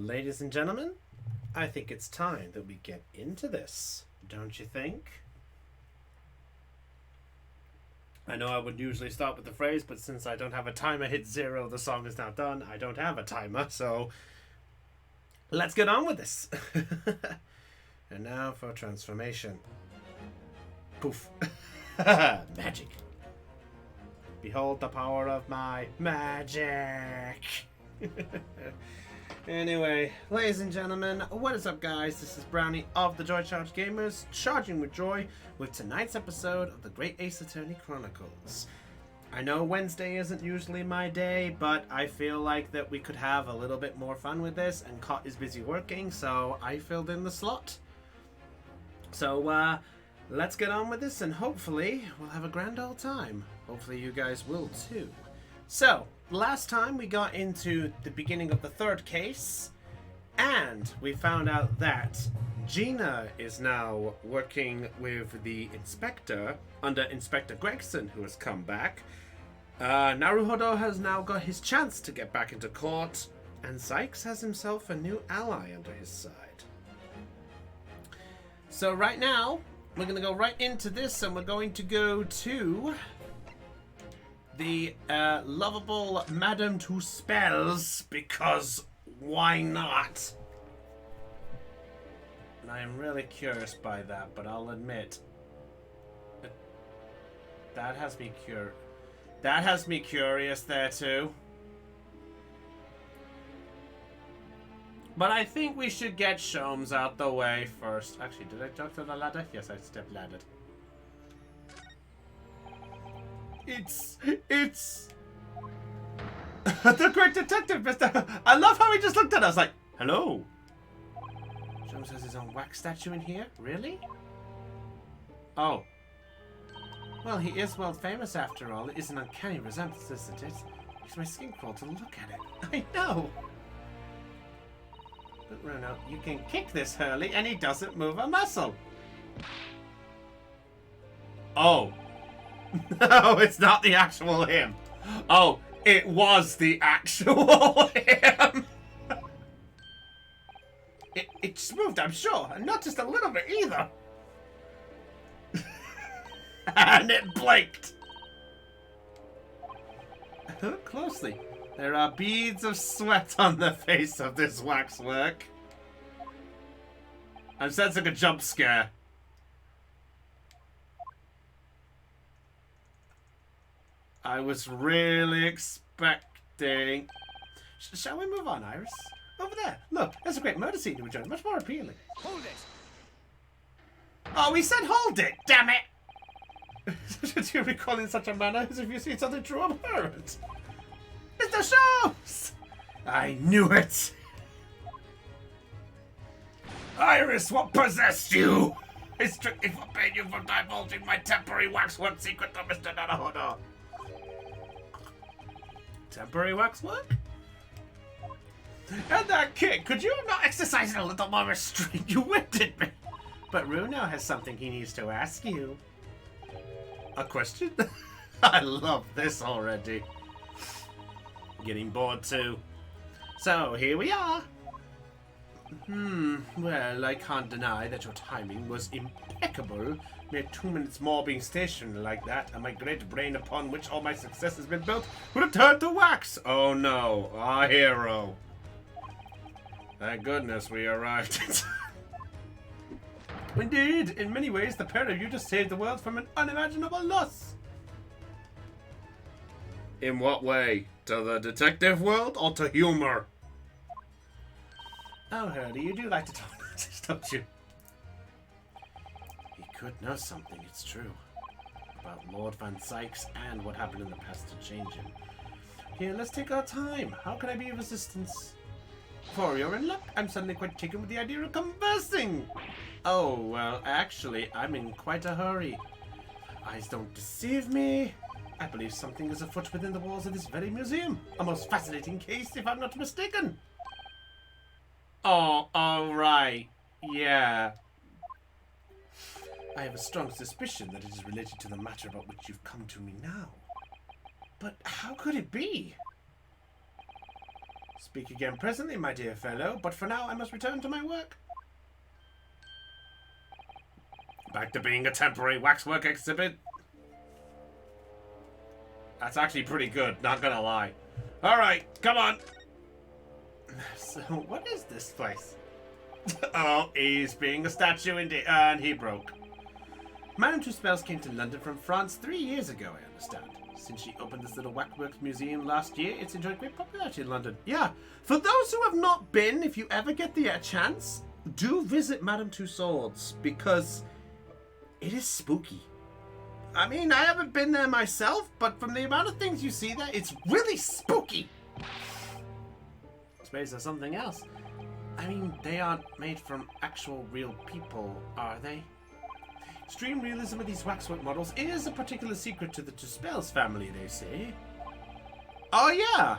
Ladies and gentlemen, I think it's time that we get into this, don't you think? I know I would usually start with the phrase, but since I don't have a timer hit 0, the song is now done. I don't have a timer, so let's get on with this. And now for transformation. Poof. Magic. Behold the power of my magic. Anyway, ladies and gentlemen, what is up, guys? This is Brownie of the Joy Charge Gamers, charging with joy with tonight's episode of the Great Ace Attorney Chronicles. I know Wednesday isn't usually my day, but I feel like that we could have a little bit more fun with this, and Cot is busy working, so I filled in the slot. So, let's get on with this, and hopefully we'll have a grand old time. Hopefully you guys will too. So, last time we got into the beginning of the third case, and we found out that Gina is now working with the inspector under Inspector Gregson, who has come back. Naruhodo has now got his chance to get back into court, and Sykes has himself a new ally under his side. So right now, we're going to go right into this, and we're going to go to the lovable Madame Two Spells, because why not? And I am really curious by that, but I'll admit that has me curious there too. But I think we should get Sholmes out the way first. Actually, did I talk to the ladder? Yes, I step laddered. It's the great detective, Mr. I love how he just looked at us like, hello. Sholmes has his own wax statue in here? Really? Oh. Well, he is world famous after all. It is an uncanny resemblance, isn't it? Makes my skin crawl to look at it. I know. But Bruno, you can kick this Hurley and he doesn't move a muscle. Oh. No, it's not the actual him. Oh, it was the actual him. It just moved, I'm sure. And not just a little bit either. And it blinked. Look closely. There are beads of sweat on the face of this waxwork. I'm sensing a jump scare. I was really expecting... Shall we move on, Iris? Over there. Look, there's a great murder scene to enjoy. Much more appealing. Hold it! Oh, we said hold it! Damn it! Should you recall in such a manner as if you see something true abhorrent? Mr. Sholmes! I knew it! Iris, what possessed you? I strictly forbade you from divulging my temporary waxwork secret to Mr. Naruhodo. Temporary waxwork? And that kid, could you have not exercised a little more restraint? You winded me. But Runo has something he needs to ask you. A question? I love this already. Getting bored too. So, here we are. Well, I can't deny that your timing was impeccable. Mere 2 minutes more being stationed like that, and my great brain upon which all my success has been built would have turned to wax. Oh no, our hero. Thank goodness we arrived in time. Indeed, in many ways, the pair of you just saved the world from an unimaginable loss. In what way? To the detective world or to humor? Oh, Hurley, you do like to talk about this, don't you? He could know something, it's true. About Lord Van Sykes and what happened in the past to change him. Here, let's take our time. How can I be of assistance? For you're in luck. I'm suddenly quite taken with the idea of conversing. Oh, well, actually, I'm in quite a hurry. Eyes don't deceive me. I believe something is afoot within the walls of this very museum. A most fascinating case, if I'm not mistaken. Oh, all right. Yeah. I have a strong suspicion that it is related to the matter about which you've come to me now. But how could it be? Speak again presently, my dear fellow, but for now I must return to my work. Back to being a temporary waxwork exhibit. That's actually pretty good, not gonna lie. Alright, come on. So, what is this place? Oh, he's being a statue indeed, and he broke. Madame Tuspels came to London from France 3 years ago, I understand. Since she opened this little waxworks museum last year, it's enjoyed great popularity in London. Yeah, for those who have not been, if you ever get the chance, do visit Madame Tussauds, because it is spooky. I mean, I haven't been there myself, but from the amount of things you see there, it's really spooky. I suppose there's something else. I mean, they aren't made from actual real people, are they? Extreme realism of these waxwork models is a particular secret to the Tuspels family, they say. Oh yeah!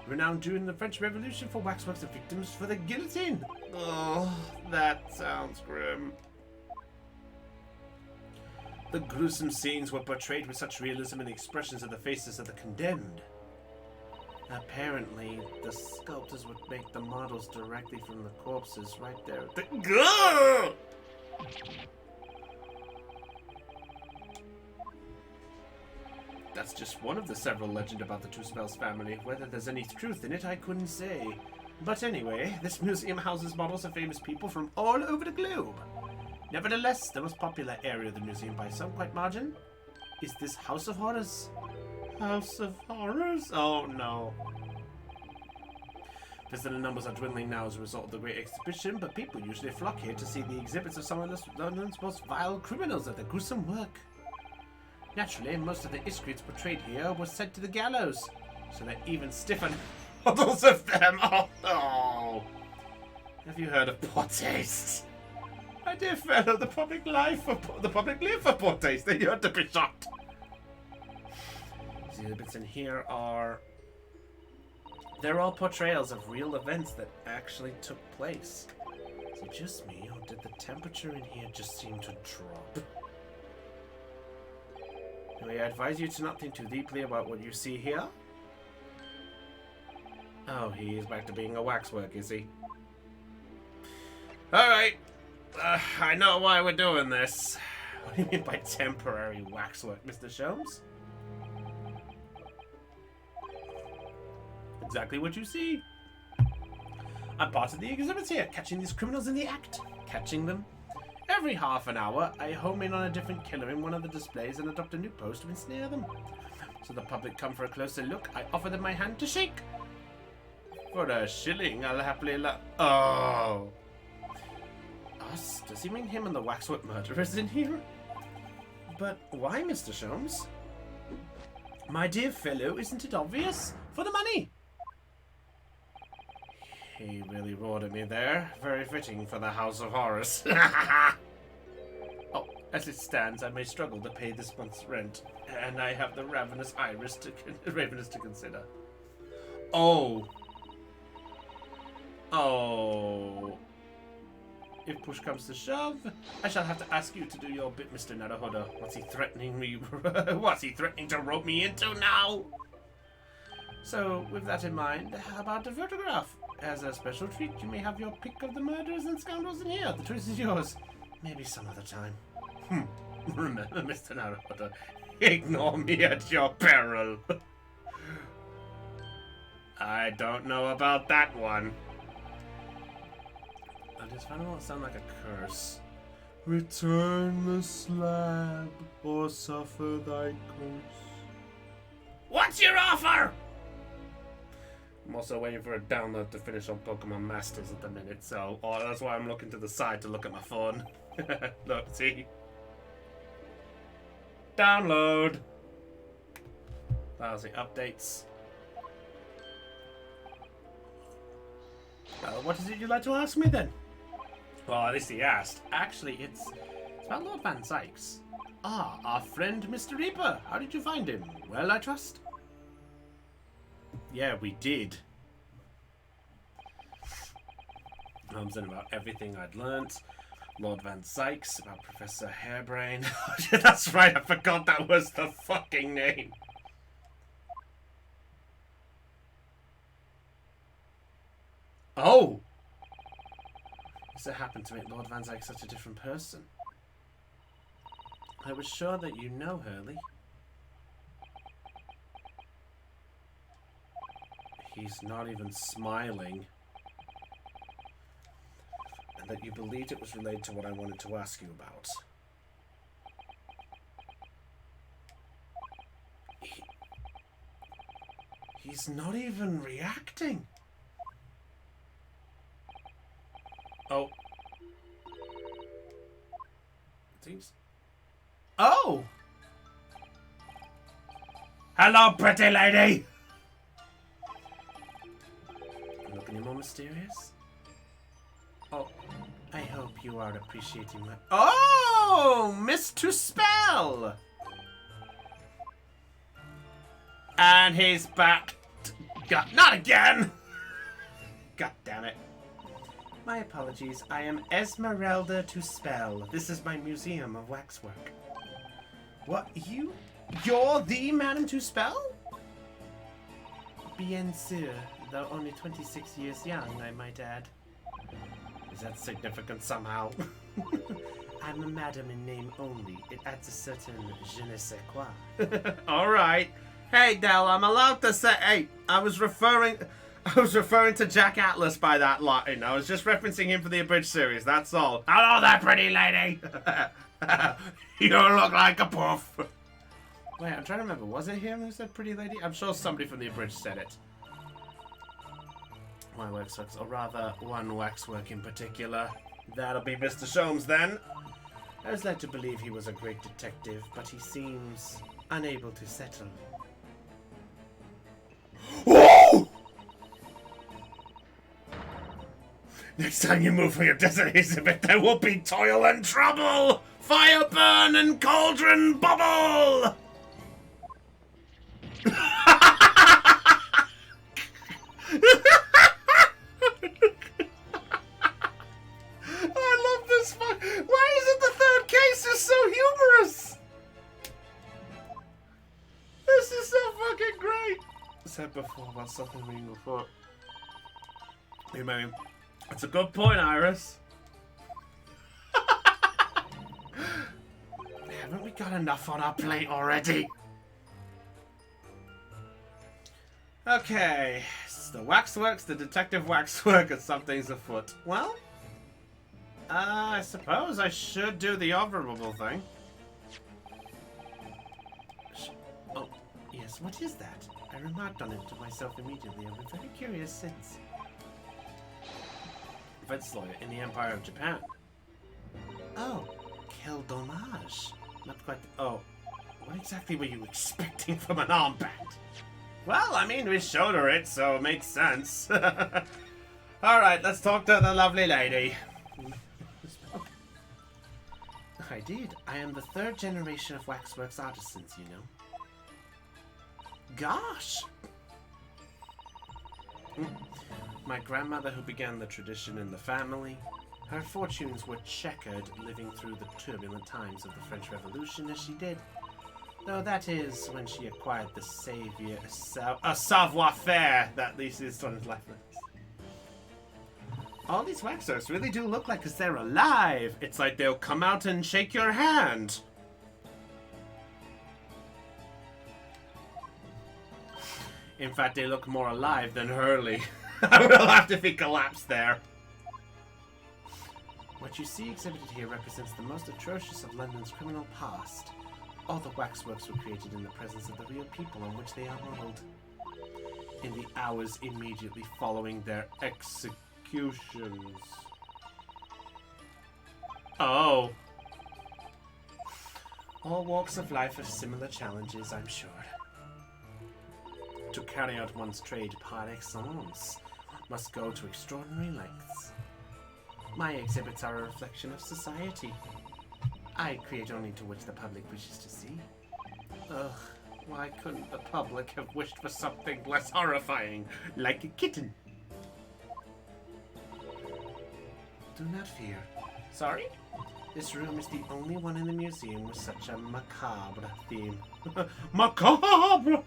Renowned during the French Revolution for waxworks of victims for the guillotine. Oh, that sounds grim. The gruesome scenes were portrayed with such realism in the expressions of the faces of the condemned. Apparently, the sculptors would make the models directly from the corpses right there. That's just one of the several legends about the Tuspels family. Whether there's any truth in it, I couldn't say. But anyway, this museum houses models of famous people from all over the globe. Nevertheless, the most popular area of the museum by some quite margin is this House of Horrors. House of Horrors? Oh no. Visitor numbers are dwindling now as a result of the Great Exhibition, but people usually flock here to see the exhibits of some of London's most vile criminals of their gruesome work. Naturally, most of the iscrits portrayed here were sent to the gallows, so they're even stiffer models of them. Oh no! Have you heard of poor taste? My dear fellow, the public live for poor taste. Then you have to be shocked. The exhibits in here are... they're all portrayals of real events that actually took place. Is it just me, or did the temperature in here just seem to drop? Anyway, I advise you to not think too deeply about what you see here. Oh, he is back to being a waxwork, is he? Alright. I know why we're doing this. What do you mean by temporary waxwork, Mr. Sholmes? Exactly what you see. I'm part of the exhibit here, catching these criminals in the act. Catching them. Every half an hour, I home in on a different killer in one of the displays and adopt a new pose to ensnare them. So the public come for a closer look, I offer them my hand to shake. For a shilling, I'll happily Oh. Us? Does he mean him and the waxwork murderers in here? But why, Mr. Sholmes? My dear fellow, isn't it obvious? For the money! He really roared at me there. Very fitting for the House of Horrors. Oh, as it stands, I may struggle to pay this month's rent, and I have the ravenous iris to consider. Oh. Oh. If push comes to shove, I shall have to ask you to do your bit, Mr. Naruhodo. What's he threatening me? What's he threatening to rope me into now? So, with that in mind, how about a photograph? As a special treat, you may have your pick of the murderers and scoundrels in here. The choice is yours. Maybe some other time. Remember, Mr. Naruhodo, ignore me at your peril. I don't know about that one. I just found it to sound like a curse. Return the slab, or suffer thy curse. What's your offer? I'm also waiting for a download to finish on Pokemon Masters at the minute, so that's why I'm looking to the side to look at my phone. Look, see? Download! Lousy updates. What is it you'd like to ask me then? Well, at least he asked. Actually, it's about Lord Van Sykes. Ah, our friend Mr. Reaper. How did you find him? Well, I trust. Yeah, we did. I'm saying about everything I'd learnt. Lord Van Sykes, about Professor Hairbrain. That's right, I forgot that was the fucking name. Oh! Does it happen to make Lord Van Zyke such a different person? I was sure that you know Hurley. He's not even smiling. And that you believed it was related to what I wanted to ask you about. He's not even reacting. Oh. Things. Oh! Hello, pretty lady! Look any more mysterious? Oh, I hope you are appreciating my... Oh! Missed to spell! And he's back. Not again! God damn it. My apologies. I am Esmeralda to Spell. This is my museum of waxwork. What? You're the Madame to Spell? Bien sûr, though only 26 years young, I might add. Is that significant somehow? I'm a madam in name only. It adds a certain je ne sais quoi. Alright. Hey, Del, I'm allowed to say... Hey, I was referring to Jack Atlas by that line. I was just referencing him for the abridged series, that's all. Hello there, pretty lady! You don't look like a puff. Wait, I'm trying to remember. Was it him who said pretty lady? I'm sure somebody from the abridged said it. My waxworks, or rather, one waxwork in particular. That'll be Mr. Sholmes, then. I was led to believe he was a great detective, but he seems unable to settle. Whoa! Next time you move from your desert exhibit, there will be toil and trouble! Fire burn and cauldron bubble! I love this fuck. Why is it the third case is so humorous? This is so fucking great. I said before about something being before. Hey, man. That's a good point, Iris. Haven't we got enough on our plate already? Okay, it's the waxworks, the detective waxwork, and something's afoot. Well, I suppose I should do the honorable thing. Oh, yes, what is that? I remarked on it to myself immediately. I've been very curious since. Defense lawyer in the Empire of Japan. Oh, quel dommage. Not quite. Oh, what exactly were you expecting from an armband? Well, I mean, we showed her it, so it makes sense. Alright, let's talk to the lovely lady. I did. I am the third generation of waxworks artisans, you know. Gosh! My grandmother, who began the tradition in the family, her fortunes were checkered living through the turbulent times of the French Revolution as she did. Though that is when she acquired the savoir-faire that leads is on his life. All these waxworks really do look like they're alive. It's like they'll come out and shake your hand. In fact, they look more alive than Hurley. I will laugh if he collapsed there. What you see exhibited here represents the most atrocious of London's criminal past. All the waxworks were created in the presence of the real people on which they are modeled. In the hours immediately following their executions. Oh. All walks of life have similar challenges, I'm sure. To carry out one's trade par excellence, one must go to extraordinary lengths. My exhibits are a reflection of society. I create only to which the public wishes to see. Ugh, why couldn't the public have wished for something less horrifying, like a kitten? Do not fear. Sorry? This room is the only one in the museum with such a macabre theme. Macabre!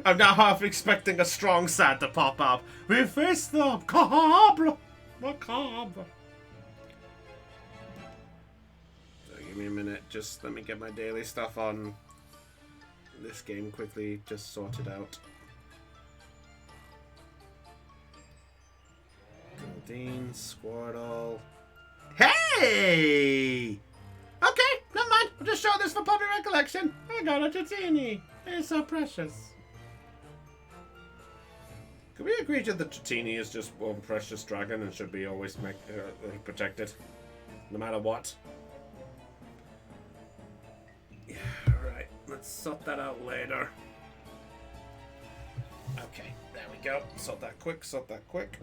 I'm now half expecting a strong sad to pop up. We face the macabre. Macabre. So give me a minute. Just let me get my daily stuff on this game quickly. Just sort it out. Goldine, Squirtle. Hey! Okay, never mind. I'll just show this for public recollection. I got a Dratini. It's so precious. Can we agree that the Dratini is just one precious dragon and should be always protected? No matter what? Yeah, alright. Let's sort that out later. Okay, there we go. Sort that quick, sort that quick.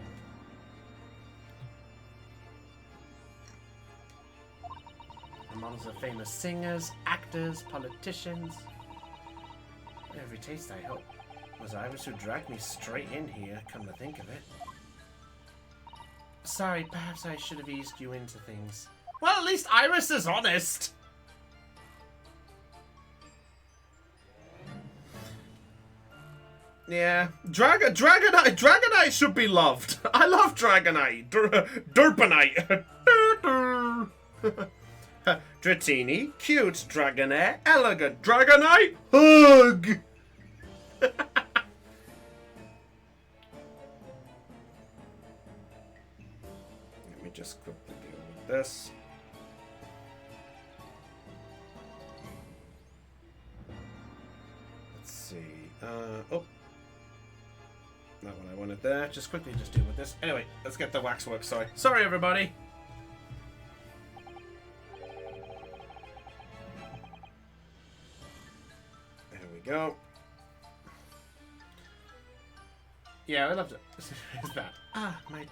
The models of famous singers, actors, politicians. Every taste, I hope. Was Iris who dragged me straight in here, come to think of it. Sorry, perhaps I should have eased you into things. Well, at least Iris is honest! Yeah, Dragonite should be loved. I love Dragonite. Derpanite. Dratini, cute. Dragonair, elegant. Dragonite, hug! Let me just quickly deal with this. Let's see. Oh. Not what I wanted there. Just quickly just deal with this. Anyway, let's get the waxwork. Sorry, everybody. Go. Yeah, I loved it. It's that. Ah, my.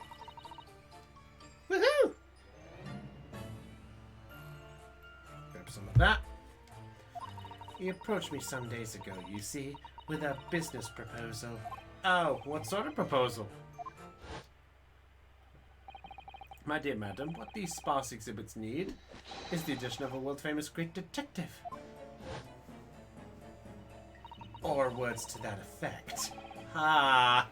Woohoo! Grab some of that. He approached me some days ago, you see, with a business proposal. Oh, what sort of proposal? My dear madam, what these sparse exhibits need is the addition of a world-famous great detective. Or words to that effect. Ha!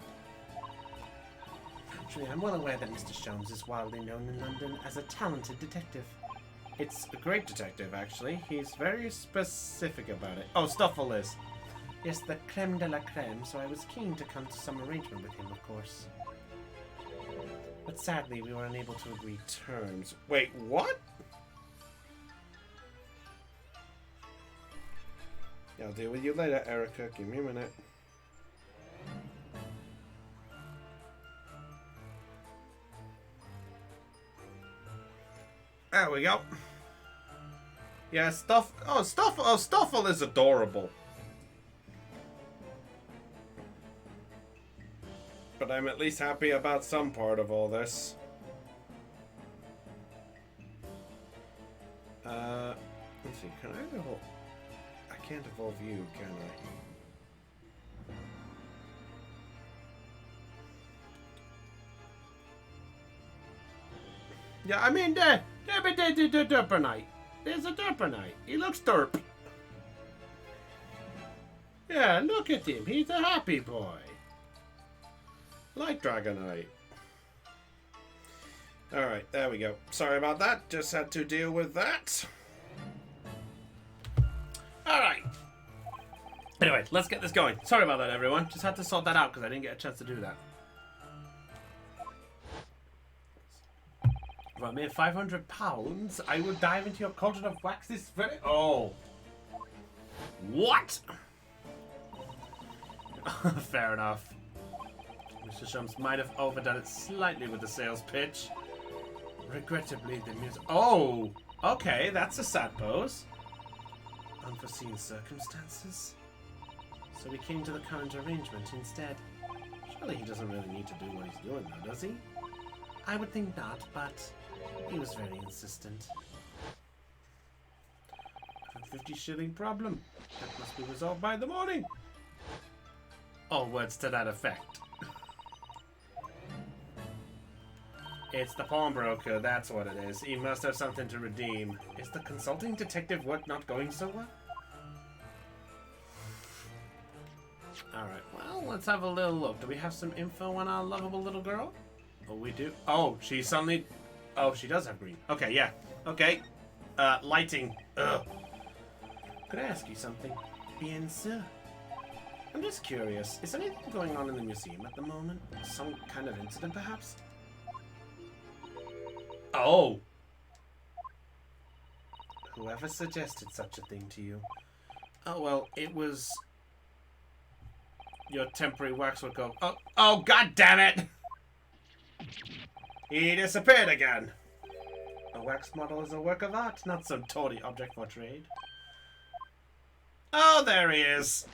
Actually, I'm well aware that Mr. Sholmes is widely known in London as a talented detective. It's a great detective, actually. He's very specific about it. Oh, Stuffle is. Yes, the creme de la creme, so I was keen to come to some arrangement with him, of course. But sadly, we were unable to agree terms. Wait, what? I'll deal with you later, Erica. Give me a minute. There we go. Yeah, Stuffle is adorable. But I'm at least happy about some part of all this. Let's see, can I evolve? I can't evolve you, can I? Yeah, I mean, the Derpanite. There's a Derpanite. He looks derp. Yeah, look at him. He's a happy boy. Like Dragonite. Alright, there we go. Sorry about that. Just had to deal with that. Alright. Anyway, let's get this going. Sorry about that, everyone. Just had to sort that out because I didn't get a chance to do that. If I made £500, I would dive into your cauldron of wax this very... Oh. What? Fair enough. Mr. Sholmes might have overdone it slightly with the sales pitch. Regrettably, the music... Oh! Okay, that's a sad pose. Unforeseen circumstances? So we came to the current arrangement instead. Surely he doesn't really need to do what he's doing now, does he? I would think not, but he was very insistent. A 50 shilling problem. That must be resolved by the morning. All words to that effect. It's the pawnbroker, that's what it is. He must have something to redeem. Is the consulting detective work not going so well? Alright, well, let's have a little look. Do we have some info on our lovable little girl? Oh, we do. Oh, she suddenly... Oh, she does have green. Okay, yeah. Okay. Lighting. Ugh. Could I ask you something? Bien sûr. I'm just curious. Is anything going on in the museum at the moment? Some kind of incident, perhaps? Oh! Whoever suggested such a thing to you? Oh, well, it was... Your temporary waxwork go... Oh, god damn it! He disappeared again. A wax model is a work of art, not some tawdry object for trade. Oh, there he is.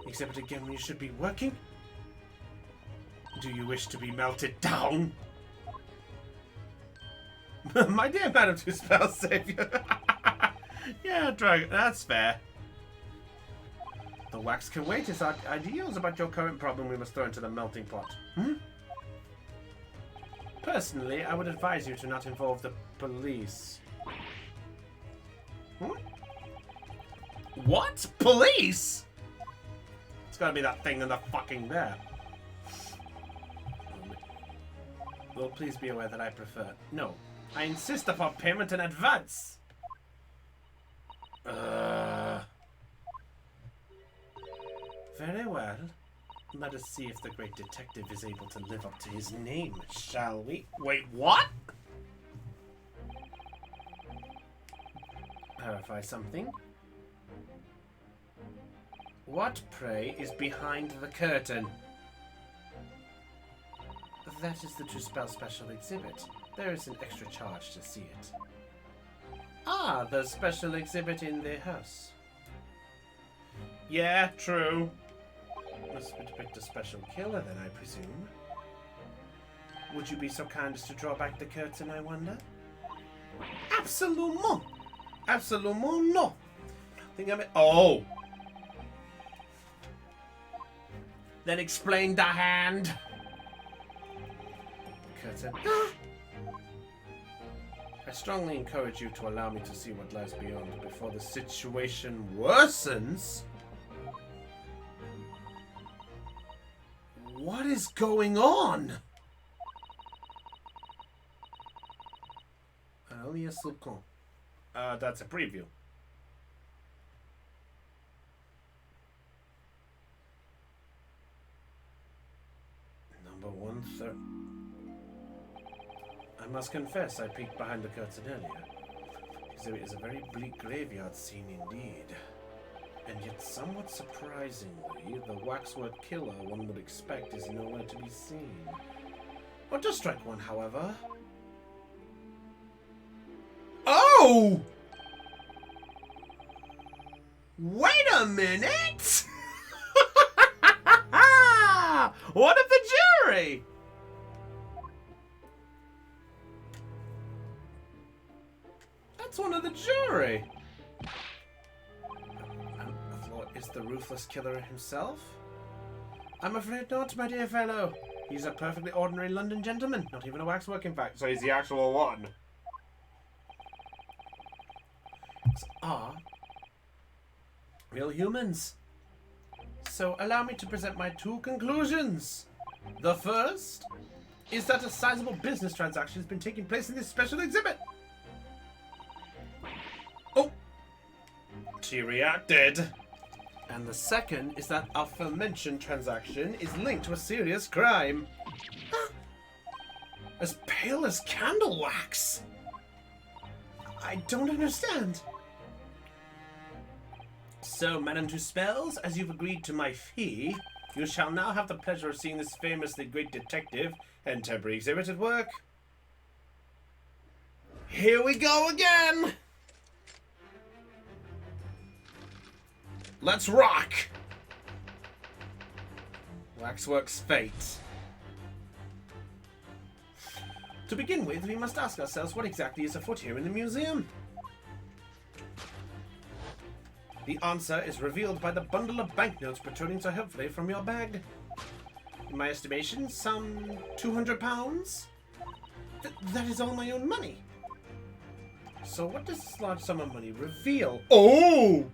Exhibit again when you should be working? Do you wish to be melted down? My dear Madam Two-Spell Savior. Yeah, Dragon, that's fair. The wax can wait. His ideals about your current problem we must throw into the melting pot. Hmm? Personally, I would advise you to not involve the police. Hmm? What? Police? It's gotta be that thing in the fucking there. Well, please be aware that I prefer... No. I insist upon payment in advance. Very well. Let us see if the great detective is able to live up to his name, shall we? Wait, what? Verify something. What, pray, is behind the curtain? That is the True Spell Special Exhibit. There is an extra charge to see it. Ah, the special exhibit in the house. Yeah, true. Must depict a special killer, then, I presume. Would you be so kind as to draw back the curtain, I wonder? Absolument! Absolument no! Think I'm... Oh! Then explain the hand! Curtain. I strongly encourage you to allow me to see what lies beyond before the situation worsens. What is going on? Only a subcon. That's a preview. Number 130. I must confess, I peeked behind the curtain earlier. Exhibit is a very bleak graveyard scene indeed. And yet, somewhat surprisingly, the waxwork killer one would expect is nowhere to be seen. Not to strike one, however. Oh! Wait a minute! One of the jury! That's one of the jury! Is the ruthless killer himself? I'm afraid not, my dear fellow. He's a perfectly ordinary London gentleman, not even a waxwork, in fact. So he's the actual one. Are real humans. So allow me to present my two conclusions. The first is that a sizable business transaction has been taking place in this special exhibit. Oh! She reacted. And the second is that our aforementioned transaction is linked to a serious crime. As pale as candle wax. I don't understand. So, Madame Two-Spells, as you've agreed to my fee, you shall now have the pleasure of seeing this famously great detective and temporary exhibit at work. Here we go again! Let's rock! Waxwork's fate. To begin with, we must ask ourselves what exactly is afoot here in the museum. The answer is revealed by the bundle of banknotes protruding so helpfully from your bag. In my estimation, some £200? That is all my own money. So what does this large sum of money reveal? Oh!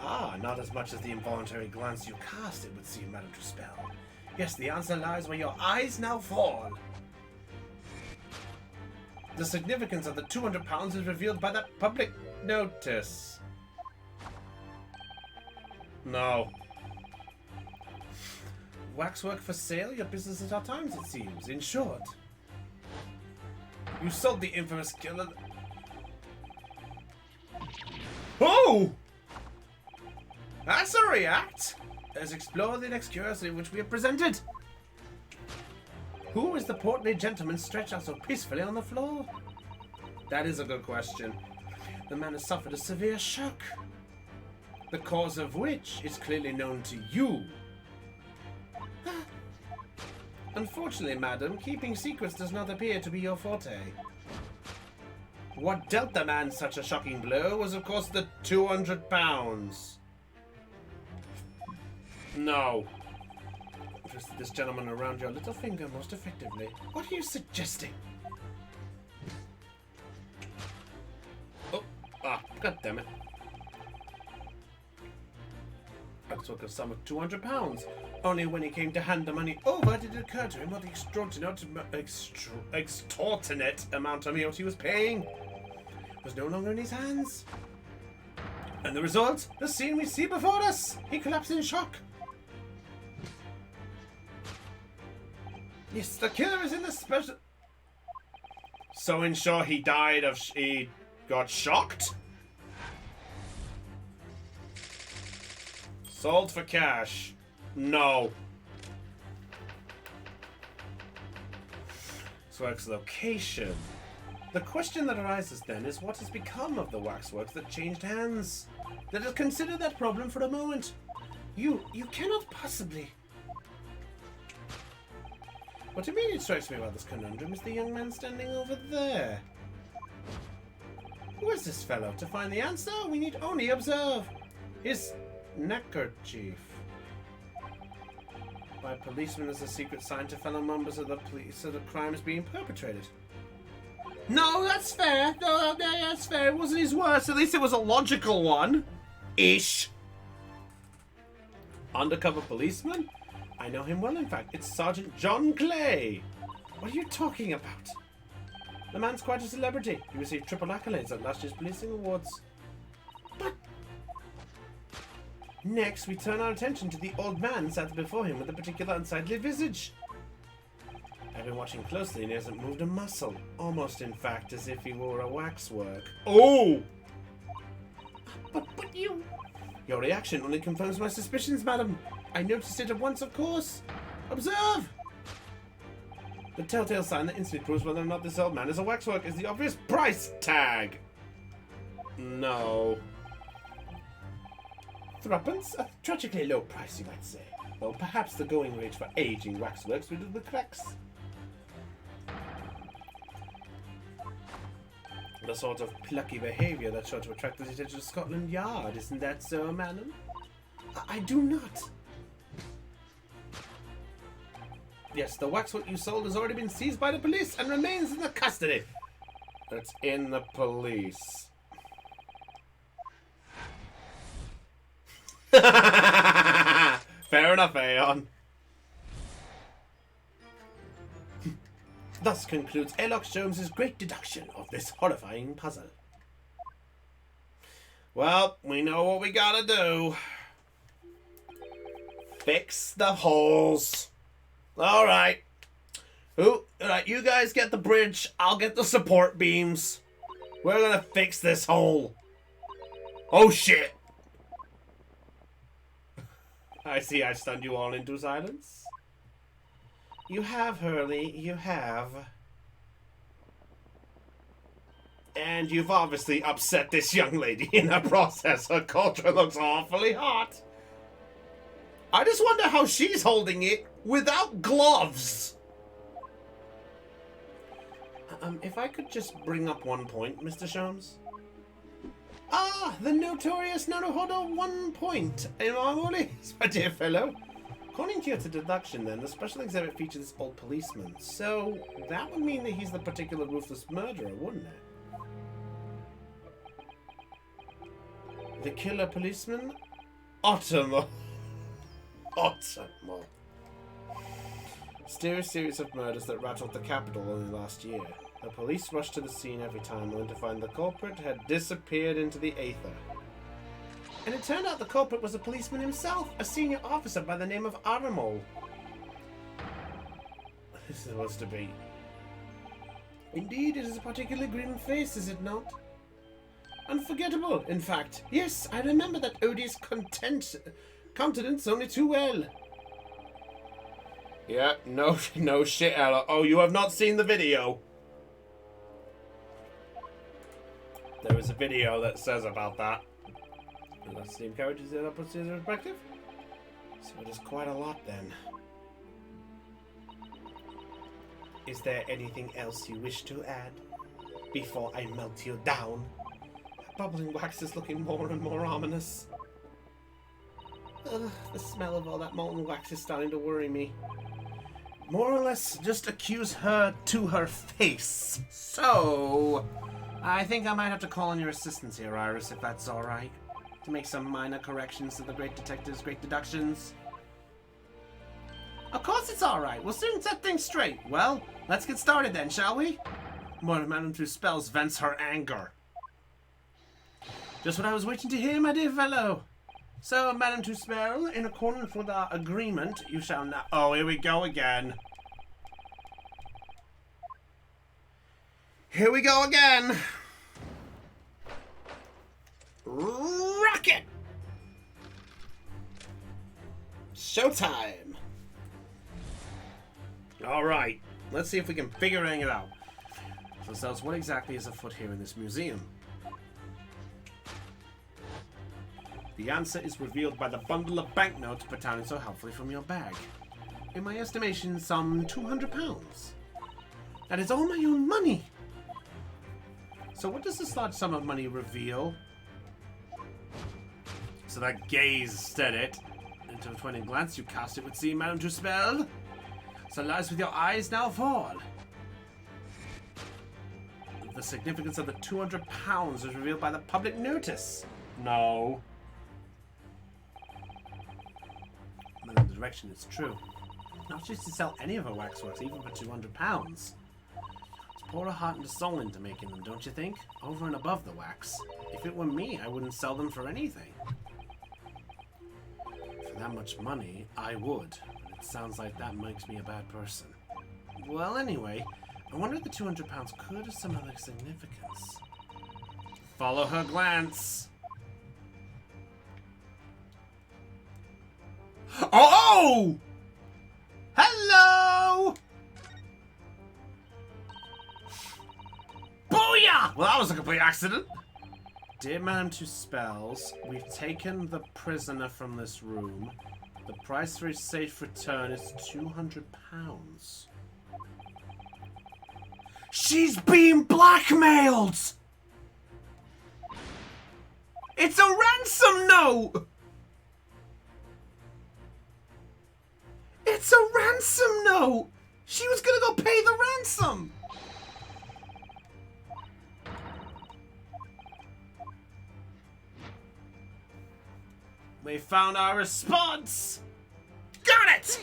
Ah, not as much as the involuntary glance you cast, it would seem, Madame Truspel. Yes, the answer lies where your eyes now fall. The significance of the £200 is revealed by that public notice. No. Waxwork for sale? Your business at all times, it seems. In short, you sold the infamous killer. Oh! That's a react! Let's explore the next curiosity which we have presented. Who is the portly gentleman stretched out so peacefully on the floor? That is a good question. The man has suffered a severe shock, the cause of which is clearly known to you. Unfortunately, madam, keeping secrets does not appear to be your forte. What dealt the man such a shocking blow was, of course, the £200. No. Twist this gentleman around your little finger most effectively. What are you suggesting? Oh, god damn it. I took a sum of £200. Only when he came to hand the money over did it occur to him what the extortionate amount of what he was paying was no longer in his hands. And the result? The scene we see before us. He collapsed in shock. Yes, the killer is in the special... So in short, he died of... he got shocked? Sold for cash. No. Waxworks location. The question that arises then is what has become of the waxworks that changed hands? Let us consider that problem for a moment. You cannot possibly... What immediately strikes me about this conundrum is the young man standing over there. Who is this fellow? To find the answer, we need only observe his neckerchief. By policemen as a secret sign to fellow members of the police so the crime is being perpetrated. No, that's fair. No, that's fair. It wasn't his worst. At least it was a logical one. Ish. Undercover policeman? I know him well, in fact. It's Sergeant John Clay. What are you talking about? The man's quite a celebrity. He received triple accolades at last year's policing awards. But... Next, we turn our attention to the old man sat before him with a particular unsightly visage. I've been watching closely and he hasn't moved a muscle. Almost, in fact, as if he wore a waxwork. Oh! But you... Your reaction only confirms my suspicions, madam. I noticed it at once, of course. Observe! The telltale sign that instantly proves whether or not this old man is a waxwork is the obvious price tag. No. Threepence? A tragically low price, you might say. Well, perhaps the going rate for aging waxworks will do the cracks. The sort of plucky behaviour that's sure to attract the attention of Scotland Yard. Isn't that so, madam? I do not. Yes, the waxwork you sold has already been seized by the police and remains in the custody. That's in the police. Fair enough, Aeon. Thus concludes Airlock Jones's great deduction of this horrifying puzzle. Well, we know what we gotta do. Fix the holes. Alright. Alright, you guys get the bridge. I'll get the support beams. We're gonna fix this hole. Oh shit. I see I stunned you all into silence. You have, Hurley, you have. And you've obviously upset this young lady in the process. Her culture looks awfully hot. I just wonder how she's holding it without gloves. If I could just bring up one point, Mr. Sholmes. Ah, the notorious Naruhodo 1 point. Yes, my dear fellow. According to your deduction, then, the special exhibit features this old policeman. So, that would mean that he's the particular ruthless murderer, wouldn't it? The killer policeman? Ottomo. Ottomo. Mysterious series of murders that rattled the capital only last year. The police rushed to the scene every time, only to find the culprit had disappeared into the aether. And it turned out the culprit was a policeman himself, a senior officer by the name of Aramo. This is supposed to be. Indeed, it is a particularly grim face, is it not? Unforgettable, in fact. Yes, I remember that odious countenance only too well. Yeah, no shit, Ella. Oh, you have not seen the video. There is a video that says about that. And that's the encourages that puts it in perspective. So it is quite a lot then. Is there anything else you wish to add before I melt you down? That bubbling wax is looking more and more ominous. Ugh, the smell of all that molten wax is starting to worry me. More or less, just accuse her to her face. So, I think I might have to call on your assistance here, Iris, if that's alright. To make some minor corrections to the great detective's great deductions. Of course it's alright. We'll soon set things straight. Well, let's get started then, shall we? Madame through spells vents her anger. Just what I was waiting to hear, my dear fellow. So, Madame to spell, in accordance with our agreement, you shall now. Oh, here we go again. Here we go again. Rocket! Showtime! Alright, let's see if we can figure it out. So, Cells, what exactly is afoot here in this museum? The answer is revealed by the bundle of banknotes battalion so helpfully from your bag. In my estimation, some £200. That is all my own money! So what does this large sum of money reveal? So that gaze at it. Into a twinning glance you cast it would seem, Madame to spell. So lies with your eyes now fall. The significance of the £200 is revealed by the public notice. No. But in the direction it's true. Not just to sell any of her waxworks, even for £200. Let's pour a heart and a soul into making them, don't you think? Over and above the wax. If it were me, I wouldn't sell them for anything. For that much money, I would. But it sounds like that makes me a bad person. Well, anyway, I wonder if the £200 could have some other significance. Follow her glance. Oh! Hello! Booyah! Well, that was a complete accident. Dear Madame to Spells, we've taken the prisoner from this room. The price for his safe return is £200. She's being blackmailed! It's a ransom note! It's a ransom note! She was gonna go pay the ransom! We found our response! Got it!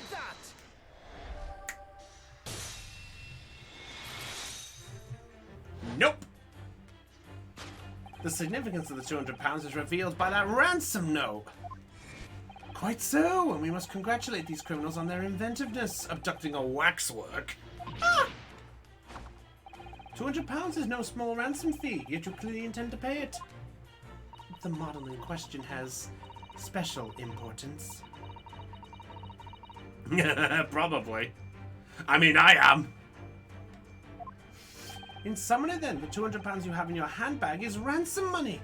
Nope! The significance of the £200 is revealed by that ransom note. Quite so, and we must congratulate these criminals on their inventiveness, abducting a waxwork. Ah! £200 is no small ransom fee, yet you clearly intend to pay it. The model in question has special importance. Probably. I mean, I am. In summary then, the £200 you have in your handbag is ransom money.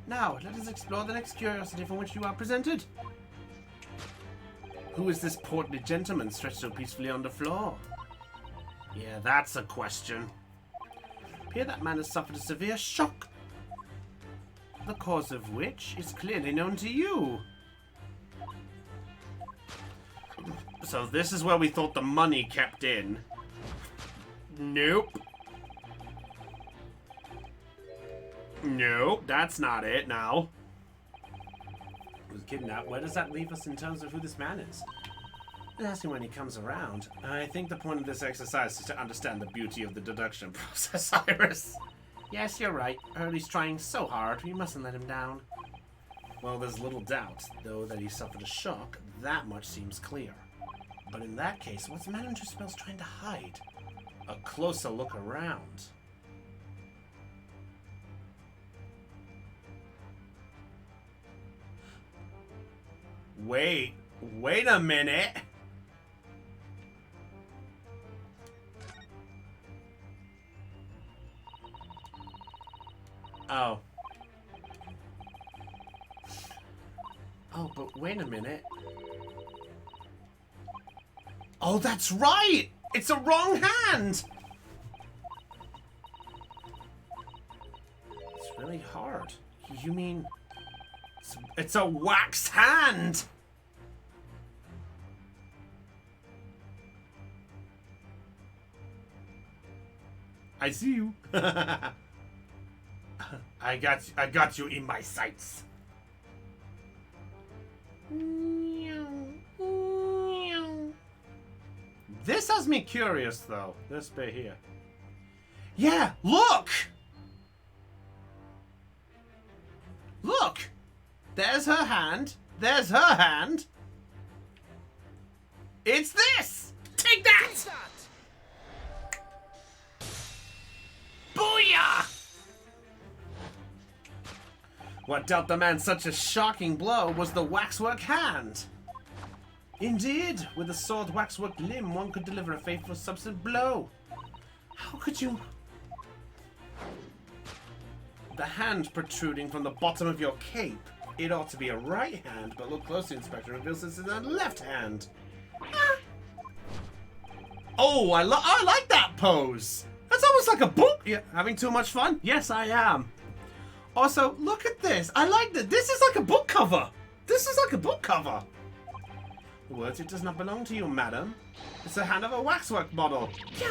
Now, let us explore the next curiosity from which you are presented. Who is this portly gentleman stretched so peacefully on the floor? Yeah, that's a question. Here that man has suffered a severe shock, the cause of which is clearly known to you. So this is where we thought the money kept in. Nope. Nope, that's not it now. Was kidnapped. Where does that leave us in terms of who this man is? Ask him when he comes around. I think the point of this exercise is to understand the beauty of the deduction process, Iris. Yes, you're right. Hurley's trying so hard. We mustn't let him down. Well, there's little doubt, though, that he suffered a shock. That much seems clear. But in that case, what's Man Two Spells trying to hide? A closer look around. Wait a minute. Oh. Oh, but wait a minute. Oh, that's right! It's a wrong hand! It's really hard. You mean... It's a wax hand! I see you. I got you in my sights. This has me curious, though. This bit here. Yeah, look! Look! There's her hand. There's her hand. It's this! Take that! Booyah! What dealt the man such a shocking blow was the waxwork hand. Indeed, with a sword waxwork limb, one could deliver a faithful substantive blow. How could you... The hand protruding from the bottom of your cape. It ought to be a right hand, but look closely, Inspector, reveals this is a left hand. Ah. Oh, I like that pose. That's almost like a book. Yeah, having too much fun? Yes, I am. Also, look at this. I like that. This is like a book cover. This is like a book cover. The words, it does not belong to you, madam. It's the hand of a waxwork model. Yeah.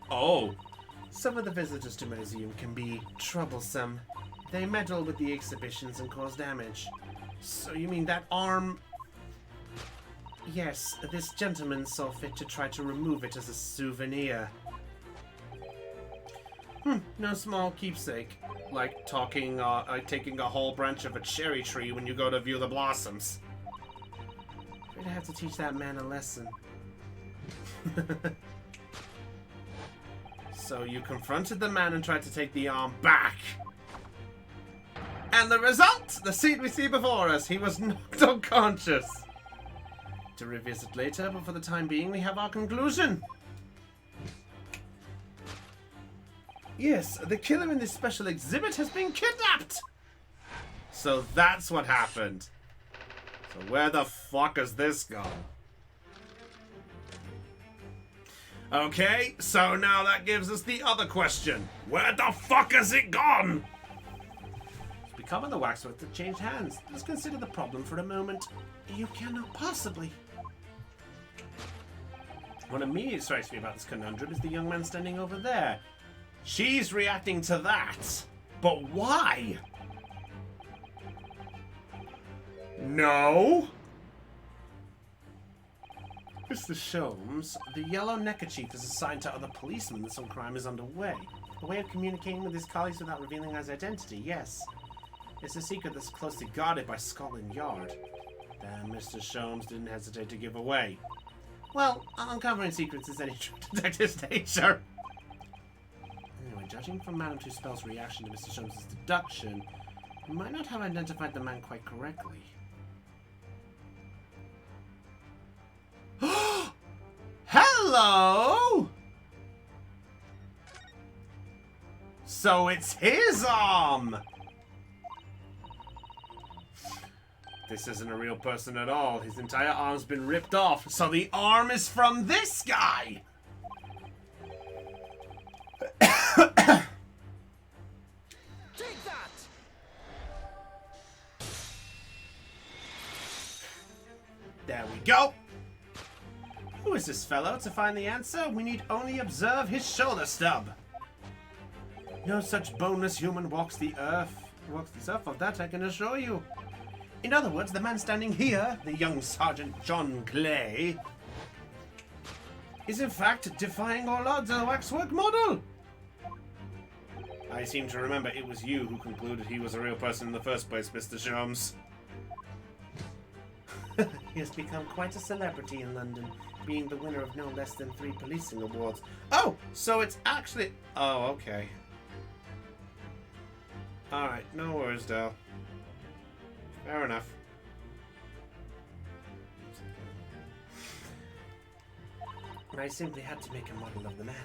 Oh. Some of the visitors to the museum can be troublesome. They meddle with the exhibitions and cause damage. So you mean that arm... Yes, this gentleman saw fit to try to remove it as a souvenir. No small keepsake. Like taking a whole branch of a cherry tree when you go to view the blossoms. Afraid I have to teach that man a lesson. So you confronted the man and tried to take the arm back. And the result! The scene we see before us. He was knocked unconscious. To revisit later, but for the time being, we have our conclusion. Yes, the killer in this special exhibit has been kidnapped. So that's what happened. So where the fuck has this gone? Okay, so now that gives us the other question. Where the fuck has it gone? It's becoming the waxwork that changed hands. Let's consider the problem for a moment. You cannot possibly. What immediately strikes me about this conundrum is the young man standing over there. She's reacting to that. But why? No. Mr. Sholmes, the yellow neckerchief is assigned to other policemen that some crime is underway. A way of communicating with his colleagues without revealing his identity, yes. It's a secret that's closely guarded by Scotland Yard. Damn, Mr. Sholmes didn't hesitate to give away. Well, uncovering secrets is any true detective's nature. Anyway, judging from Madame Two Spell's reaction to Mr. Sholmes' deduction, he might not have identified the man quite correctly. Hello! So it's his arm! This isn't a real person at all. His entire arm's been ripped off, so the arm is from this guy! Take that! There we go! Who is this fellow? To find the answer, we need only observe his shoulder stub. No such boneless human walks the earth. Walks this earth, of that I can assure you. In other words, the man standing here, the young Sergeant John Clay, is in fact defying all odds as a waxwork model. I seem to remember it was you who concluded he was a real person in the first place, Mr. Sholmes. He has become quite a celebrity in London, being the winner of no less than 3 policing awards. Oh, so it's actually... Oh, okay. Alright, no worries, Dale. Fair enough. I simply had to make a model of the man.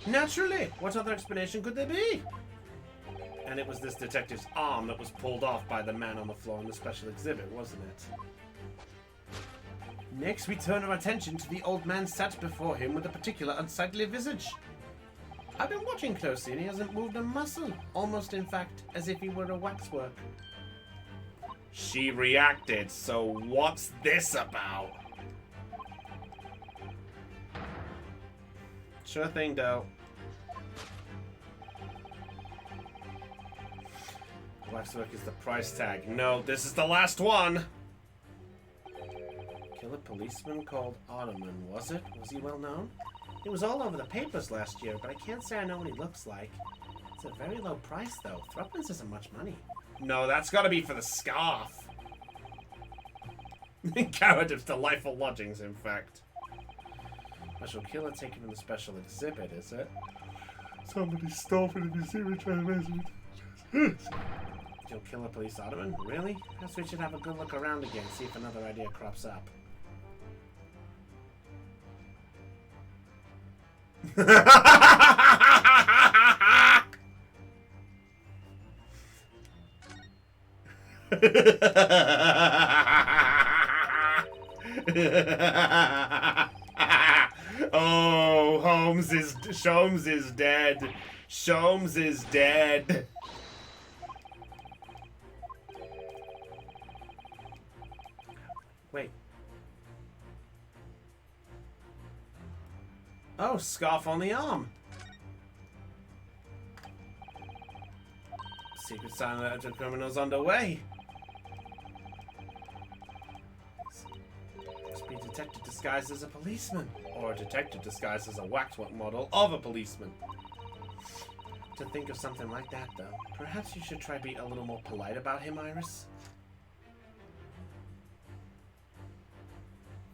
Naturally! What other explanation could there be? And it was this detective's arm that was pulled off by the man on the floor in the special exhibit, wasn't it? Next, we turn our attention to the old man sat before him with a particular unsightly visage. I've been watching closely and he hasn't moved a muscle, almost in fact as if he were a waxwork. She reacted, so what's this about? Sure thing, Dale. Waxwork is the price tag. No, this is the last one! Kill a policeman called Ottoman, was it? Was he well known? It was all over the papers last year, but I can't say I know what he looks like. It's a very low price, though. Threepence isn't much money. No, that's gotta be for the scarf. Comparative delightful lodgings, in fact. Special killer taken from the special exhibit, is it? Somebody stole from the museum and tried to raise it. You'll kill a police ottoman? Really? Perhaps we should have a good look around again, see if another idea crops up. Oh, Sholmes is dead. Sholmes is dead. Wait. Oh, scarf on the arm. Secret sign that a criminal's underway. Must be a detective disguised as a policeman. Or a detective disguised as a waxwork model of a policeman. To think of something like that, though. Perhaps you should try be a little more polite about him, Iris.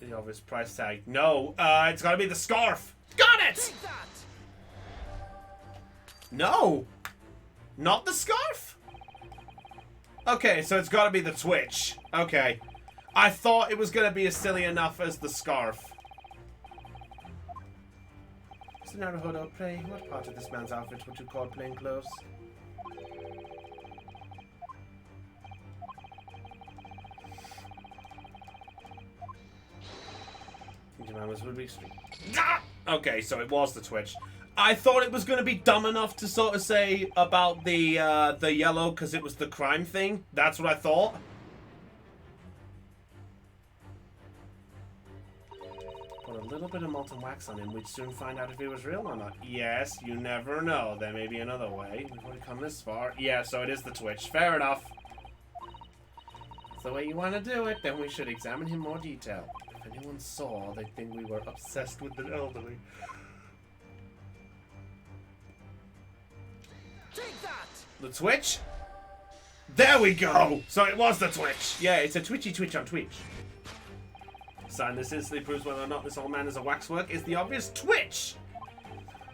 The obvious price tag. No, it's gotta be the scarf. Got it! No! Not the scarf? Okay, so it's gotta be the Twitch. Okay. I thought it was gonna be as silly enough as the scarf. Mr. Naruhodo, pray, what part of this man's outfit would you call plain clothes? Okay, so it was the Twitch. I thought it was going to be dumb enough to sort of say about the yellow because it was the crime thing. That's what I thought. Put a little bit of molten wax on him. We'd soon find out if he was real or not. Yes, you never know. There may be another way. We've already come this far. Yeah, so it is the Twitch. Fair enough. If the way you want to do it, then we should examine him in more detail. If anyone saw, they'd think we were obsessed with the elderly. Take that! The Twitch? There we go! So it was the Twitch! Yeah, it's a twitchy Twitch on Twitch. Sign this instantly proves whether or not this old man is a waxwork is the obvious Twitch!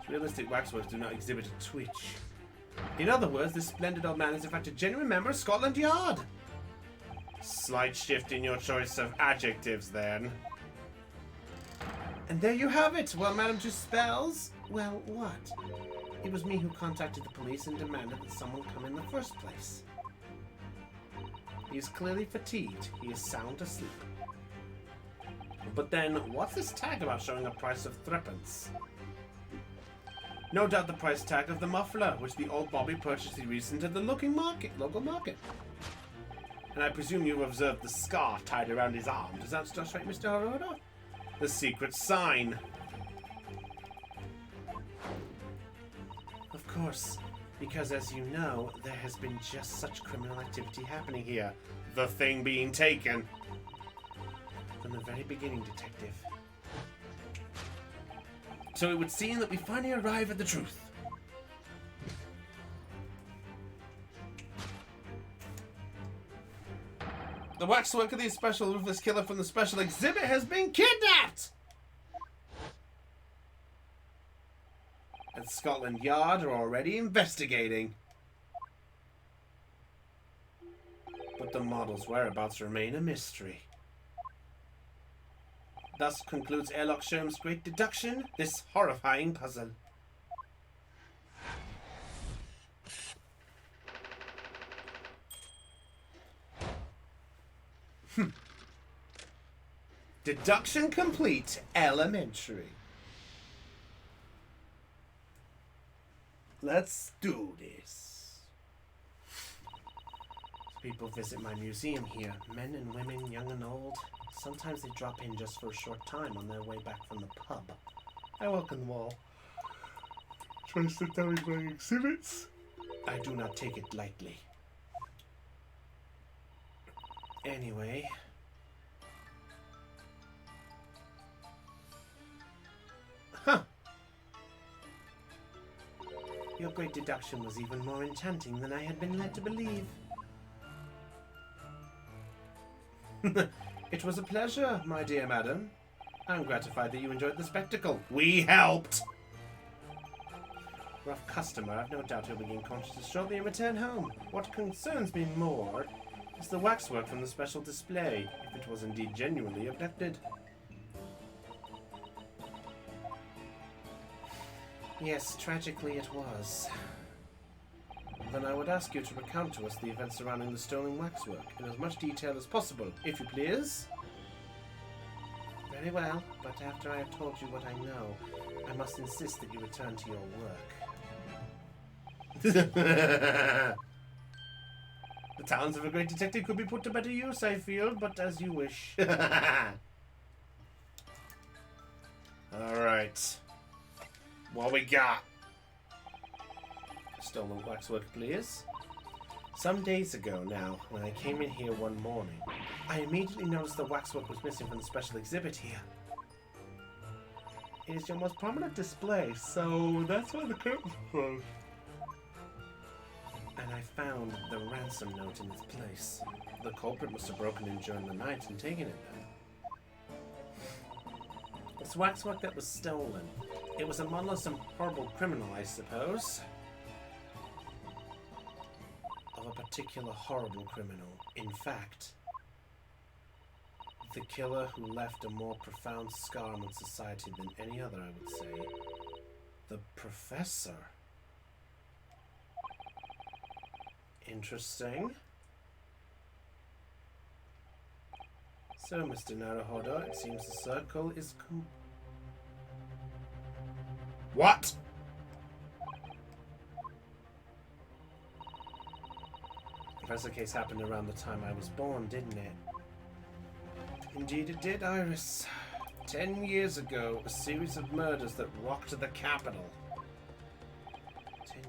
Realistic waxworks do not exhibit a Twitch. In other words, this splendid old man is in fact a genuine member of Scotland Yard. Slight shift in your choice of adjectives, then. And there you have it! Well, Madam Two Spells, well, what? It was me who contacted the police and demanded that someone come in the first place. He is clearly fatigued. He is sound asleep. But then, what's this tag about showing a price of threepence? No doubt the price tag of the muffler, which the old Bobby purchased recently at the local market. And I presume you've observed the scarf tied around his arm. Does that just right, Mr. Haruda? The secret sign. Of course. Because as you know, there has been just such criminal activity happening here. The thing being taken. From the very beginning, Detective. So it would seem that we finally arrive at the truth. The waxwork of the special ruthless killer from the special exhibit has been kidnapped! And Scotland Yard are already investigating. But the model's whereabouts remain a mystery. Thus concludes Airlock Sherm's great deduction, this horrifying puzzle. Deduction complete. Elementary. Let's do this. People visit my museum here. Men and women, young and old. Sometimes they drop in just for a short time on their way back from the pub. I welcome them all. Try to sit down with my exhibits. I do not take it lightly. Anyway. Huh. Your great deduction was even more enchanting than I had been led to believe. It was a pleasure, my dear madam. I'm gratified that you enjoyed the spectacle. We helped! Rough customer, I've no doubt he'll regain consciousness shortly and return home. What concerns me more is the waxwork from the special display, if it was indeed genuinely abducted. Yes, tragically it was. Then I would ask you to recount to us the events surrounding the stolen waxwork in as much detail as possible, if you please. Very well, but after I have told you what I know, I must insist that you return to your work. The talents of a great detective could be put to better use, I feel, but as you wish. Alright. What we got? Stolen waxwork, please. Some days ago now, when I came in here one morning, I immediately noticed the waxwork was missing from the special exhibit here. It is your most prominent display, so that's why the curtain was. And I found the ransom note in its place. The culprit must have broken in during the night and taken it then. It's waxwork that was stolen. It was a model of some horrible criminal, I suppose. Of a particular horrible criminal. In fact, the killer who left a more profound scar on society than any other, I would say. The Professor. Interesting. So, Mr. Naruhodo, it seems the circle is What? Professor case happened around the time I was born, didn't it? Indeed it did, Iris. 10 years ago, a series of murders that rocked the capital.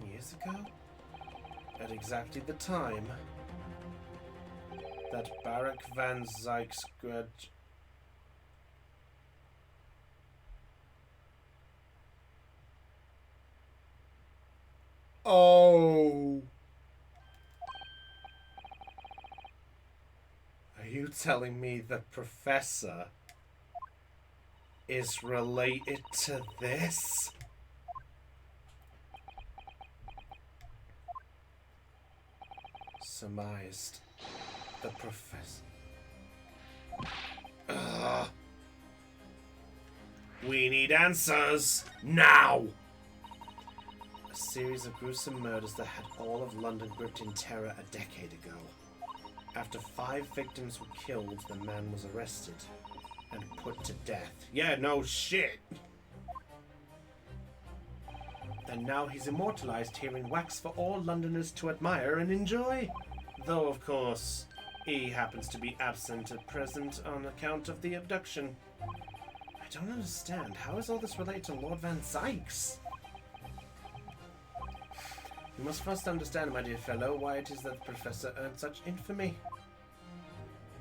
10 years ago? At exactly the time that Barak van Zyk's grudge... Oh! Are you telling me the Professor is related to this? Surmised. The Professor. Ugh. We need answers now! A series of gruesome murders that had all of London gripped in terror a decade ago. After 5 victims were killed, the man was arrested and put to death. Yeah, no shit! And now he's immortalized here in wax for all Londoners to admire and enjoy. Though, of course, he happens to be absent at present on account of the abduction. I don't understand. How is all this related to Lord Van Zyk's? You must first understand, my dear fellow, why it is that the Professor earned such infamy.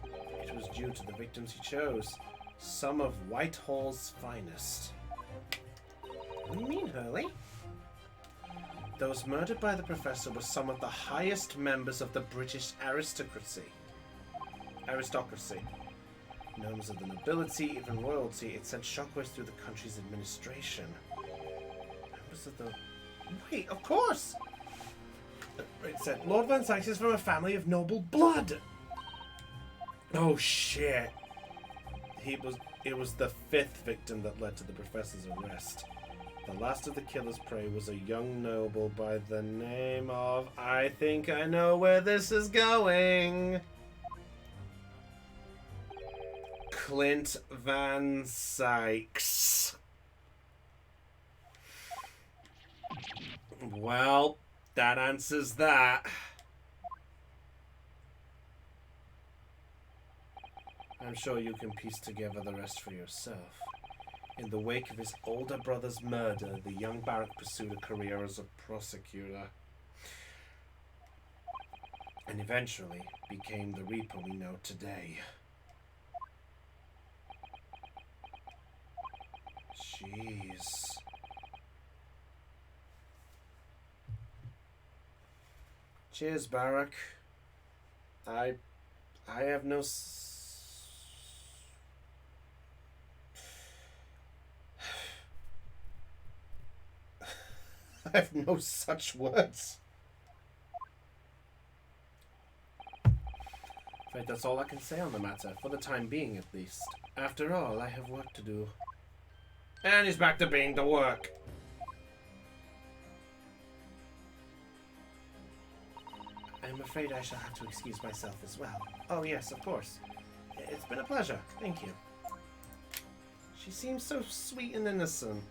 It was due to the victims he chose. Some of Whitehall's finest. What do you mean, Hurley? Those murdered by the Professor were some of the highest members of the British aristocracy. Members of the nobility, even royalty. It sent shockwaves through the country's administration. Members of the... Wait, of course! It said, Lord Van Sykes is from a family of noble blood! Oh shit. It was the 5th victim that led to the Professor's arrest. The last of the killer's prey was a young noble by the name of... I think I know where this is going. Clint Van Sykes. Well, that answers that. I'm sure you can piece together the rest for yourself. In the wake of his older brother's murder, the young Barrack pursued a career as a prosecutor. And eventually became the Reaper we know today. Jeez. Cheers, Barrack. I have no... I have no such words. In fact, that's all I can say on the matter, for the time being at least. After all, I have work to do. And he's back to being the work. I'm afraid I shall have to excuse myself as well. Oh yes, of course. It's been a pleasure. Thank you. She seems so sweet and innocent.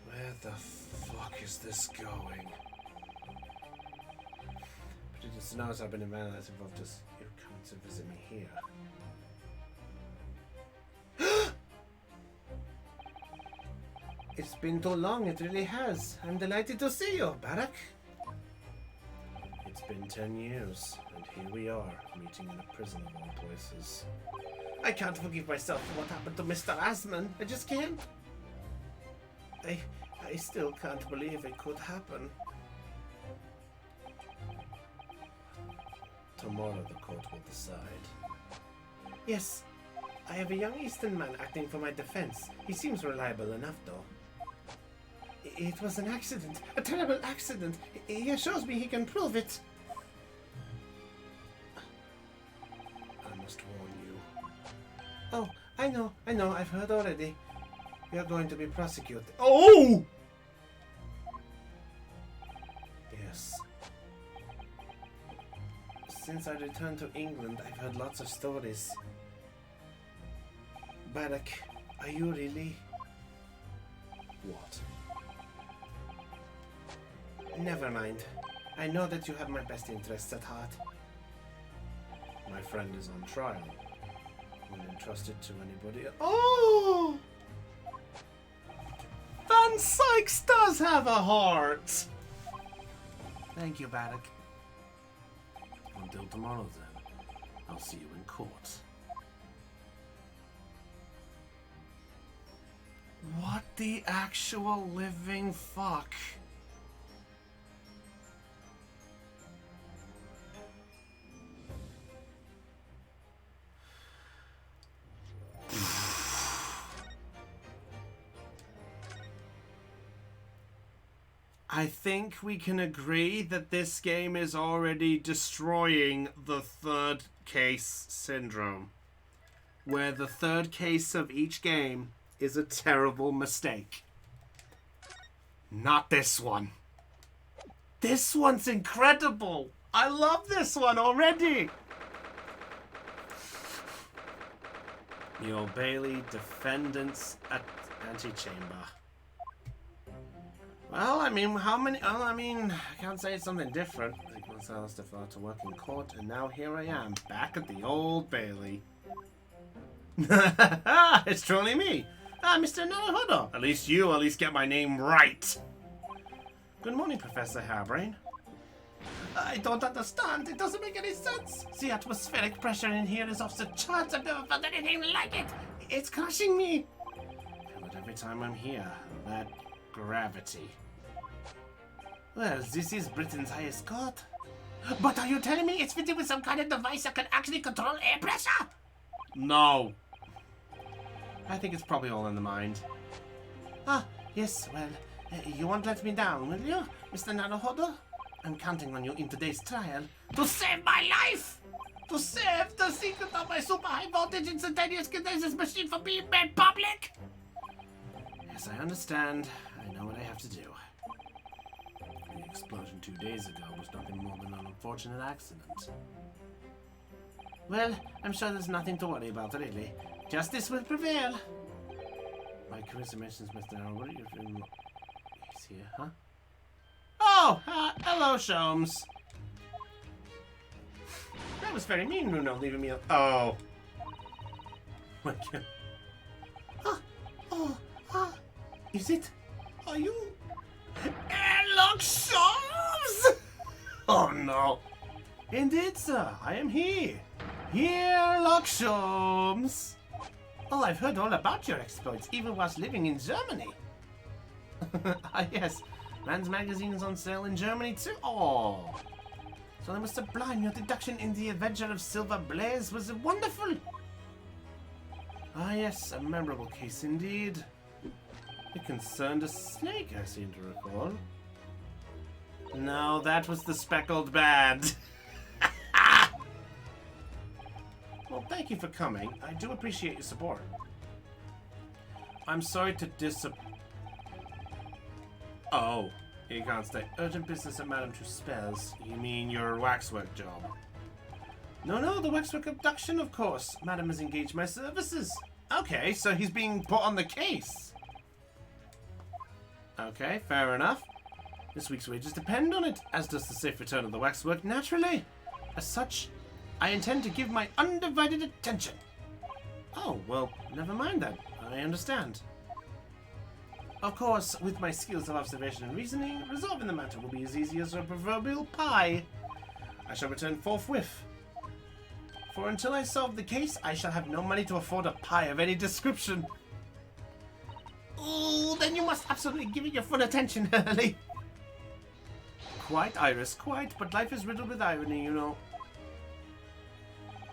Where the fuck is this going? But it just knows I've been involved just you coming to visit me here. It's been too long, it really has. I'm delighted to see you, Barrack. It's been 10 years, and here we are, meeting in a prison of all places. I can't forgive myself for what happened to Mr. Asman. I just can't. I still can't believe it could happen. Tomorrow the court will decide. Yes, I have a young Eastern man acting for my defense. He seems reliable enough, though. It was an accident. A terrible accident. He assures me he can prove it. I must warn you. Oh, I know. I've heard already. You're going to be prosecuted. Oh! Yes. Since I returned to England, I've heard lots of stories. Barrack, are you really... What? Never mind. I know that you have my best interests at heart. My friend is on trial. When entrusted to anybody... Oh! Van Sykes does have a heart! Thank you, Barrack. Until tomorrow, then. I'll see you in court. What the actual living fuck? I think we can agree that this game is already destroying the third case syndrome, where the third case of each game is a terrible mistake. Not this one. This one's incredible. I love this one already. The Old Bailey Defendant's Antechamber. Well, I mean, I can't say it's something different. I think once I was deferred to work in court, and now here I am, back at the Old Bailey. It's truly me. Ah, Mr. Naruhodo. At least get my name right. Good morning, Professor Hairbrain. I don't understand. It doesn't make any sense. The atmospheric pressure in here is off the charts. I've never felt anything like it. It's crushing me. I feel it every time I'm here. That gravity. Well, this is Britain's highest court. But are you telling me it's fitted with some kind of device that can actually control air pressure? No. I think it's probably all in the mind. Ah, yes, well, you won't let me down, will you, Mr. Naruhodo? I'm counting on you in today's trial to save my life! To save the secret of my super high voltage instantaneous kinesis machine from being made public! Yes, I understand. I know what I have to do. The explosion 2 days ago was nothing more than an unfortunate accident. Well, I'm sure there's nothing to worry about, really. Justice will prevail. My charisma mentions Mr. Howard. He's here, huh? Oh, hello, Sholmes. That was very mean, Bruno, leaving me. Oh. My God. Is it? Are you? Airlock Sholmes? Oh no. Indeed, sir. I am here. Airlock Sholmes. Oh, I've heard all about your exploits, even whilst living in Germany. Ah, yes. Rand's magazine is on sale in Germany too. Oh. So they must sublime. Your deduction in the Adventure of Silver Blaze was wonderful. Ah, yes. A memorable case indeed. It concerned a snake, I seem to recall. No, that was the speckled bad. Well, thank you for coming. I do appreciate your support. I'm sorry to Oh, you can't stay. Urgent business at Madame Truspel's. You mean your waxwork job? No, the waxwork abduction, of course. Madame has engaged my services. Okay, so he's being put on the case. Okay, fair enough. This week's wages depend on it, as does the safe return of the waxwork, naturally. As such, I intend to give my undivided attention. Oh, well, never mind then. I understand. Of course, with my skills of observation and reasoning, resolving the matter will be as easy as a proverbial pie. I shall return forthwith. For until I solve the case, I shall have no money to afford a pie of any description. Oh, then you must absolutely give it your full attention, Hurley. Quite, Iris, quite, but life is riddled with irony, you know.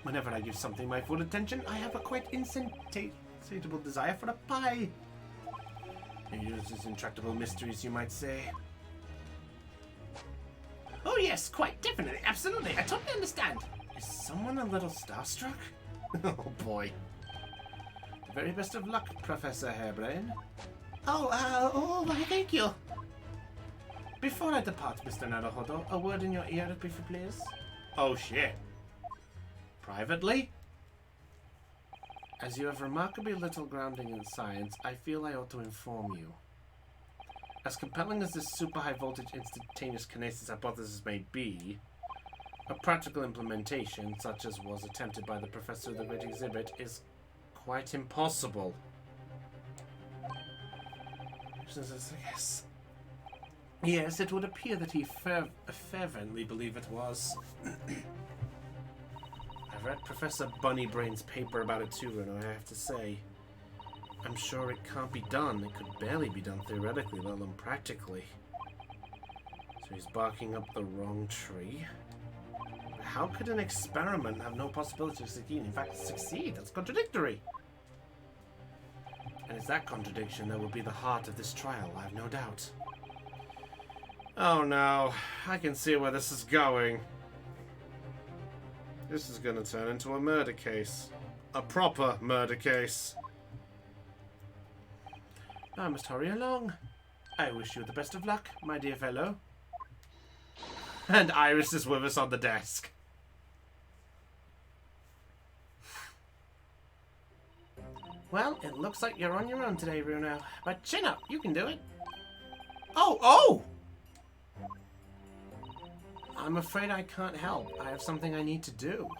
Whenever I give something my full attention, I have a quite insatiable desire for a pie. Maybe it's just intractable mysteries, you might say. Oh yes, quite, definitely, absolutely, I totally understand. Is someone a little starstruck? Oh boy. The very best of luck, Professor Hairbrain. Oh, why, thank you. Before I depart, Mr. Naruhodo, a word in your ear, if you please. Oh shit. Privately? As you have remarkably little grounding in science, I feel I ought to inform you. As compelling as this super high voltage instantaneous kinesis hypothesis may be, a practical implementation, such as was attempted by the Professor of the Great Exhibit, is quite impossible. Yes, it would appear that he fervently believed it was. I've read Professor Bunnybrain's paper about it too, and I have to say, I'm sure it can't be done. It could barely be done theoretically, let alone practically. So he's barking up the wrong tree. How could an experiment have no possibility of succeeding? In fact, succeed. That's contradictory. And it's that contradiction that will be the heart of this trial, I have no doubt. Oh no, I can see where this is going. This is going to turn into a murder case. A proper murder case. I must hurry along. I wish you the best of luck, my dear fellow. And Iris is with us on the desk. Well, it looks like you're on your own today, Bruno. But chin up, you can do it. Oh! I'm afraid I can't help. I have something I need to do.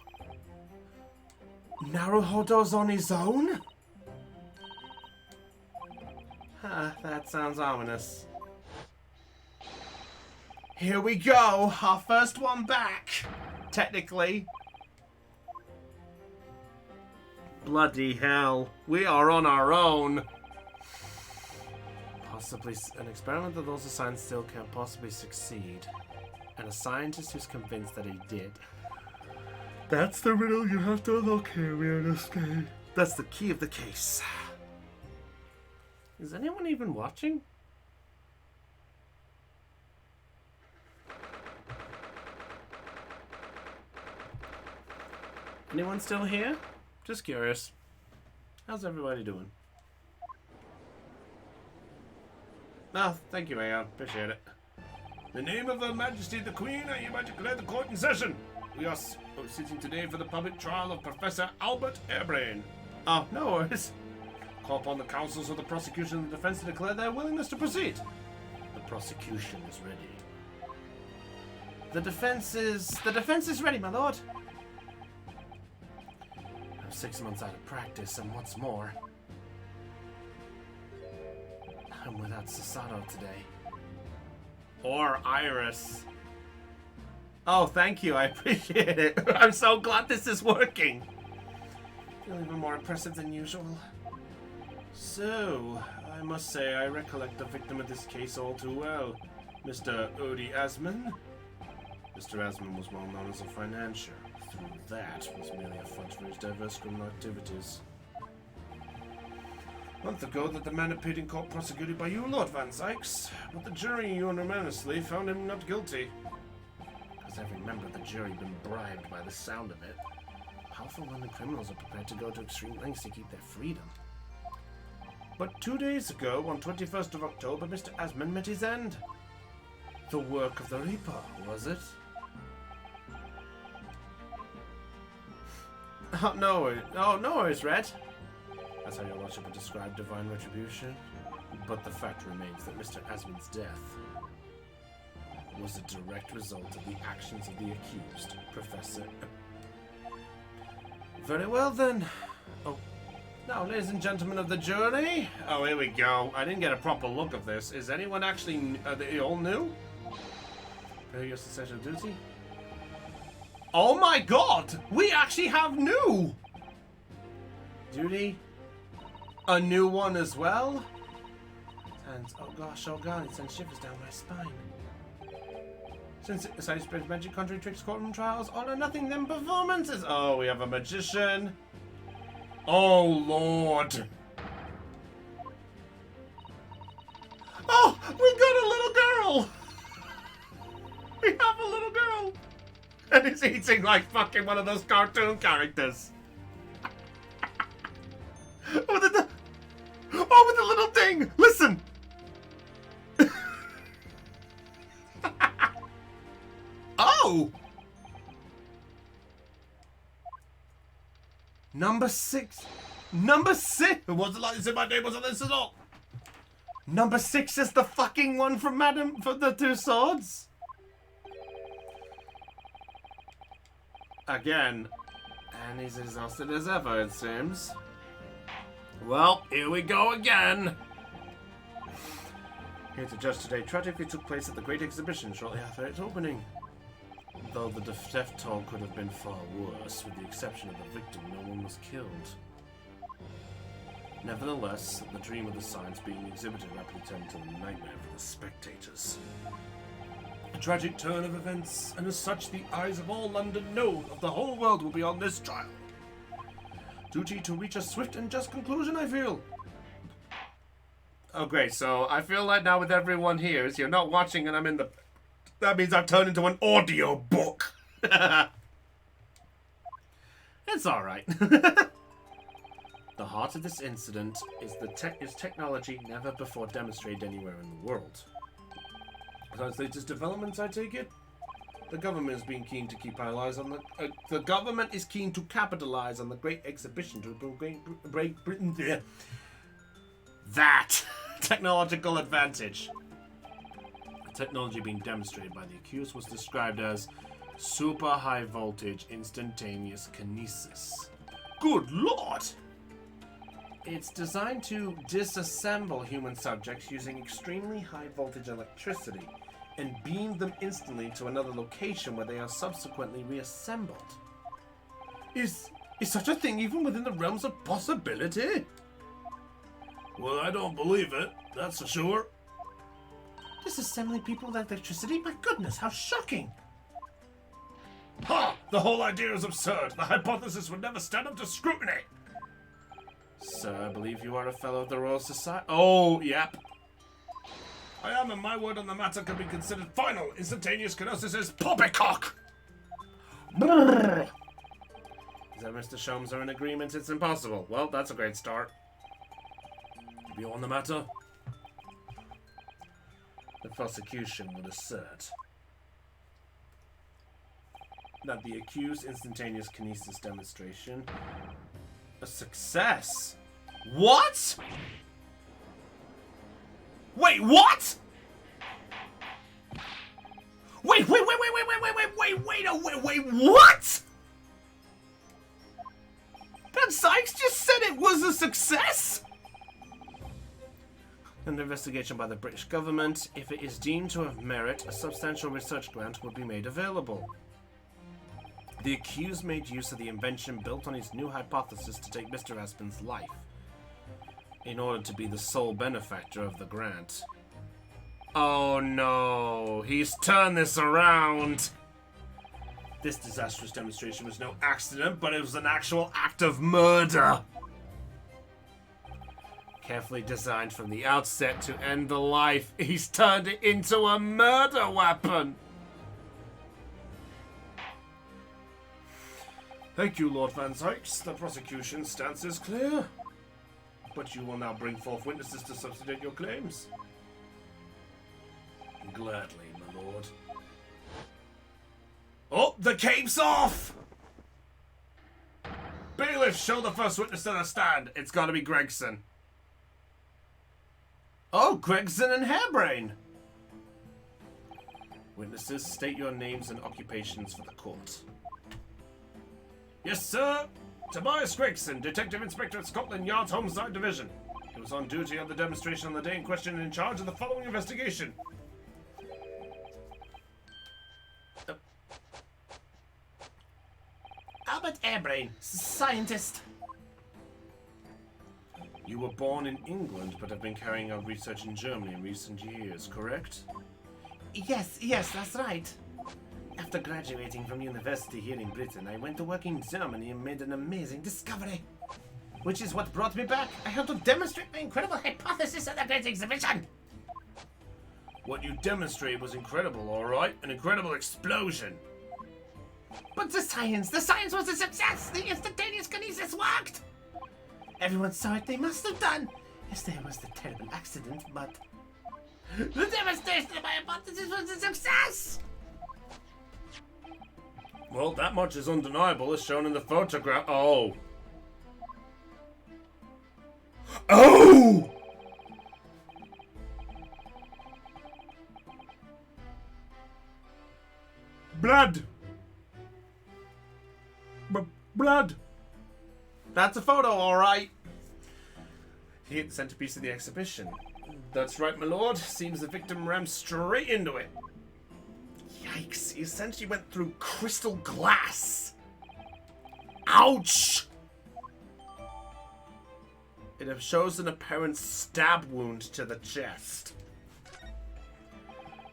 Naruhodo's on his own? That sounds ominous. Here we go, our first one back, technically. Bloody hell, we are on our own. Possibly an experiment that those assigned still can't possibly succeed. And a scientist who's convinced that he did. That's the riddle you have to look here, Weirdescape. That's the key of the case. Is anyone even watching? Anyone still here? Just curious. How's everybody doing? Oh, thank you, Aeon. Appreciate it. In the name of Her Majesty the Queen, I hereby declare the court in session. We are sitting today for the public trial of Professor Albert Airbrain. Oh, no worries. Call upon the counsels of the prosecution and the defense to declare their willingness to proceed. The prosecution is ready. The defense is ready, my lord. I'm 6 months out of practice, and what's more, I'm without Sasato today. Or Iris. Oh, thank you. I appreciate it. I'm so glad this is working. I feel even more impressive than usual. So, I must say I recollect the victim of this case all too well. Mr. Odie Asman. Mr. Asman was well known as a financier. Through that was merely a front for his diverse criminal activities. A month ago, that the man appeared in court prosecuted by you, Lord Van Sykes, but the jury unanimously found him not guilty. Has every member of the jury been bribed by the sound of it? Powerful London criminals are prepared to go to extreme lengths to keep their freedom. But 2 days ago, on 21st of October, Mr. Asman met his end. The work of the Reaper, was it? Oh, no worries, Red. That's how your lordship would describe divine retribution. But the fact remains that Mr. Asman's death was a direct result of the actions of the accused, Professor. Very well then. Oh, now, ladies and gentlemen of the jury. Oh, here we go. I didn't get a proper look of this. Is anyone actually? Are they all new? Your succession duty. Oh my God! We actually have new duty. A new one as well? And oh gosh, oh god, it sends shivers down my spine. Since it decided to spread magic, conjuring tricks, courtroom trials, all or nothing, then performances. Oh, we have a magician. Oh lord. Oh, we got a little girl. We have a little girl. And he's eating like fucking one of those cartoon characters. With the little thing! Listen! Oh! Number 6. Number 6! It wasn't like this in my name was on this at all. Number 6 is the fucking one from Madam for the Two Swords. Again. And he's exhausted as ever, it seems. Well, here we go again. Here to judge today tragically took place at the Great Exhibition shortly after its opening. Though the death toll could have been far worse, with the exception of the victim, no one was killed. Nevertheless, the dream of the science being exhibited rapidly turned into a nightmare for the spectators. A tragic turn of events, and as such the eyes of all London, no, of the whole world will be on this trial. Duty to reach a swift and just conclusion, I feel. Oh, great. So I feel like now with everyone here, is you're not watching and I'm in the... That means I've turned into an audio book. It's all right. The heart of this incident is technology never before demonstrated anywhere in the world. As the latest developments, I take it. The government is being keen to keep our eyes on the government is keen to capitalize on the Great Exhibition to bring Great Britain there. That technological advantage. The technology being demonstrated by the accused was described as super high voltage instantaneous kinesis. Good lord! It's designed to disassemble human subjects using extremely high voltage electricity and beam them instantly to another location where they are subsequently reassembled. Is such a thing even within the realms of possibility? Well, I don't believe it, that's for sure. Disassembling people with electricity? My goodness, how shocking! Ha! The whole idea is absurd. The hypothesis would never stand up to scrutiny. Sir, I believe you are a fellow of the Royal Society. Oh, yep. I am, and my word on the matter can be considered final. Instantaneous kenosis is poppycock! Brrr. Is that Mr. Sholmes are in agreement? It's impossible. Well, that's a great start. You on the matter? The prosecution would assert that the accused instantaneous kinesis demonstration a success. What? Wait, what? Wait, what? Ben Sykes just said it was a success? An investigation by the British government, if it is deemed to have merit, a substantial research grant would be made available. The accused made use of the invention built on his new hypothesis to take Mr. Aspen's life, in order to be the sole benefactor of the grant. Oh no, he's turned this around! This disastrous demonstration was no accident, but it was an actual act of murder! Carefully designed from the outset to end the life, he's turned it into a murder weapon! Thank you, Lord Van Sykes. The prosecution's stance is clear. But you will now bring forth witnesses to substantiate your claims. Gladly, my lord. Oh, the cape's off! Bailiff, show the first witness to the stand. It's gotta be Gregson. Oh, Gregson and Hairbrain. Witnesses, state your names and occupations for the court. Yes, sir. Tobias Gregson, Detective Inspector at Scotland Yard's Homicide Division. He was on duty on the demonstration on the day in question and in charge of the following investigation. Albert Hairbrain, scientist. You were born in England, but have been carrying out research in Germany in recent years, correct? Yes, that's right. After graduating from university here in Britain, I went to work in Germany and made an amazing discovery. Which is what brought me back. I had to demonstrate my incredible hypothesis at the Great Exhibition. What you demonstrated was incredible, alright? An incredible explosion. But the science was a success! The instantaneous kinesis worked! Everyone saw it, they must have done. Yes, there was the terrible accident, but the demonstration of my hypothesis was a success! Well, that much is undeniable, as shown in the photograph. Oh! Blood! Blood! That's a photo, alright. He hit the centerpiece of the exhibition. That's right, my lord. Seems the victim rammed straight into it. Yikes, he essentially went through crystal glass. Ouch! It shows an apparent stab wound to the chest.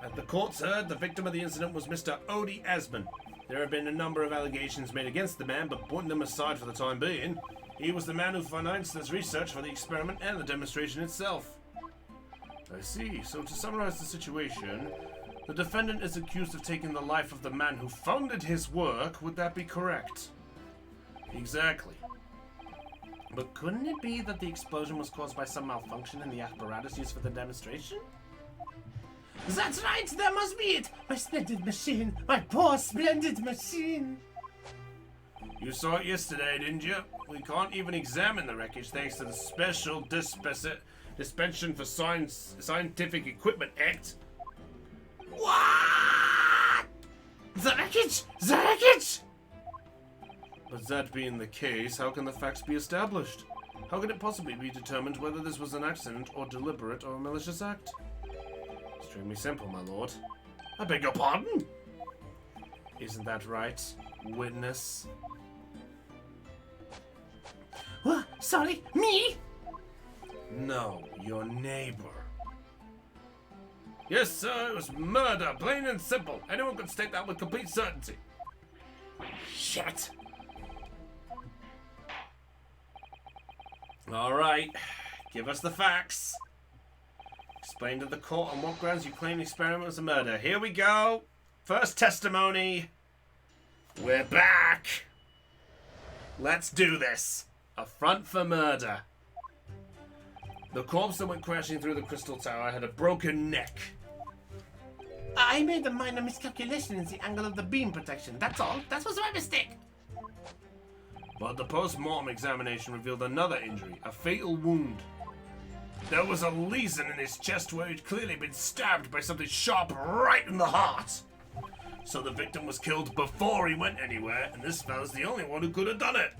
At the court's heard, the victim of the incident was Mr. Odie Esmond. There have been a number of allegations made against the man, but putting them aside for the time being, he was the man who financed this research for the experiment and the demonstration itself. I see. So to summarize the situation, the defendant is accused of taking the life of the man who funded his work. Would that be correct? Exactly. But couldn't it be that the explosion was caused by some malfunction in the apparatus used for the demonstration? That's right, that must be it! My splendid machine! My poor splendid machine! You saw it yesterday, didn't you? We can't even examine the wreckage thanks to the Special Dispensation for Scientific Equipment Act. What? The wreckage! The wreckage! But that being the case, how can the facts be established? How could it possibly be determined whether this was an accident or deliberate or a malicious act? Extremely simple, my lord. I beg your pardon? Isn't that right, witness? What? Sorry, me? No, your neighbor. Yes, sir, it was murder, plain and simple. Anyone could state that with complete certainty. Shit. All right, give us the facts. Explain to the court on what grounds you claim the experiment was a murder. Here we go. First testimony. We're back. Let's do this. A front for murder. The corpse that went crashing through the crystal tower had a broken neck. I made a minor miscalculation in the angle of the beam protection. That's all. That was my mistake. But the post-mortem examination revealed another injury, a fatal wound. There was a lesion in his chest where he'd clearly been stabbed by something sharp right in the heart. So the victim was killed before he went anywhere, and this fella's the only one who could have done it.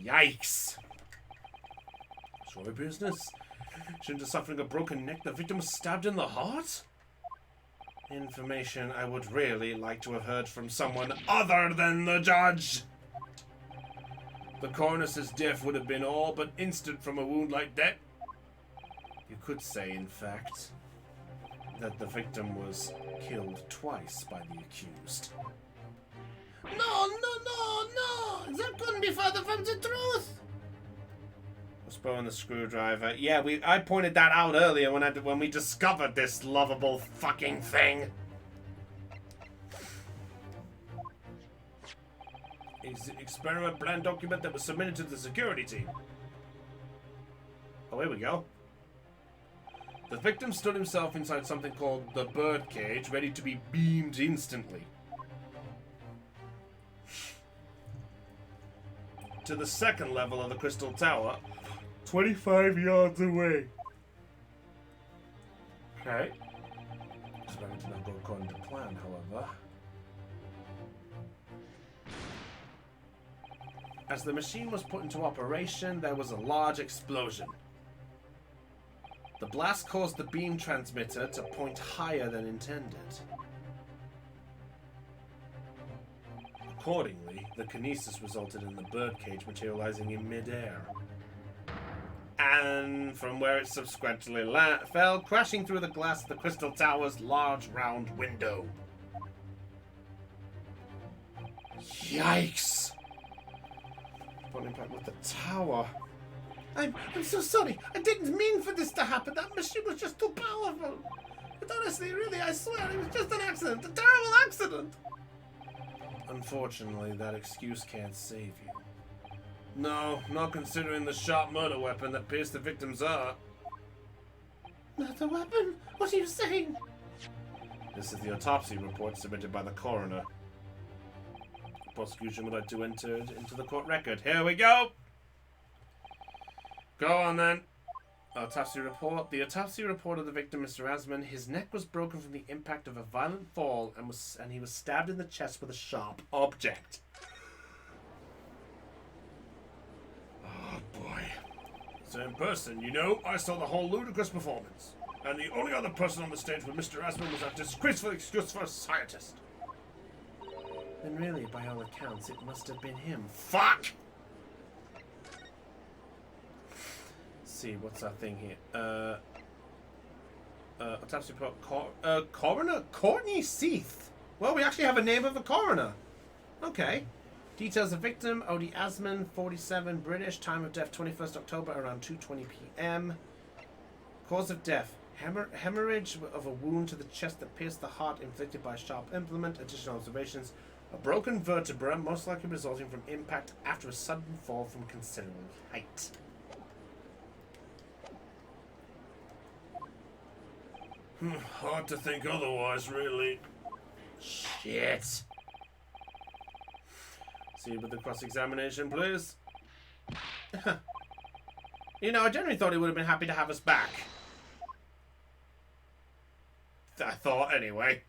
Yikes. Sorry, business. Shouldn't have suffering a broken neck, the victim was stabbed in the heart? Information I would really like to have heard from someone other than the judge. The coroner's death would have been all but instant from a wound like that. You could say, in fact, that the victim was killed twice by the accused. No. That couldn't be further from the truth. Let's bow on the screwdriver. Yeah, I pointed that out earlier when we discovered this lovable fucking thing. Experiment plan document that was submitted to the security team. Oh, here we go. The victim stood himself inside something called the bird cage, ready to be beamed instantly. To the second level of the crystal tower, 25 yards away. Okay. Experiment did not go according to plan, however. As the machine was put into operation, there was a large explosion. The blast caused the beam transmitter to point higher than intended. Accordingly, the kinesis resulted in the birdcage materializing in midair. And from where it subsequently fell, crashing through the glass of the crystal tower's large round window. Yikes! What impact with the tower? I'm so sorry. I didn't mean for this to happen. That machine was just too powerful. But honestly, really, I swear, it was just an accident. A terrible accident. Unfortunately, that excuse can't save you. No, not considering the sharp murder weapon that pierced the victim's heart. Not a weapon? What are you saying? This is the autopsy report submitted by the coroner. The prosecution would like to enter it into the court record. Here we go! Go on then. Autopsy report. The autopsy report of the victim, Mr. Asman, his neck was broken from the impact of a violent fall and he was stabbed in the chest with a sharp object. Oh boy. So in person, you know, I saw the whole ludicrous performance. And the only other person on the stage with Mr. Asman was that disgraceful excuse for a scientist. Then really, by all accounts, it must have been him. Fuck! See, what's that thing here? Autopsy report. Coroner? Courtney Seath. Well, we actually have a name of a coroner. Okay. Details of victim, Odie Asman, 47, British. Time of death, 21st October, around 2:20 p.m. Cause of death, hemorrhage of a wound to the chest that pierced the heart inflicted by a sharp implement. Additional observations, a broken vertebra, most likely resulting from impact after a sudden fall from considerable height. Hard to think otherwise, really. Shit. See with the cross-examination, please. You know, I generally thought he would have been happy to have us back. I thought, anyway.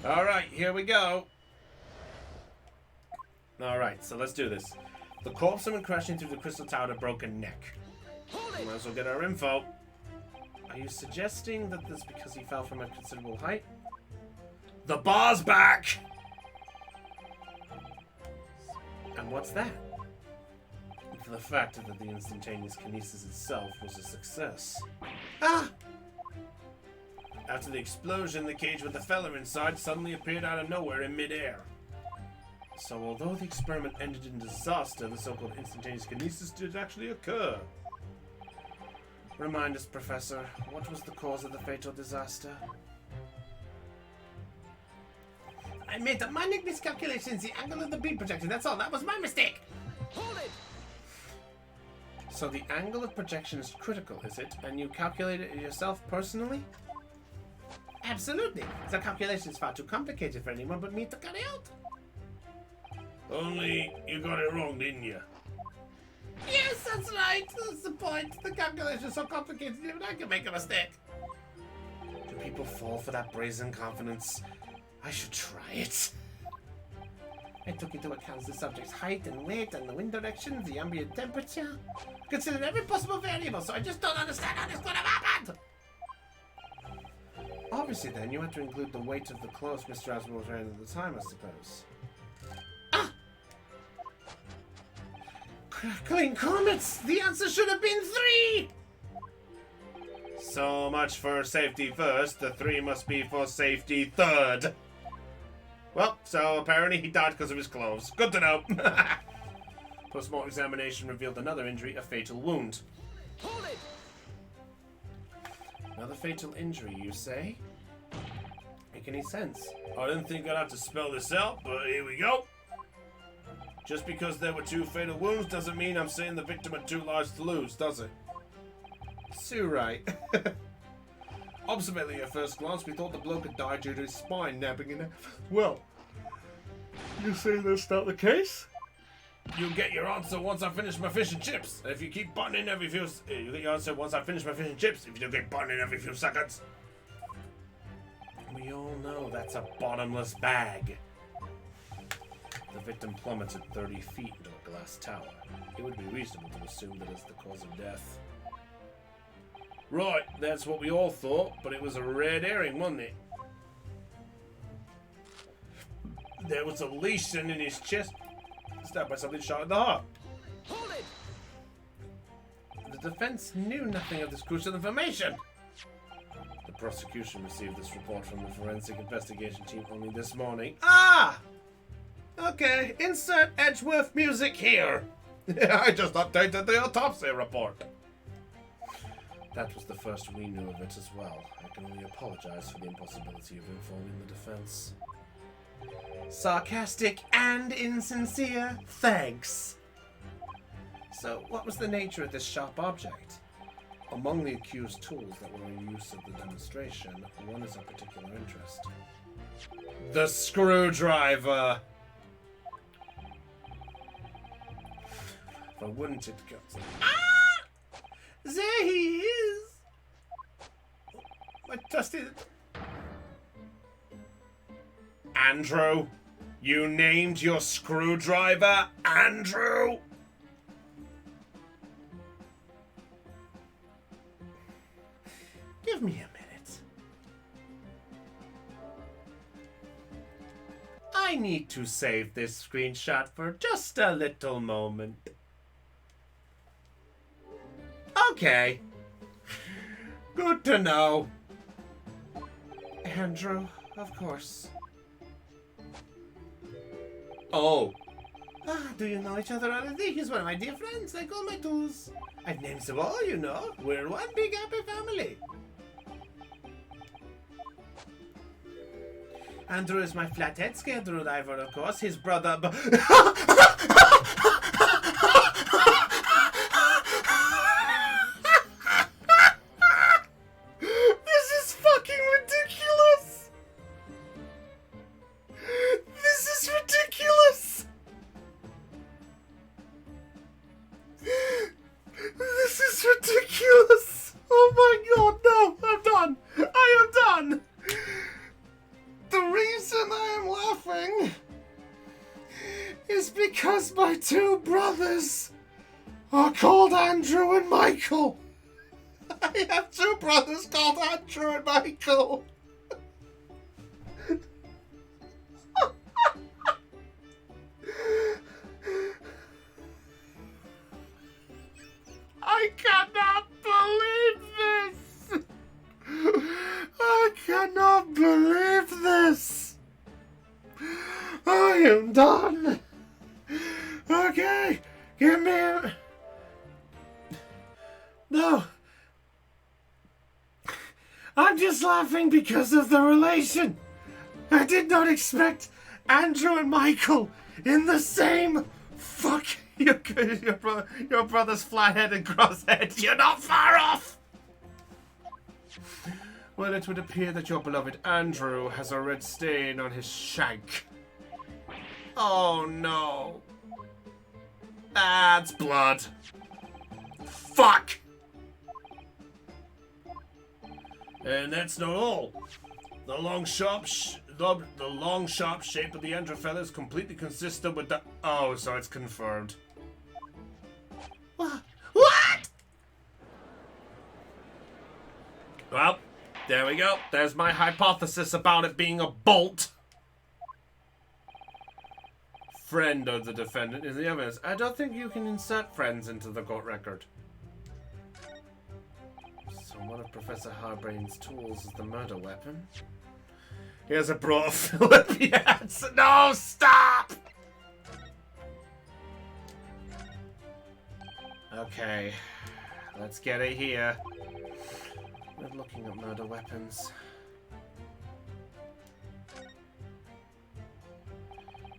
Alright, here we go. Alright, so let's do this. The corpse went crashing through the crystal tower to broken neck. Might as well get our info. Are you suggesting that this is because he fell from a considerable height? The bar's back! And what's that? For the fact that the instantaneous kinesis itself was a success. Ah! After the explosion, the cage with the fella inside suddenly appeared out of nowhere in midair. So although the experiment ended in disaster, the so-called instantaneous kinesis did actually occur. Remind us, Professor, what was the cause of the fatal disaster? I made a minor miscalculation in the angle of the beam projection. That's all. That was my mistake. Hold it. So the angle of projection is critical, is it? And you calculated it yourself personally? Absolutely. The calculation is far too complicated for anyone but me to carry out. Only you got it wrong, didn't you? Yes, that's right. That's the point. The calculation is so complicated even I can make a mistake. Do people fall for that brazen confidence? I should try it. I took into account the subject's height and weight and the wind direction, the ambient temperature. Considered every possible variable, so I just don't understand how this could have happened. Obviously, then, you had to include the weight of the clothes Mr. Aswell was wearing at the time, I suppose. Crackling comets! The answer should have been 3! So much for safety first. The 3 must be for safety third. Well, so apparently he died because of his clothes. Good to know. Post-mortem examination revealed another injury, a fatal wound. Hold it! Another fatal injury, you say? Make any sense? I didn't think I'd have to spell this out, but here we go. Just because there were 2 fatal wounds doesn't mean I'm saying the victim had 2 lives to lose, does it? Sue, right. Obviously, at first glance, we thought the bloke had died due to his spine napping in there. Well, you say that's not the case? You'll get your answer once I finish my fish and chips. If you keep buttoning every few... You'll get your answer once I finish my fish and chips. If you don't get buttoning every few seconds. We all know that's a bottomless bag. The victim plummeted 30 feet into a glass tower. It would be reasonable to assume that it's the cause of death. Right, that's what we all thought, but it was a red herring, wasn't it? There was a lesion in his chest, stabbed by something shot in the heart. Hold it! The defense knew nothing of this crucial information. The prosecution received this report from the forensic investigation team only this morning. Ah! Okay, insert Edgeworth music here. I just updated the autopsy report. That was the first we knew of it as well. I can only apologize for the impossibility of informing the defense. Sarcastic and insincere thanks. So, what was the nature of this sharp object? Among the accused tools that were in use at the demonstration, one is of particular interest. The screwdriver! But wouldn't it go... Ah! There he is! I trusted it. Andrew? You named your screwdriver Andrew? Give me a minute. I need to save this screenshot for just a little moment. Okay. Good to know. Andrew, of course. Oh. Ah, do you know each other already? He's one of my dear friends. I call my tools. I've named them all, you know. We're one big happy family. Andrew is my flathead screwdriver, of course. His brother... This is fucking ridiculous! This is ridiculous! This is ridiculous! Oh my god, no! I'm done! I am done! The reason I am laughing is is because my two brothers are called Andrew and Michael. I have two brothers called Andrew and Michael. I cannot believe this. I cannot believe this. I am done. Okay, give me a... No. I'm just laughing because of the relation. I did not expect Andrew and Michael in the same fuck. Your brother's flathead and crosshead. You're not far off. Well, it would appear that your beloved Andrew has a red stain on his shank. Oh no. That's blood. Fuck. And that's not all. The long sharp shape of the Andrew feather is completely consistent with the... Oh, so it's confirmed. What? Well, there we go. There's my hypothesis about it being a bolt. Friend of the defendant is the evidence. I don't think you can insert friends into the court record. So one of Professor Harbrain's tools is the murder weapon. Here's a bra of Philippians. No, stop! Okay, let's get it here. We're looking at murder weapons.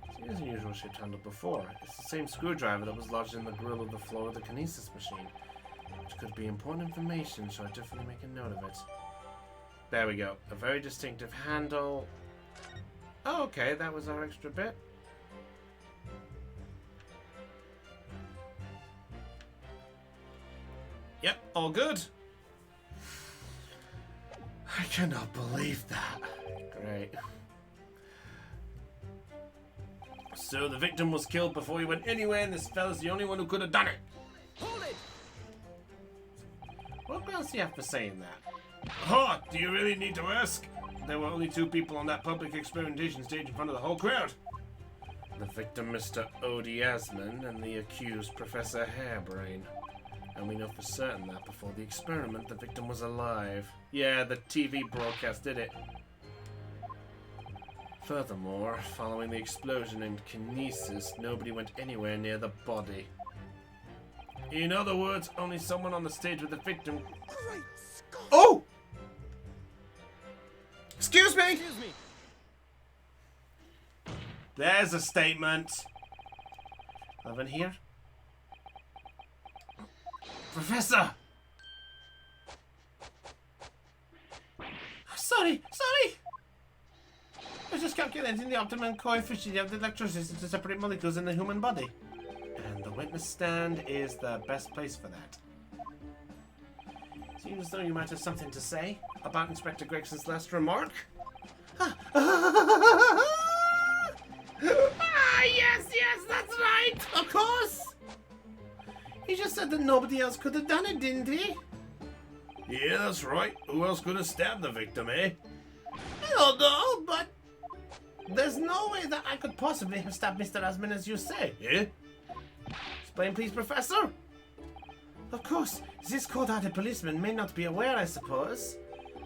It's an unusual shaped handle before. It's the same screwdriver that was lodged in the grill of the floor of the kinesis machine, which could be important information, so I definitely make a note of it. There we go. A very distinctive handle. Oh, okay, that was our extra bit. Yep, all good. I cannot believe that. Great. So the victim was killed before he went anywhere, and this fella's the only one who could have done it. Hold it! What else do you have for saying that? Oh, do you really need to ask? There were only two people on that public experimentation stage in front of the whole crowd. The victim, Mr. Odie Asman, and the accused, Professor Hairbrain. And we know for certain that before the experiment, the victim was alive. Yeah, the TV broadcast did it. Furthermore, following the explosion and kinesis, nobody went anywhere near the body. In other words, only someone on the stage with the victim... Great Scott! Oh! Excuse me! Excuse me. There's a statement. Over here? Professor! Sorry! I was just calculating the optimum coefficient of the electricity to separate molecules in the human body. And the witness stand is the best place for that. Seems as though you might have something to say about Inspector Gregson's last remark. Yes, that's right! Of course! He just said that nobody else could have done it, didn't he? Yeah, that's right. Who else could have stabbed the victim, eh? I don't know, but there's no way that I could possibly have stabbed Mr. Asman as you say. Yeah? Explain, please, Professor. Of course, this cold-hearted policeman may not be aware, I suppose,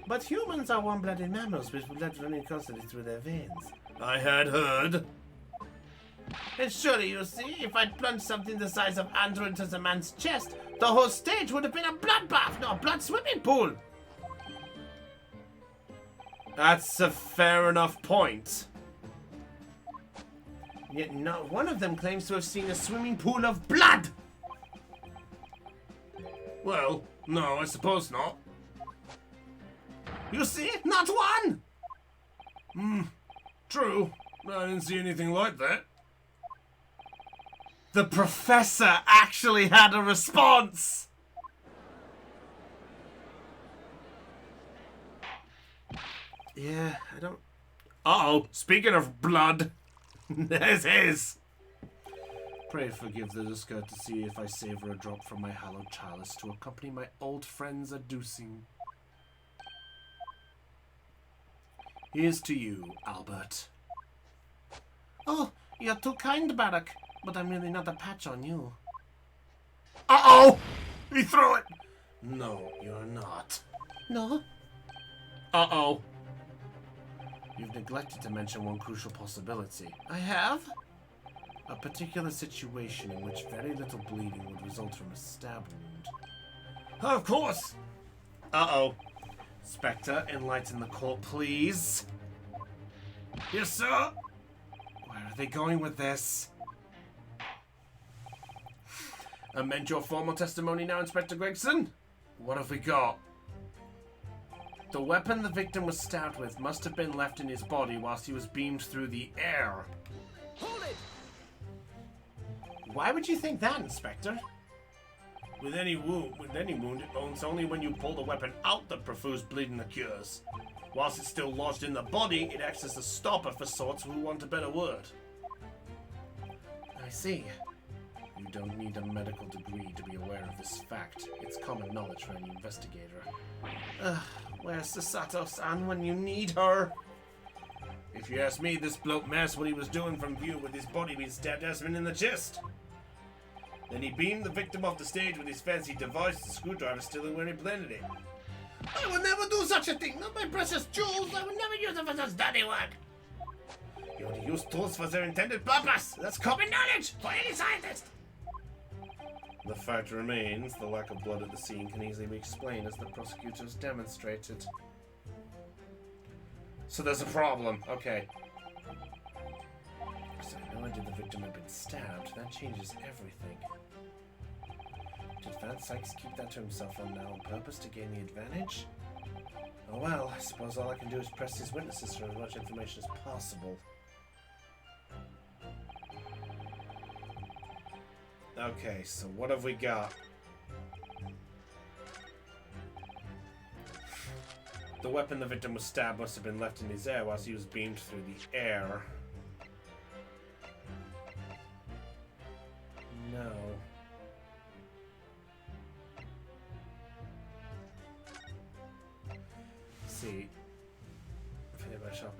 but humans are warm-blooded mammals with blood running constantly through their veins. I had heard. And surely, you see, if I'd plunged something the size of Andrew into the man's chest, the whole stage would have been a bloodbath, not a blood swimming pool. That's a fair enough point. Yet not one of them claims to have seen a swimming pool of blood. Well, no, I suppose not. You see, not one. True. I didn't see anything like that. The professor actually had a response. Yeah, I don't... Uh-oh, speaking of blood, there's his. Pray forgive the discourtesy if I savor a drop from my hallowed chalice to accompany my old friend's adducing. Here's to you, Albert. Oh, you're too kind, Barak. But I'm really not a patch on you. Uh-oh! He threw it! No, you're not. No? Uh-oh. You've neglected to mention one crucial possibility. I have? A particular situation in which very little bleeding would result from a stab wound. Of course! Uh-oh. Spectre, enlighten the court, please. Yes, sir! Where are they going with this? Amend your formal testimony now, Inspector Gregson. What have we got? The weapon the victim was stabbed with must have been left in his body whilst he was beamed through the air. Hold it! Why would you think that, Inspector? With any wound, it's only when you pull the weapon out that profuse bleeding occurs. Whilst it's still lodged in the body, it acts as a stopper for sorts who want a better word. I see. You don't need a medical degree to be aware of this fact. It's common knowledge for any investigator. Where's Sasato-san when you need her? If you ask me, this bloke masked what he was doing from view with his body being stabbed Asman in the chest. Then he beamed the victim off the stage with his fancy device, the screwdriver still in where he planted it. I would never do such a thing! Not my precious jewels! I would never use them for such dirty work! You only use tools for their intended purpose! That's common knowledge for any scientist! The fact remains, the lack of blood at the scene can easily be explained as the prosecutors demonstrated. So there's a problem. Okay. So I know I did the victim had been stabbed. That changes everything. Did Van Sykes keep that to himself on now on purpose to gain the advantage? Oh well, I suppose all I can do is press these witnesses for as much information as possible. Okay, so what have we got? The weapon the victim was stabbed must have been left in his air whilst he was beamed through the air. No. Let's see. Finish my shop.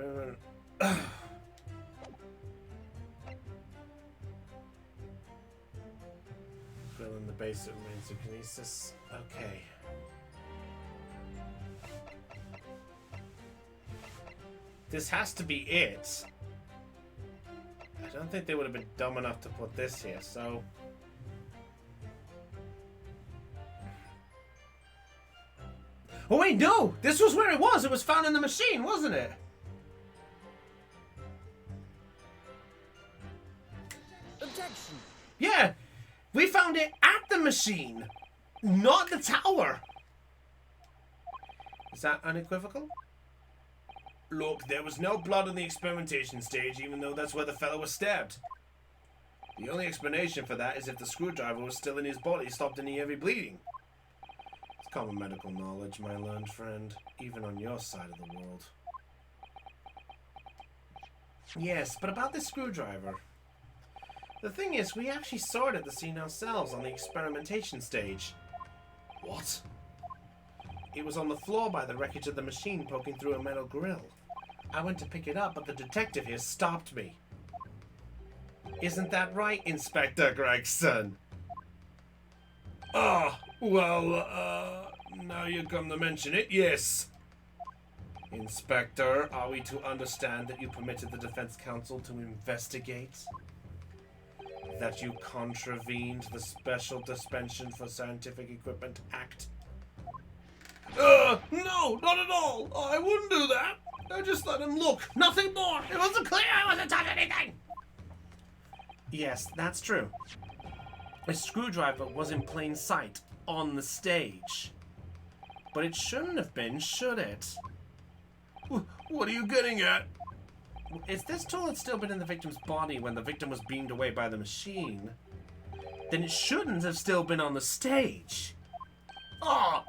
Grill in the base that remains of kinesis. Okay. This has to be it. I don't think they would have been dumb enough to put this here, so... Oh wait, no! This was where it was! It was found in the machine, wasn't it? Objection! Yeah! We found it at the machine! Not the tower! Is that unequivocal? Look, there was no blood on the experimentation stage, even though that's where the fellow was stabbed. The only explanation for that is if the screwdriver was still in his body, stopped any heavy bleeding. It's common medical knowledge, my learned friend, even on your side of the world. Yes, but about this screwdriver. The thing is, we actually saw it at the scene ourselves on the experimentation stage. What? It was on the floor by the wreckage of the machine poking through a metal grill. I went to pick it up, but the detective here stopped me. Isn't that right, Inspector Gregson? Ah, well, now you come to mention it, yes. Inspector, are we to understand that you permitted the defense counsel to investigate? That you contravened the Special Dispensation for Scientific Equipment Act? No, not at all. I wouldn't do that. I just let him look. Nothing more. It wasn't clear I wasn't touching anything. Yes, that's true. A screwdriver was in plain sight on the stage. But it shouldn't have been, should it? What are you getting at? If this tool had still been in the victim's body when the victim was beamed away by the machine, then it shouldn't have still been on the stage. Ah!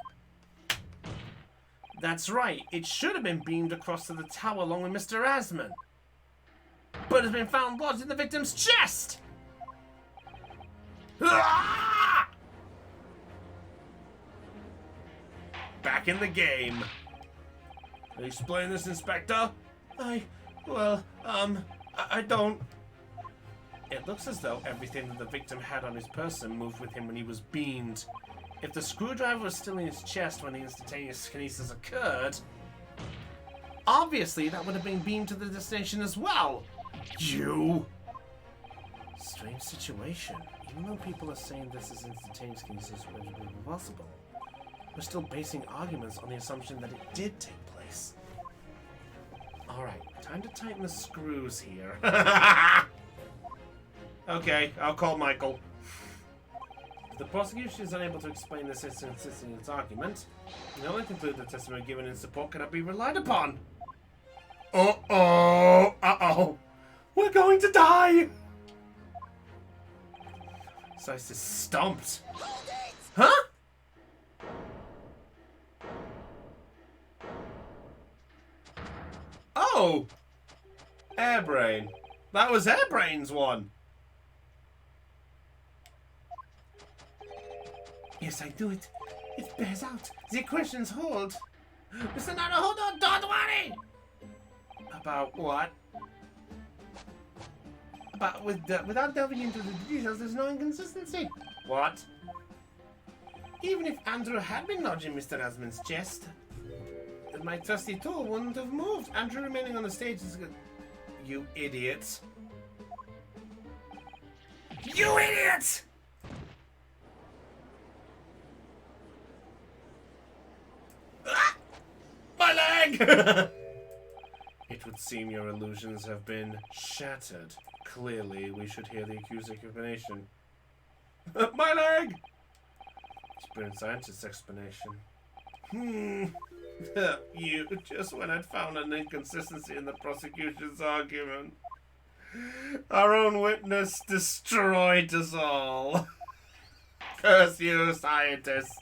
That's right, it should have been beamed across to the tower along with Mr. Asman. But it's been found lodged in the victim's chest! Ah! Back in the game. Explain this, Inspector? I don't. It looks as though everything that the victim had on his person moved with him when he was beamed. If the screwdriver was still in his chest when the instantaneous kinesis occurred, obviously that would have been beamed to the destination as well. You? Strange situation. Even though people are saying this is instantaneous kinesis would be possible, we're still basing arguments on the assumption that it did take place. Alright, time to tighten the screws here. Okay, I'll call Michael. If the prosecution is unable to explain this inconsistency in its argument, they only conclude the testimony given in support cannot be relied upon. Uh-oh! Uh-oh! We're going to die! Sice is stumped. Huh? Oh! Airbrain. That was Airbrain's one. Yes, I do it. It bears out. The equations hold. Mr. Naruhodo, don't worry! About what? But without delving into the details, there's no inconsistency. What? Even if Andrew had been nudging Mr. Asman's chest, my trusty tool wouldn't have moved. Andrew remaining on the stage is good. You idiot. You idiot! Ah! My leg! It would seem your illusions have been shattered. Clearly, we should hear the accused's explanation. My leg! Experienced scientist's explanation. You, just when I'd found an inconsistency in the prosecution's argument. Our own witness destroyed us all. Curse you, scientists.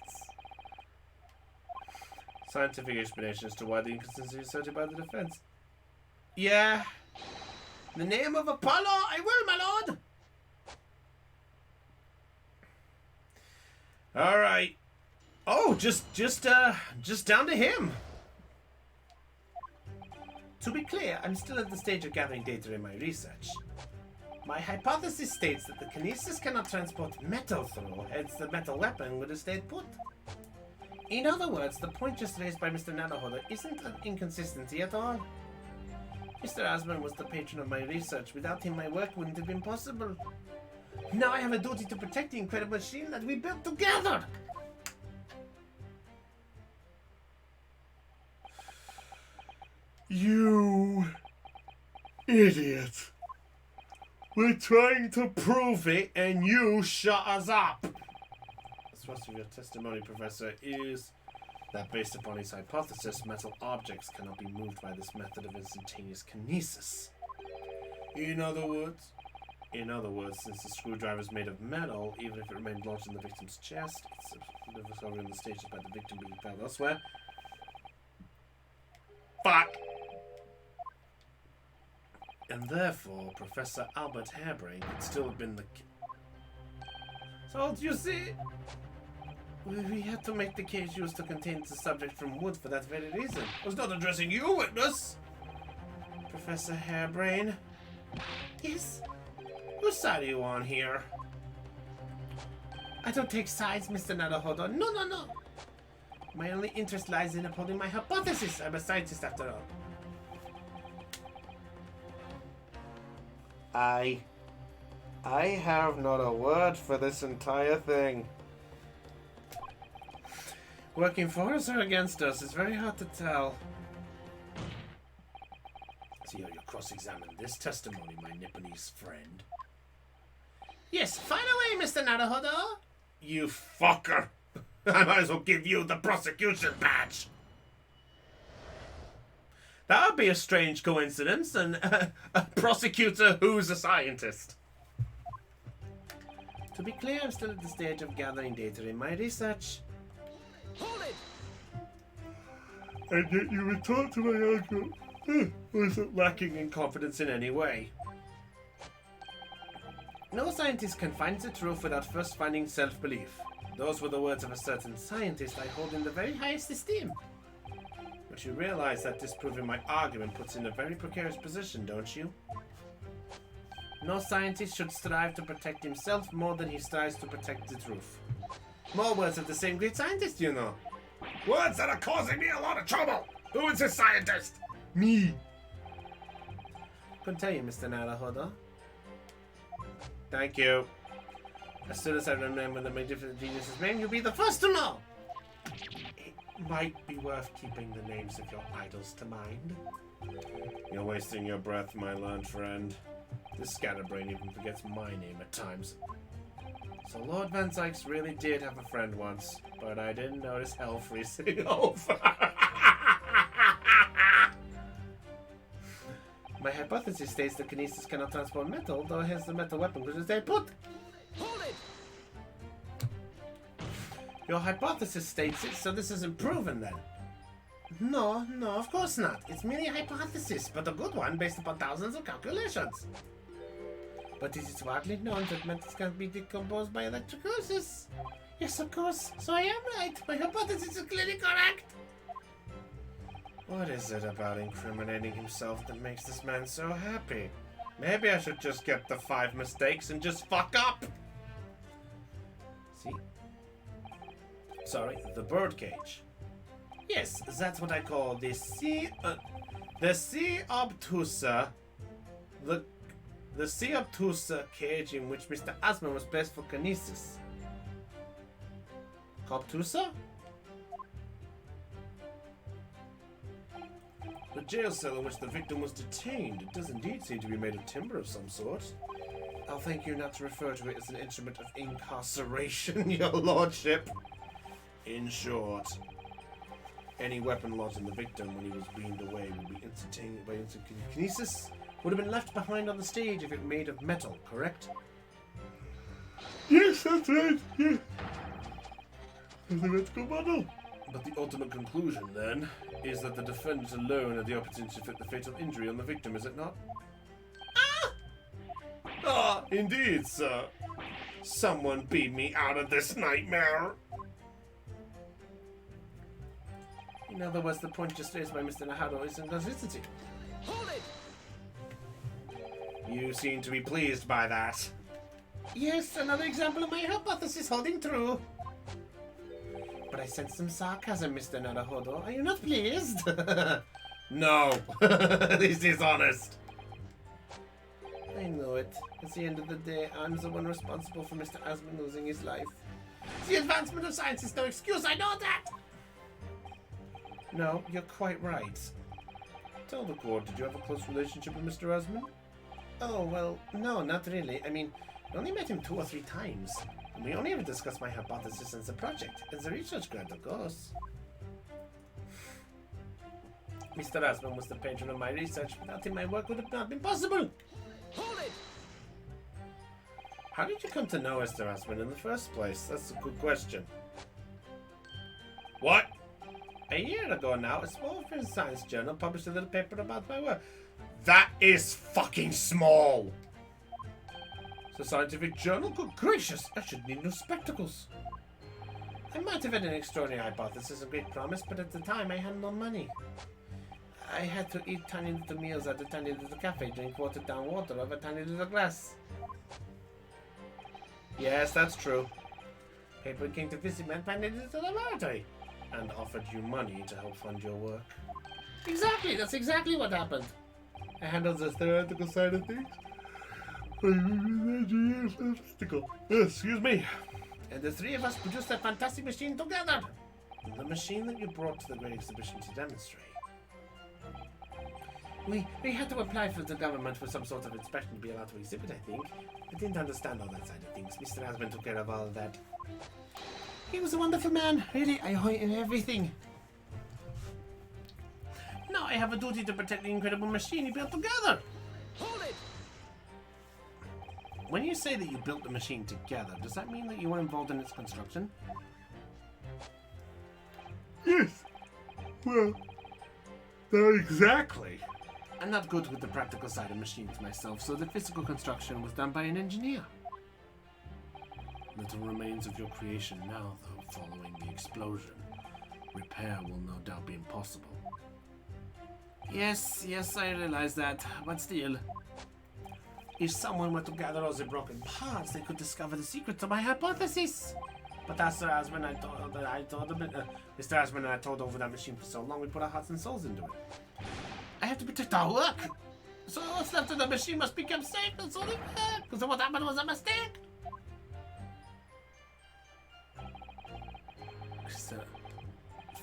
Scientific explanation as to why the inconsistency is asserted by the defense. Yeah. In the name of Apollo, I will, my lord. All right. Oh, just down to him. To be clear, I'm still at the stage of gathering data in my research. My hypothesis states that the kinesis cannot transport metal through, hence the metal weapon would have stayed put. In other words, the point just raised by Mr. Naruhodo isn't an inconsistency at all. Mr. Asman was the patron of my research. Without him, my work wouldn't have been possible. Now I have a duty to protect the incredible machine that we built together. You idiot. We're trying to prove it and you shut us up. The thrust of your testimony, Professor, is that based upon his hypothesis, metal objects cannot be moved by this method of instantaneous kinesis. In other words? In other words, since the screwdriver is made of metal, even if it remained lodged in the victim's chest, it's discovered in the stages by the victim being found elsewhere. Fuck! And therefore, Professor Albert Harebrain could still have been the... So, you see, we had to make the case used to contain the subject from wood for that very reason. I was not addressing you, witness! Professor Harebrain? Yes? Whose side are you on here? I don't take sides, Mr. Naruhodo. No, no, no. My only interest lies in upholding my hypothesis. I'm a scientist after all. I have not a word for this entire thing. Working for us or against us, it's very hard to tell. See how you cross-examine this testimony, my Nipponese friend. Yes, fire away, Mr. Naruhodo. You fucker! I might as well give you the prosecution badge! That would be a strange coincidence, and a prosecutor who's a scientist. To be clear, I'm still at the stage of gathering data in my research. Hold it! And yet you retort to my argument. Wasn't lacking in confidence in any way. No scientist can find the truth without first finding self-belief. Those were the words of a certain scientist I hold in the very highest esteem. But you realize that disproving my argument puts you in a very precarious position, don't you? No scientist should strive to protect himself more than he strives to protect the truth. More words of the same great scientist, you know. Words that are causing me a lot of trouble! Who is this scientist? Me. Couldn't tell you, Mr. Naruhodo. Thank you. As soon as I remember my different genius's name, you'll be the first to know! It might be worth keeping the names of your idols to mind. You're wasting your breath, my learned friend. This scatterbrain even forgets my name at times. So Lord Van Zykes really did have a friend once, but I didn't notice hell freezing over. My hypothesis states that Kinesis cannot transport metal, though it has the metal weapon which is they put. Hold it! Your hypothesis states it, so this isn't proven then. No, of course not. It's merely a hypothesis, but a good one based upon thousands of calculations. But it is widely known that metals can be decomposed by electrolysis. Yes, of course. So I am right. My hypothesis is clearly correct. What is it about incriminating himself that makes this man so happy? Maybe I should just get the 5 mistakes and just fuck up. See? Sorry, the birdcage. Yes, that's what I call the C obtusa. The C obtusa cage in which Mr. Asman was placed for kinesis. Obtusa? The jail cell in which the victim was detained. It does indeed seem to be made of timber of some sort. I'll thank you not to refer to it as an instrument of incarceration, your lordship. In short, any weapon lodged in the victim when he was beamed away would be instantaneous by kinesis. Would have been left behind on the stage if it were made of metal, correct? Yes, that's right. Yeah. Let's go model. But the ultimate conclusion, then, is that the defendant alone had the opportunity to inflict the fatal injury on the victim, is it not? Ah, indeed, sir. Someone beat me out of this nightmare. In other words, the point just raised by Mr. Nahado is inconsistency. Hold it! You seem to be pleased by that. Yes, another example of my hypothesis holding true. But I sense some sarcasm, Mr. Naruhodo. Are you not pleased? No. This is honest. I know it. At the end of the day, I'm the one responsible for Mr. Asman losing his life. The advancement of science is no excuse, I know that! No, you're quite right. Tell the court, did you have a close relationship with Mr. Asman? Oh, well, no, not really. I mean, I only met him 2 or 3 times. And we only ever discussed my hypothesis and the project. It's a research grant, of course. Mr. Asman was the patron of my research. Without him, my work would have not been possible. Hold it! How did you come to know Mr. Asman in the first place? That's a good question. What? A year ago now, a small French science journal published a little paper about my work. That is fucking small! It's a scientific journal? Good gracious, I should need new spectacles. I might have had an extraordinary hypothesis and great promise, but at the time I had no money. I had to eat tiny little meals at a tiny little cafe, drink watered down water out of a tiny little glass. Yes, that's true. Paper came to visit me at tiny little laboratory and offered you money to help fund your work. Exactly, that's exactly what happened. I handled the theoretical side of things. Excuse me. And the 3 of us produced that fantastic machine together. The machine that you brought to the Great Exhibition to demonstrate. We had to apply for the government for some sort of inspection to be allowed to exhibit, I think. I didn't understand all that side of things. Mr. Asman took care of all of that. He was a wonderful man. Really, I owe him everything. Now I have a duty to protect the incredible machine he built together. Hold it! When you say that you built the machine together, does that mean that you were involved in its construction? Yes. Well, not exactly. I'm not good with the practical side of machines myself, so the physical construction was done by an engineer. Little remains of your creation now, though, following the explosion. Repair will no doubt be impossible. Yes, I realize that, but still. If someone were to gather all the broken parts, they could discover the secret to my hypothesis. But Mr. Asman and I told over that machine for so long, we put our hearts and souls into it. I have to protect our work. So what's left of the machine must be kept safe. That's only fair. Because what happened was a mistake.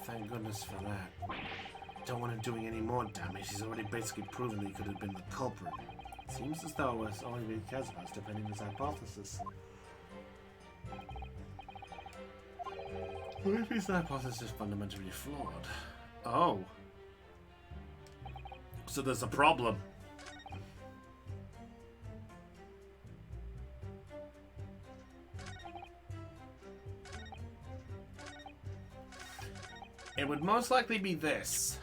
Thank goodness for that. Don't want him doing any more damage. He's already basically proven that he could have been the culprit. It seems as though it's only he cares about defending his hypothesis. What if his hypothesis is fundamentally flawed? Oh. So there's a problem. It would most likely be this.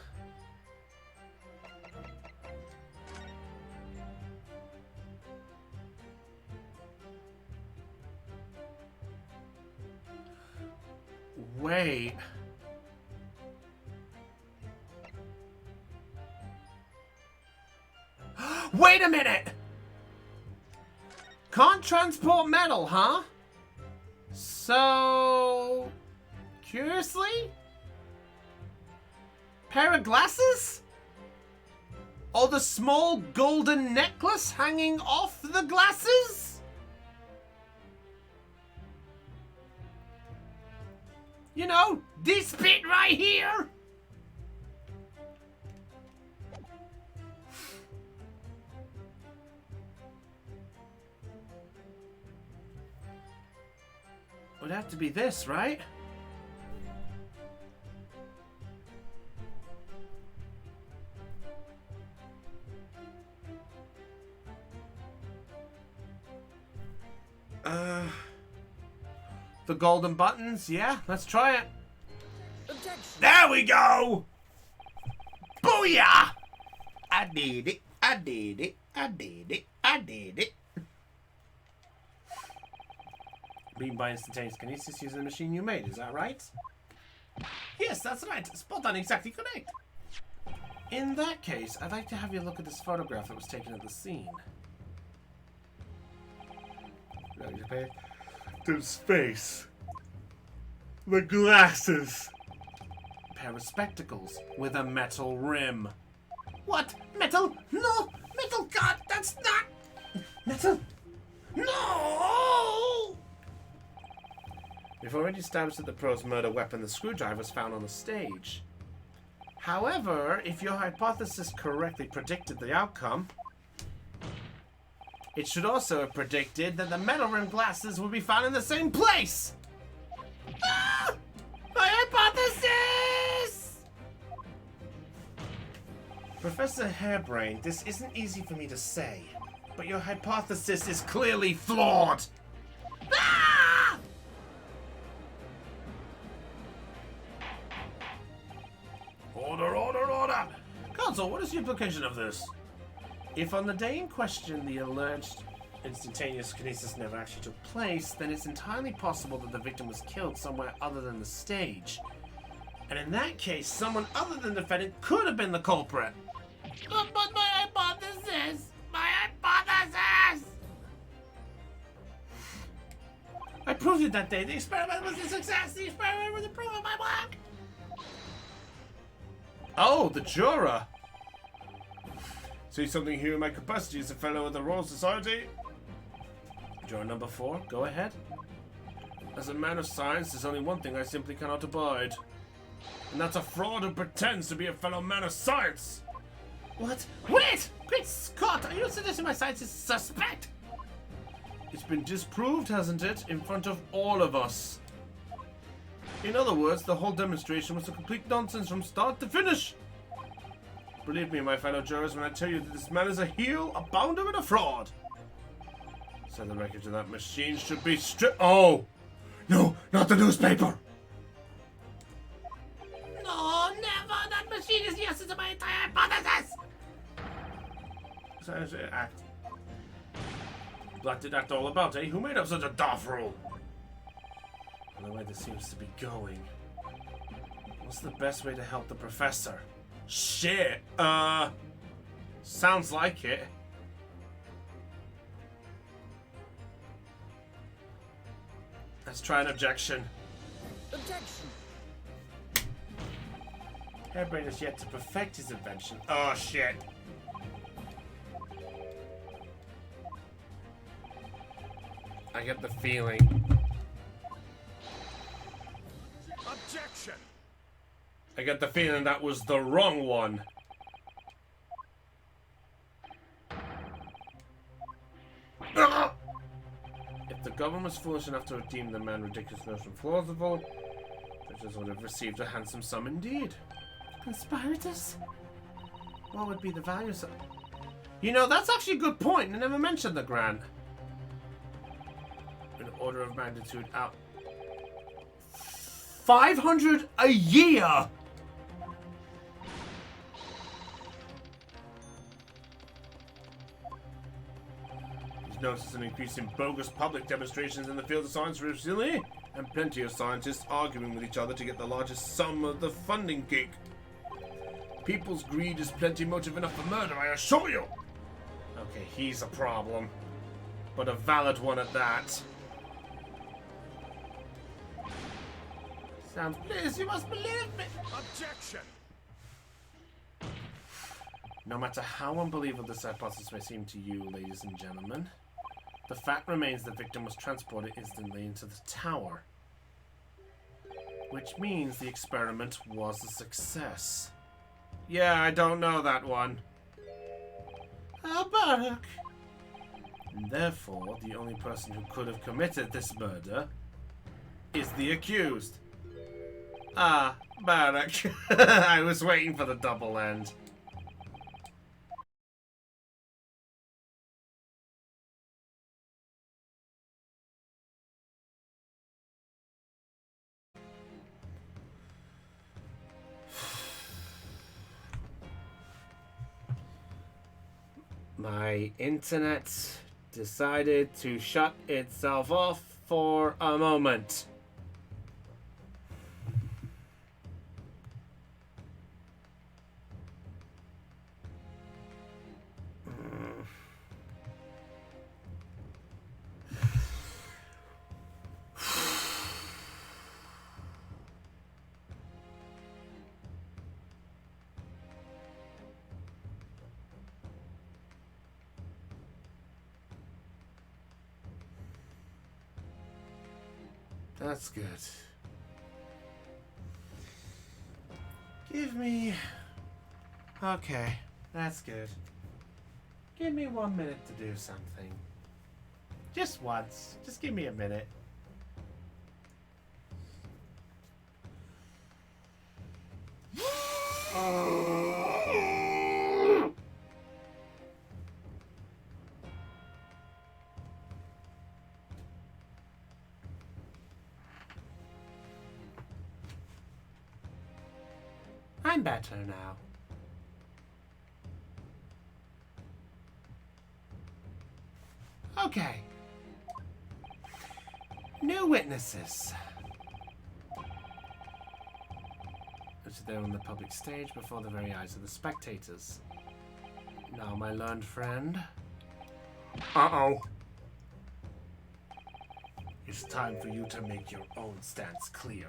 Wait. Wait a minute! Can't transport metal, huh? So... curiously? Pair of glasses? Or the small golden necklace hanging off the glasses? You know, this bit right here? Would have to be this, right? The golden buttons, yeah, let's try it. Objection! There we go! Booyah! I did it, I did it, I did it, I did it. Being by instantaneous kinesis using the machine you made, is that right? Yes, that's right. Spot on, exactly correct. In that case, I'd like to have you look at this photograph that was taken at the scene. His face. The glasses. A pair of spectacles with a metal rim. What? Metal? No! Metal! God, that's not... Metal? No! We've already established that the pro's murder weapon, the screwdriver, was found on the stage. However, if your hypothesis correctly predicted the outcome, it should also have predicted that the metal rim glasses would be found in the same place! Ah! My hypothesis! Professor Hairbrain, this isn't easy for me to say, but your hypothesis is clearly flawed! Ah! Order, order, order! Counsel, what is the implication of this? If on the day in question the alleged instantaneous kinesis never actually took place, then it's entirely possible that the victim was killed somewhere other than the stage. And in that case, someone other than the defendant could have been the culprit. But my hypothesis! My hypothesis! I proved it that day. The experiment was a success. The experiment was a proof of my work. Oh, the juror. See something here in my capacity as a fellow of the Royal Society? Juror number 4, go ahead. As a man of science, there's only one thing I simply cannot abide. And that's a fraud who pretends to be a fellow man of science! What? Wait! Great Scott! Are you suggesting my science is suspect? It's been disproved, hasn't it? In front of all of us. In other words, the whole demonstration was a complete nonsense from start to finish. Believe me, my fellow jurors, when I tell you that this man is a heel, a bounder, and a fraud. So the wreckage of that machine should be stripped. Oh! No, not the newspaper! No, never! That machine is the essence of my entire hypothesis! Act. What did act all about, eh? Who made up such a daft rule? And the way this seems to be going. What's the best way to help the professor? Shit! Sounds like it. Let's try an objection. Objection. Hairbrain has yet to perfect his invention. Oh shit. I get the feeling. Objection! I get the feeling that was the wrong one. Ah! If the government was foolish enough to have deemed the man ridiculous notion plausible, judges would have received a handsome sum indeed. Conspirators? What would be the values of... You know, that's actually a good point. I never mentioned the grant. An order of magnitude out. 500 a year! He's noticed an increase in bogus public demonstrations in the field of science recently, and plenty of scientists arguing with each other to get the largest sum of the funding gig. People's greed is plenty motive enough for murder, I assure you! Okay, he's a problem. But a valid one at that. Sounds please, you must believe me! Objection! No matter how unbelievable this hypothesis may seem to you, ladies and gentlemen, the fact remains the victim was transported instantly into the tower. Which means the experiment was a success. Yeah, I don't know that one. Barak. And therefore, the only person who could have committed this murder is the accused. Ah, Barak. I was waiting for the double end. My internet decided to shut itself off for a moment. That's good. Give me... Okay, that's good. Give me 1 minute to do something. Just once. Just give me a minute. I'm better now. Okay. New witnesses. Which are there on the public stage before the very eyes of the spectators. Now, my learned friend. Uh-oh. It's time for you to make your own stance clear.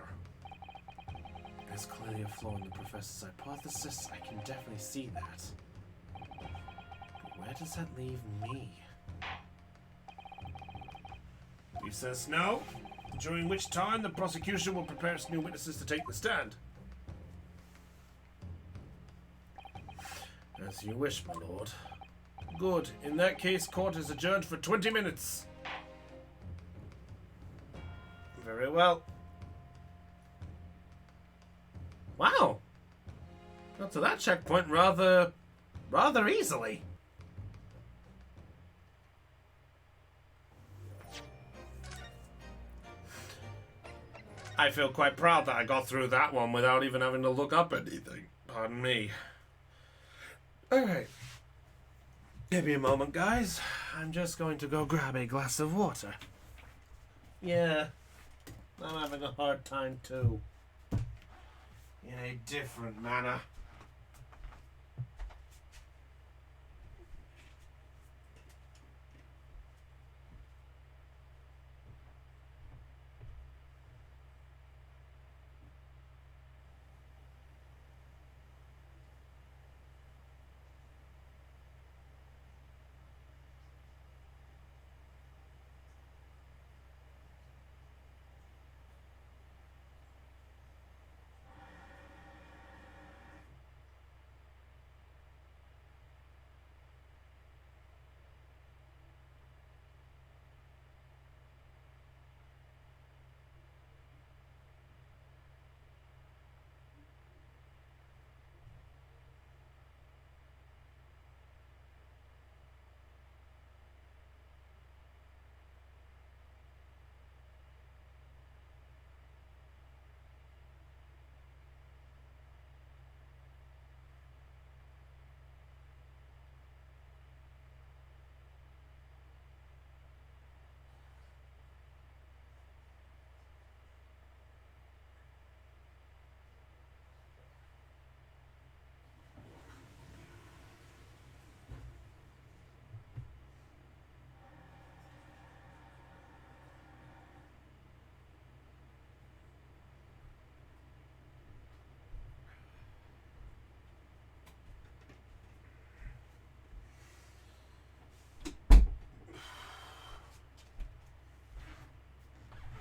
There's clearly a flaw in the professor's hypothesis. I can definitely see that. But where does that leave me? He says no, during which time the prosecution will prepare its new witnesses to take the stand. As you wish, my lord. Good. In that case, court is adjourned for 20 minutes. Very well. Wow. Got to that checkpoint rather easily. I feel quite proud that I got through that one without even having to look up anything. Pardon me. Alright. Give me a moment, guys. I'm just going to go grab a glass of water. Yeah. I'm having a hard time too. In a different manner.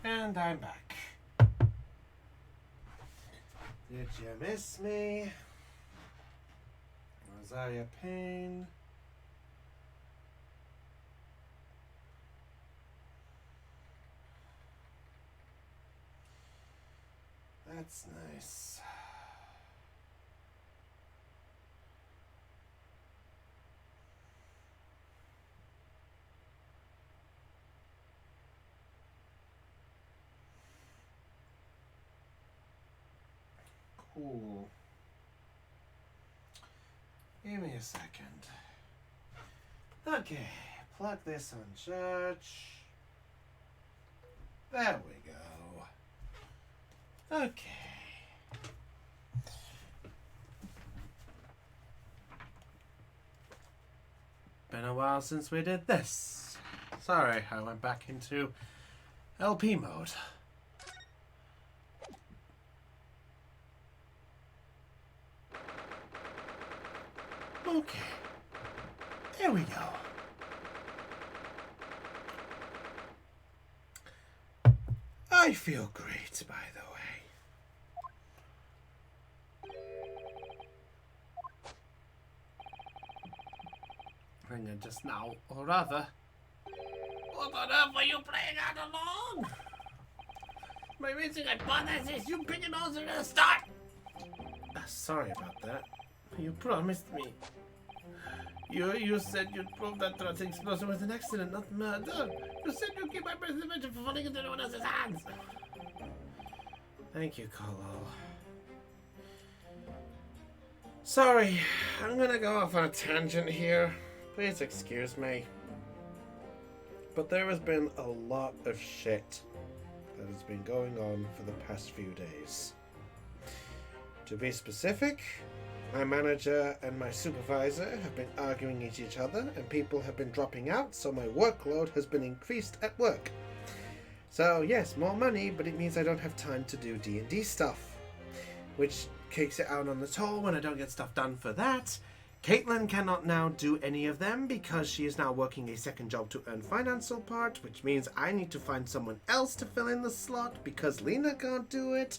And I'm back. Did you miss me? Rosaria Payne. That's nice. Cool. Give me a second. Okay, plug this on church. There we go. Okay. Been a while since we did this. Sorry, I went back into LP mode. Okay. There we go. I feel great, by the way. Ringing just now, or rather. What on earth are you playing at along? My racing hypothesis, you picking those are gonna start! Sorry about that. You promised me. You said you'd prove that Trot's explosion was an accident, not murder. You said you'd keep my preservation from falling into anyone else's hands. Thank you, Colo. Sorry, I'm gonna go off on a tangent here. Please excuse me. But there has been a lot of shit that has been going on for the past few days. To be specific, my manager and my supervisor have been arguing with each other and people have been dropping out, so my workload has been increased at work. So yes, more money, but it means I don't have time to do D&D stuff, which kicks it out on the toll when I don't get stuff done for that. Caitlin cannot now do any of them because she is now working a second job to earn financial part, which means I need to find someone else to fill in the slot because Lena can't do it.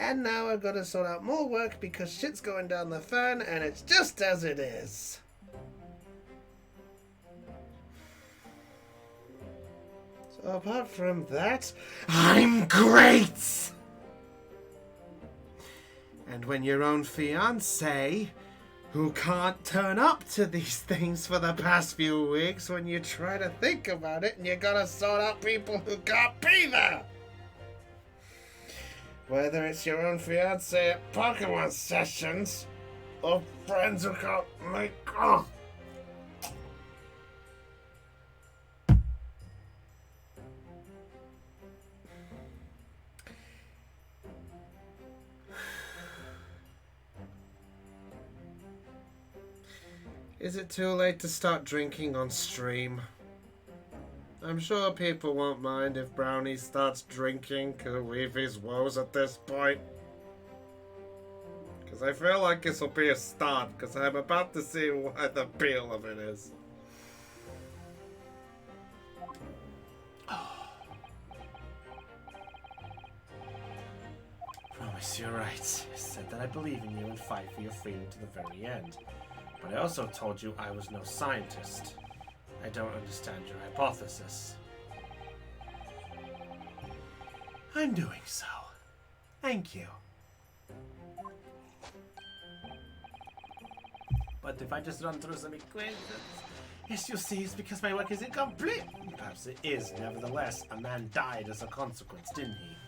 And now I've got to sort out more work because shit's going down the fan and it's just as it is. So apart from that, I'm great! And when your own fiancé, who can't turn up to these things for the past few weeks, when you try to think about it and you gotta sort out people who can't be there! Whether it's your own fiancé at Pokemon sessions, or friends who can't make... Oh. Is it too late to start drinking on stream? I'm sure people won't mind if Brownie starts drinking to relieve his woes at this point. Because I feel like this will be a start, because I'm about to see what the appeal of it is. Promise you're right. I said that I believe in you and fight for your freedom to the very end. But I also told you I was no scientist. I don't understand your hypothesis. I'm doing so. Thank you. But if I just run through some equations, yes, you see, it's because my work is incomplete. Perhaps it is. Nevertheless, a man died as a consequence, didn't he?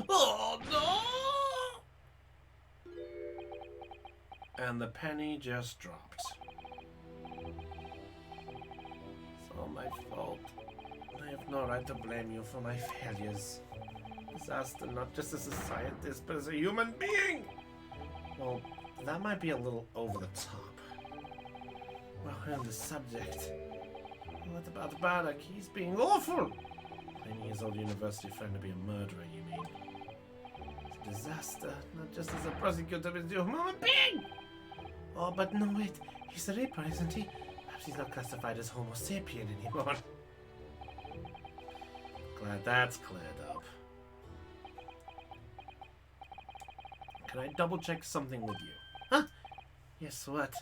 Oh no! And the penny just dropped. It's all my fault. I have no right to blame you for my failures. Disaster, not just as a scientist, but as a human being! Well, that might be a little over the top. Well, we're on the subject. What about Bardock? He's being awful! Claiming his old university friend to be a murderer, you mean? It's a disaster, not just as a prosecutor, but as a human being! Oh, but no, wait. He's a Reaper, isn't he? Perhaps he's not classified as Homo sapien anymore. Glad that's cleared up. Can I double check something with you? Huh? Yes, what?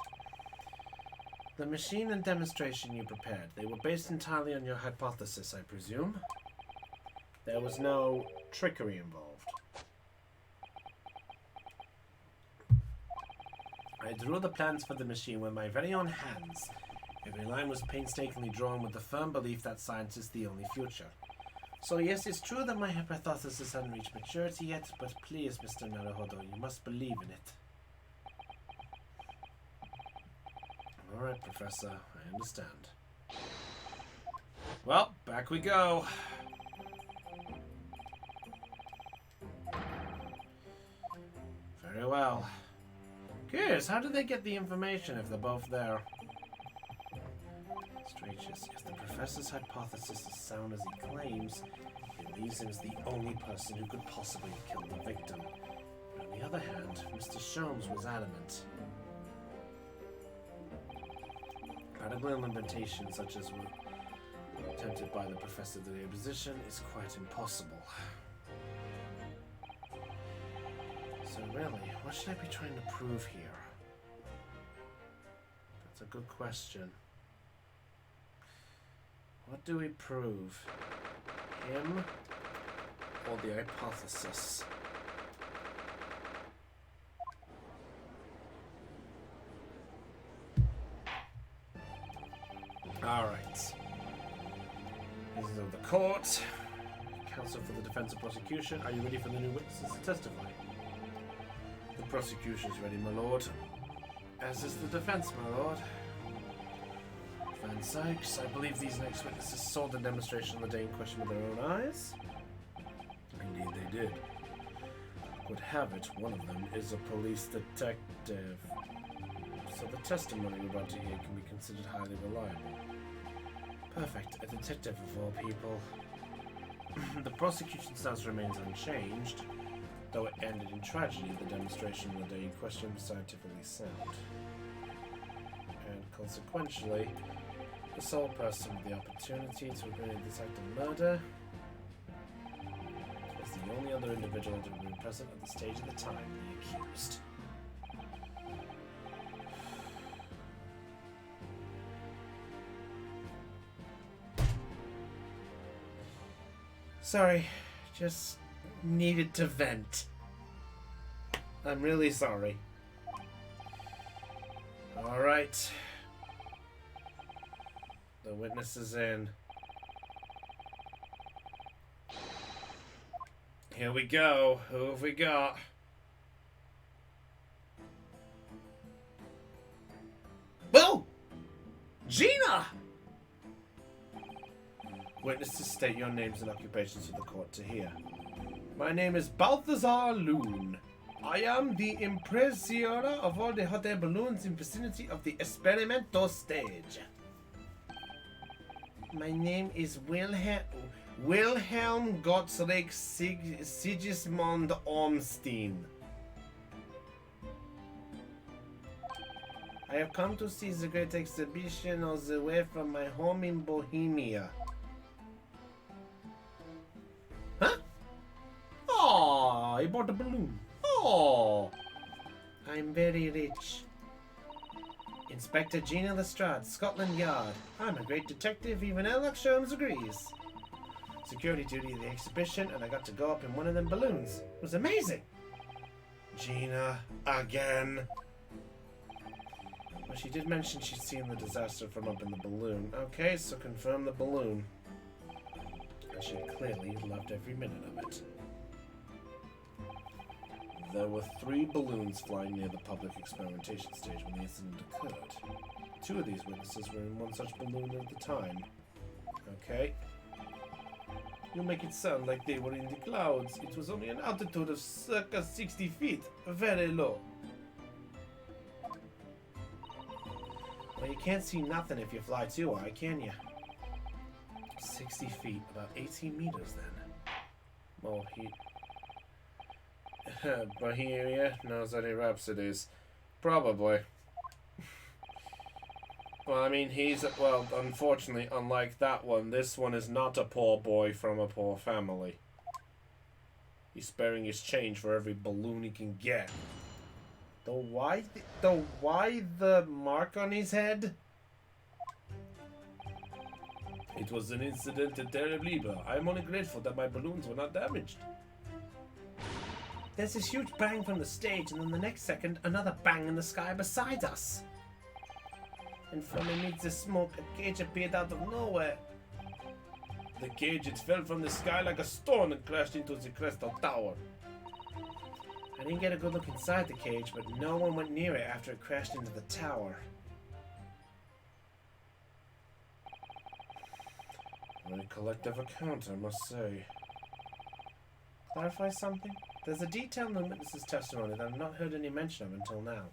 The machine and demonstration you prepared, they were based entirely on your hypothesis, I presume? There was no trickery involved. I drew the plans for the machine with my very own hands. Every line was painstakingly drawn with the firm belief that science is the only future. So yes, it's true that my hypothesis hasn't reached maturity yet, but please, Mr. Naruhodo, you must believe in it. Alright, Professor, I understand. Well, back we go. Very well. Curious, how did they get the information if they're both there? Strange, if the professor's hypothesis is sound as he claims, it leaves him as the only person who could possibly have killed the victim. But on the other hand, Mr. Sholmes was adamant. Radical implementation such as were attempted by the professor to the opposition is quite impossible. So really, what should I be trying to prove here? That's a good question. What do we prove? Him or the hypothesis? Alright. This is of the court. Counsel for the defense and prosecution. Are you ready for the new witnesses to testify? The prosecution's ready, my lord. As is the defense, my lord. Van Sykes, I believe these next witnesses saw the demonstration on the day in question with their own eyes. Indeed they did. Would have it, one of them is a police detective. So the testimony we're about to hear can be considered highly reliable. Perfect, a detective of all people. The prosecution stance remains unchanged, though it ended in tragedy. The demonstration on the day in question was scientifically sound. And consequentially, the sole person with the opportunity to agree this act of murder was the only other individual to have been present at the stage at the time, the accused. Sorry, just needed to vent. I'm really sorry. Alright. The witness is in. Here we go. Who have we got? Whoa! Gina! Witnesses, state your names and occupations for the court to hear. My name is Balthazar Loon. I am the impressiona of all the hot air balloons in vicinity of the experimental stage. My name is Wilhelm Gottschalk Sigismund Ormstein. I have come to see the great exhibition on the way from my home in Bohemia. Huh? Oh, he bought a balloon. Oh, I'm very rich. Inspector Gina Lestrade, Scotland Yard. I'm a great detective, even Sherlock Holmes agrees. Security duty at the exhibition, and I got to go up in one of them balloons. It was amazing. Gina, again. Well, she did mention she'd seen the disaster from up in the balloon. Okay, so confirm the balloon. And she clearly loved every minute of it. There were 3 balloons flying near the public experimentation stage when the incident occurred. 2 of these witnesses were in one such balloon at the time. Okay. You make it sound like they were in the clouds. It was only an altitude of circa 60 feet. Very low. Well, you can't see nothing if you fly too high, can you? 60 feet, about 18 meters then. Well, Bohemia knows any rhapsodies. Probably. Well, I mean, well, unfortunately, unlike that one, this one is not a poor boy from a poor family. He's sparing his change for every balloon he can get. Though why the mark on his head? It was an incident terrible. I'm only grateful that my balloons were not damaged. There's this huge bang from the stage, and then the next second, another bang in the sky beside us. And from amidst the smoke, a cage appeared out of nowhere. The cage, it fell from the sky like a stone and crashed into the crystal tower. I didn't get a good look inside the cage, but no one went near it after it crashed into the tower. Very collective account, I must say. Clarify something? There's a detail in the witness's testimony that I've not heard any mention of until now.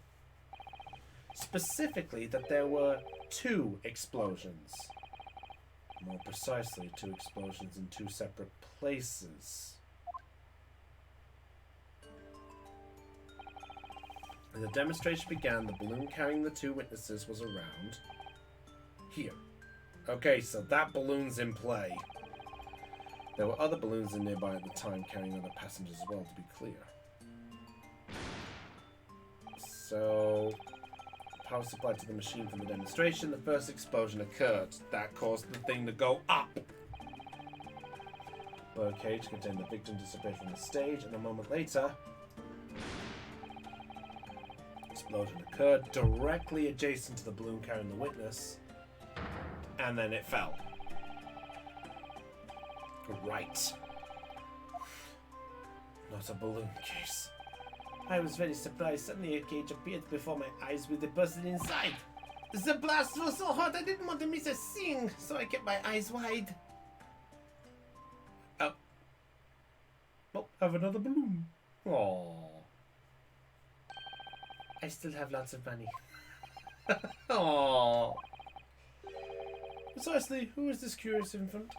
Specifically, that there were 2 explosions. More precisely, 2 explosions in 2 separate places. When the demonstration began, the balloon carrying the 2 witnesses was around here. Okay, so that balloon's in play. There were other balloons in nearby at the time carrying other passengers as well, to be clear. So, power supply to the machine from the demonstration. The first explosion occurred. That caused the thing to go up. Birdcage contained the victim disappeared from the stage, and a moment later, explosion occurred directly adjacent to the balloon carrying the witness, and then it fell. Right. Not a balloon case. I was very surprised. Suddenly a cage appeared before my eyes with the person inside. The blast was so hot I didn't want to miss a thing, so I kept my eyes wide. Oh. Oh, have another balloon. Aww. I still have lots of money. Aww. Precisely, who is this curious infant?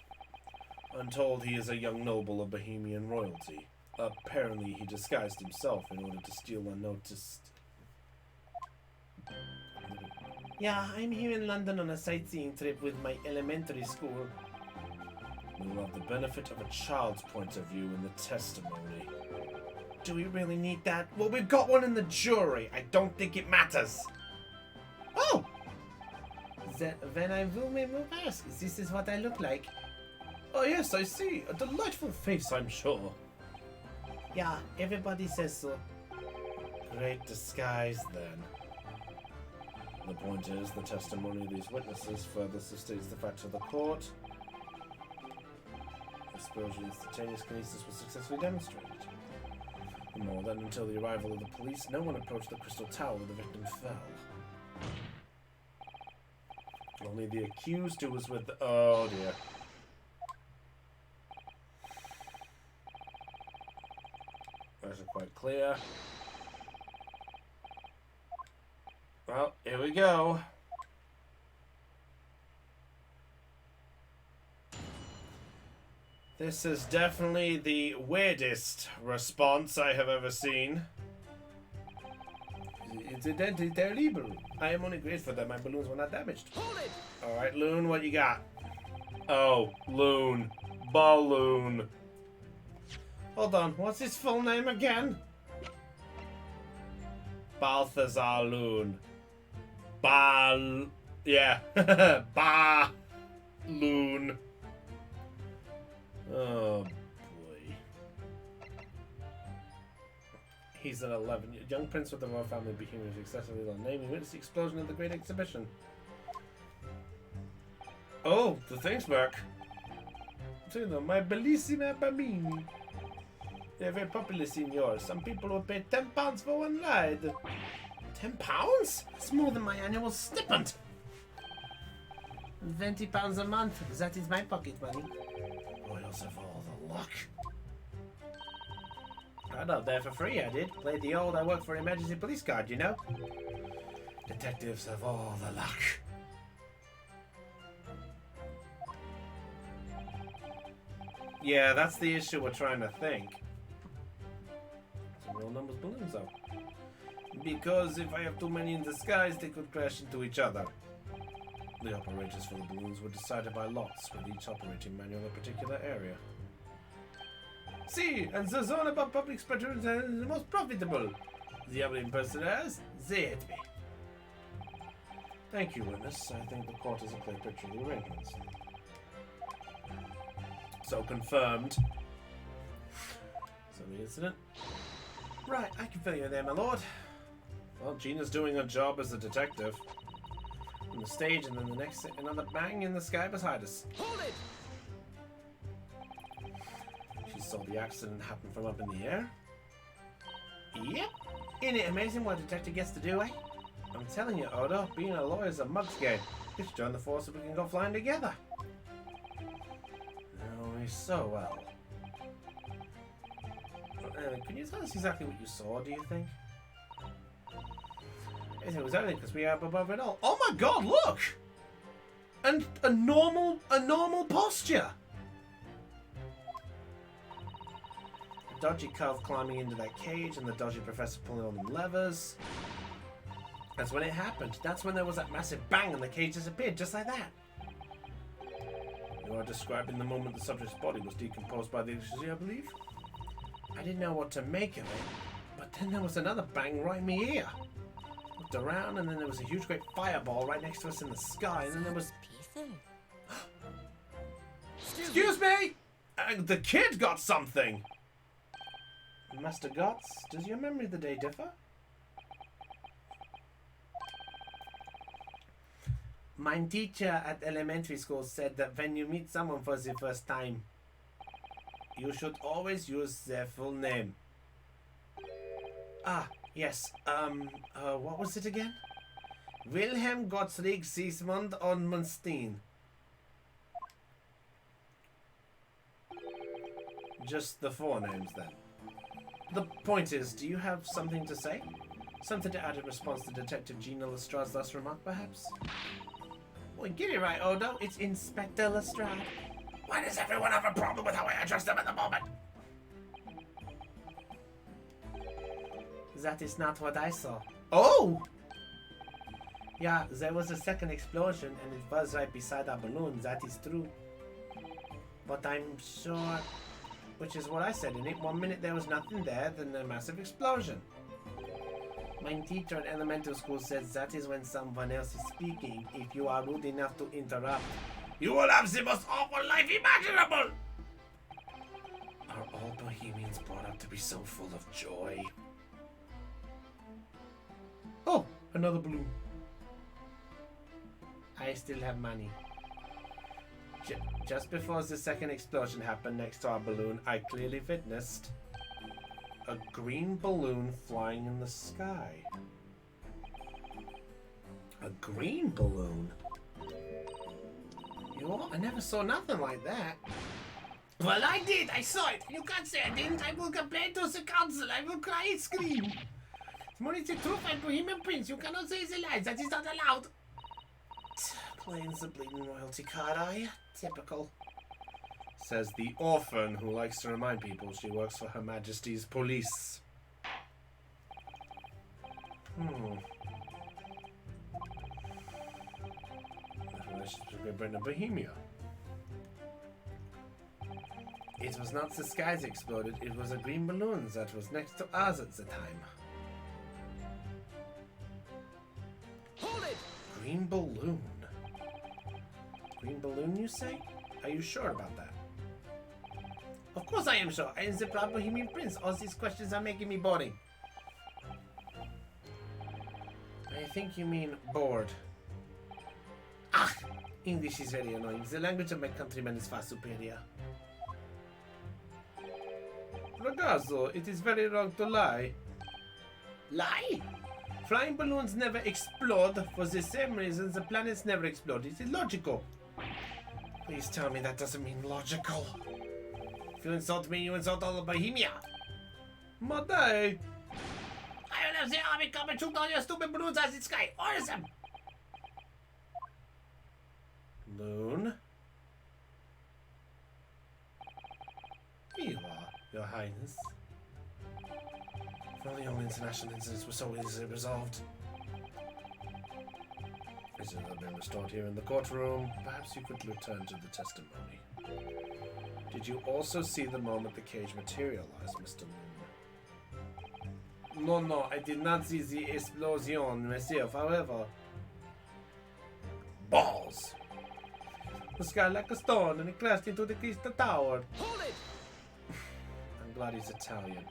I'm told he is a young noble of Bohemian royalty. Apparently, he disguised himself in order to steal unnoticed. Yeah, I'm here in London on a sightseeing trip with my elementary school. We'll have the benefit of a child's point of view in the testimony. Do we really need that? Well, we've got one in the jury. I don't think it matters. Oh! Then I will ask. This is what I look like. Oh yes, I see. A delightful face, I'm sure. Yeah, everybody says so. Great disguise, then. The point is, the testimony of these witnesses further sustains the facts of the court. Explosion instantaneous kinesis was successfully demonstrated. More than until the arrival of the police, no one approached the crystal tower where the victim fell. Only the accused who was with the... Oh dear. Those are quite clear. Well, here we go. This is definitely the weirdest response I have ever seen. Incidentally terrible. I am only grateful that my balloons were not damaged. Hold it! Alright, Loon, what you got? Oh, Loon. Balloon. Hold on, what's his full name again? Balthazar Loon. Yeah. Loon. Oh, boy. He's an 11 young prince with the royal family became excessively long name. He witnessed the explosion of the Great Exhibition. Oh, the thing's back. My bellissima bambini. They're very popular, signor. Some people will pay £10 for one ride. £10? It's more than my annual stipend. £20 a month. That is my pocket money. Royals have all the luck. Got out there for free, I did. Played the old I work for emergency police card, you know? Detectives have all the luck. Yeah, that's the issue we're trying to think. Some real numbers balloons, though. Because if I have too many in the skies, they could crash into each other. The operators for the balloons were decided by lots, with each operating manual a particular area. See, and the zone above public spectrum is the most profitable. The other impersonators, they hit me. Thank you, witness. I think the court has a clear picture of the arrangements. So confirmed. So the incident. Right, I can fill you in there, my lord. Well, Gina's doing her job as a detective. On the stage, and then the next, another bang in the sky beside us. Hold it! She saw the accident happen from up in the air. Yep. Isn't it amazing what a detective gets to do, eh? I'm telling you, Odo, being a lawyer is a mug's game. You should join the force so we can go flying together. No, so well. Can you tell us exactly what you saw, do you think? It was everything because we are above it all. Oh my god, look! And a normal posture! A dodgy calf climbing into that cage and the dodgy professor pulling on the levers. That's when it happened. That's when there was that massive bang and the cage disappeared, just like that. You are describing the moment the subject's body was decomposed by the electricity, I believe? I didn't know what to make of it, but then there was another bang right in my ear. Looked around and then there was a huge great fireball right next to us in the sky and then there was... Excuse me! The kid got something! Master Gotts, does your memory of the day differ? My teacher at elementary school said that when you meet someone for the first time, you should always use their full name. Ah, yes. What was it again? Wilhelm Gottfried Sigismund von Munstein. Just the four names, then. The point is, do you have something to say? Something to add in response to Detective Gina Lestrade's last remark, perhaps? Well, get it right, Odo. It's Inspector Lestrade. Why does everyone have a problem with how I address them at the moment? That is not what I saw. Oh! Yeah, there was a second explosion and it was right beside our balloon. That is true. But I'm sure... Which is what I said in it. 1 minute there was nothing there, then a massive explosion. My teacher at elementary school says that is when someone else is speaking, if you are rude enough to interrupt. You will have the most awful life imaginable! Are all Bohemians brought up to be so full of joy? Oh, another balloon. I still have money. Just before the second explosion happened next to our balloon, I clearly witnessed a green balloon flying in the sky. A green balloon? You know, I never saw nothing like that. Well, I did. I saw it. You can't say I didn't. I will complain to the council. I will cry and scream. Money is the truth and Bohemian Prince. You cannot say the lies. That is not allowed. Playing the bleeding royalty card, are you? Typical. Says the orphan who likes to remind people she works for Her Majesty's police. The relationship between Great Britain and Bohemia. It was not the sky that exploded, it was a green balloon that was next to us at the time. Hold it! Green balloon? Green balloon, you say? Are you sure about that? Of course I am sure. I am the proud Bohemian Prince. All these questions are making me boring. I think you mean bored. Ah! English is very annoying. The language of my countrymen is far superior. Ragazzo, it is very wrong to lie. Lie? Flying balloons never explode for the same reason the planets never explode. It is logical. Please tell me that doesn't mean logical. If you insult me, you insult all of Bohemia. Madai! I will have the army come and shoot all your stupid balloons out of the sky. Order them! Loon? Here you are, Your Highness. If only all international incidents were so easily resolved. Is it been restored here in the courtroom? Perhaps you could return to the testimony. Did you also see the moment the cage materialized, Mr. Loon? No, I did not see the explosion myself, however. Balls! The sky like a stone and it crashed into the crystal tower. Hold it! I'm glad he's Italian.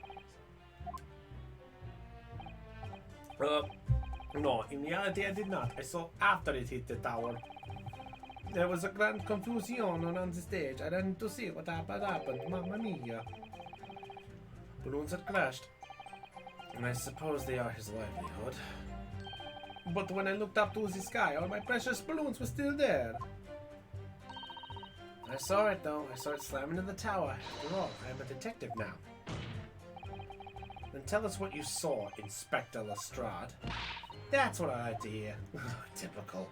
No, in reality I did not. I saw after it hit the tower. There was a grand confusion on the stage. I ran to see what happened. Mamma mia. Balloons had crashed. And I suppose they are his livelihood. But when I looked up to the sky, all my precious balloons were still there. I saw it though. I saw it slam into the tower. After all, I am a detective now. Then tell us what you saw, Inspector Lestrade. That's what I like to hear. Typical.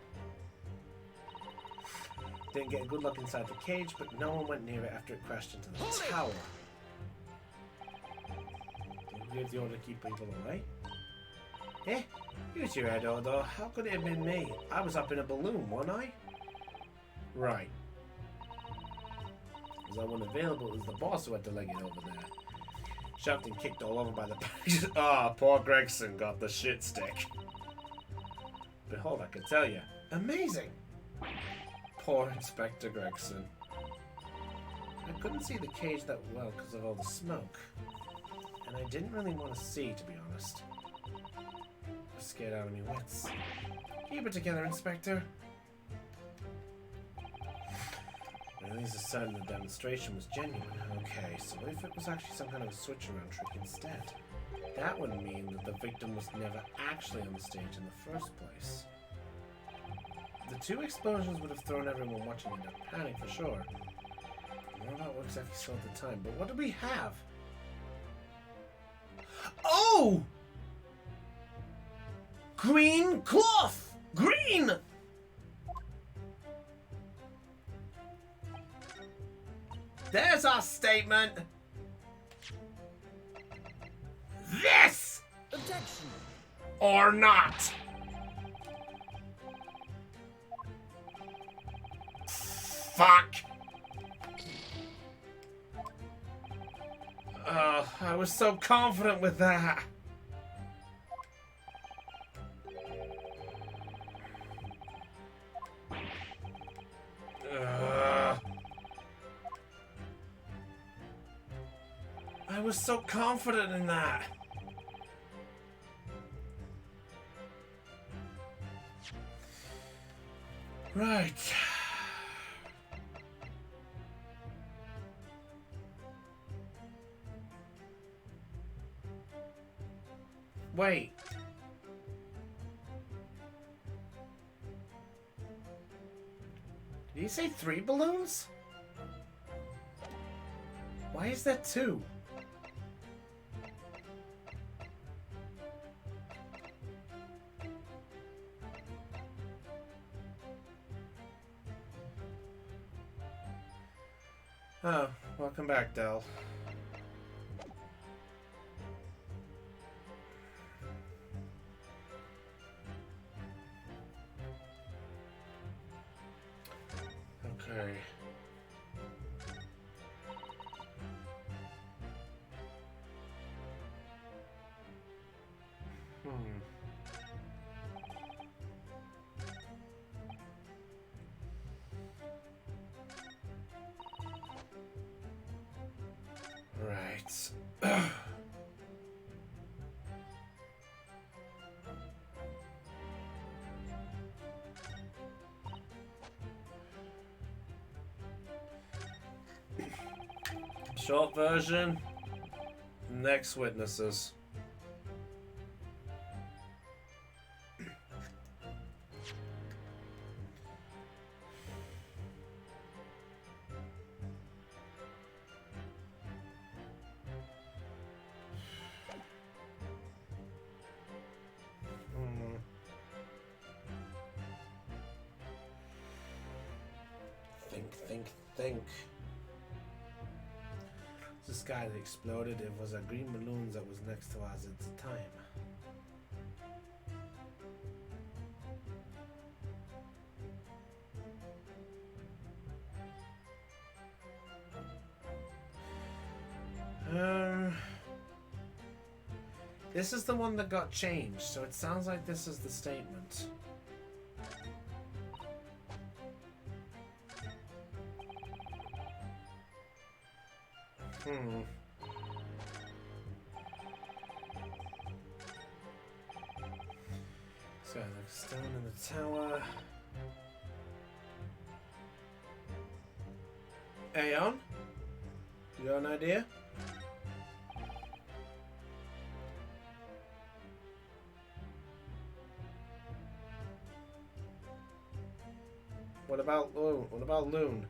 Didn't get a good look inside the cage, but no one went near it after it crashed into the tower. Did you give the order to keep people away? Eh? Use your head, Odo. How could it have been me? I was up in a balloon, wasn't I? Right. Was that one available? It was the boss who had to leg it over there. Shoved and kicked all over by the Ah, poor Gregson got the shit stick. Behold, I can tell you. Amazing! Poor Inspector Gregson. I couldn't see the cage that well because of all the smoke. And I didn't really want to see, to be honest. I was scared out of my wits. Keep it together, Inspector. Really, is a sign the demonstration was genuine. Okay, so what if it was actually some kind of a switch-around trick instead? That would mean that the victim was never actually on the stage in the first place. The two explosions would have thrown everyone watching into panic for sure. I don't know what exactly saw at the time, but what do we have? Oh! Green cloth! Green! There's our statement. This Objection! or not. Fuck. I was so confident with that. I was so confident in that. Right. Wait. Did he say 3 balloons? Why is that 2? Oh, welcome back, Del. Okay. Right. Short version. Next witnesses. Think. This guy that exploded, it was a green balloon that was next to us at the time. This is the one that got changed, so it sounds like this is the statement. So, the stone in the tower. Aeon? You got an idea? What about Loon? What about Loon?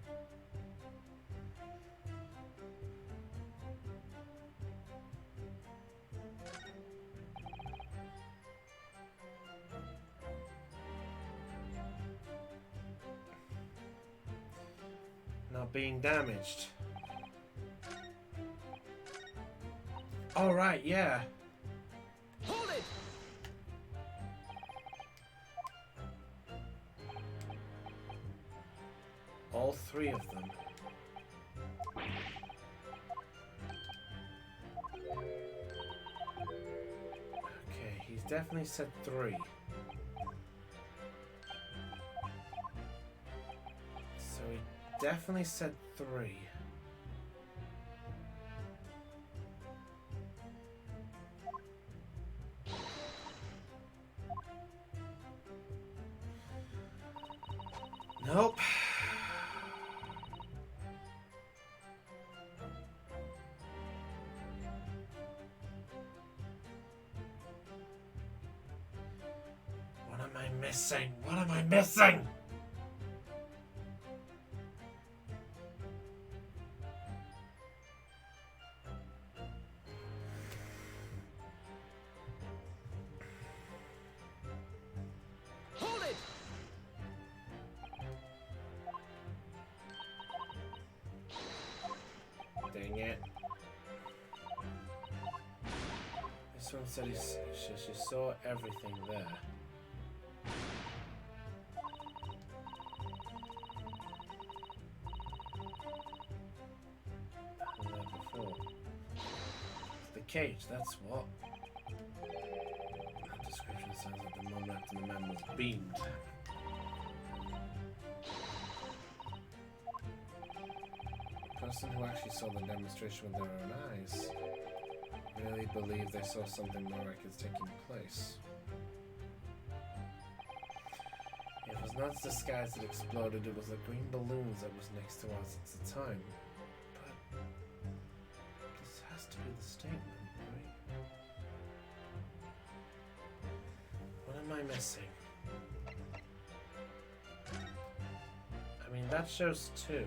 Not being damaged. All right, yeah. Hold it! All three of them. Okay, he's definitely said 3. So he definitely said 3. Nope. What am I missing? What am I missing? Hold it! Dang it. This one said she saw everything there. And there before. It's the cage, that's what. That description sounds like the moment after the man was beamed. The person who actually saw the demonstration with their own eyes really believed they saw something miraculous taking place. It was not the skies that exploded, it was the green balloons that was next to us at the time. But this has to be the statement, right? What am I missing? I mean, that shows 2.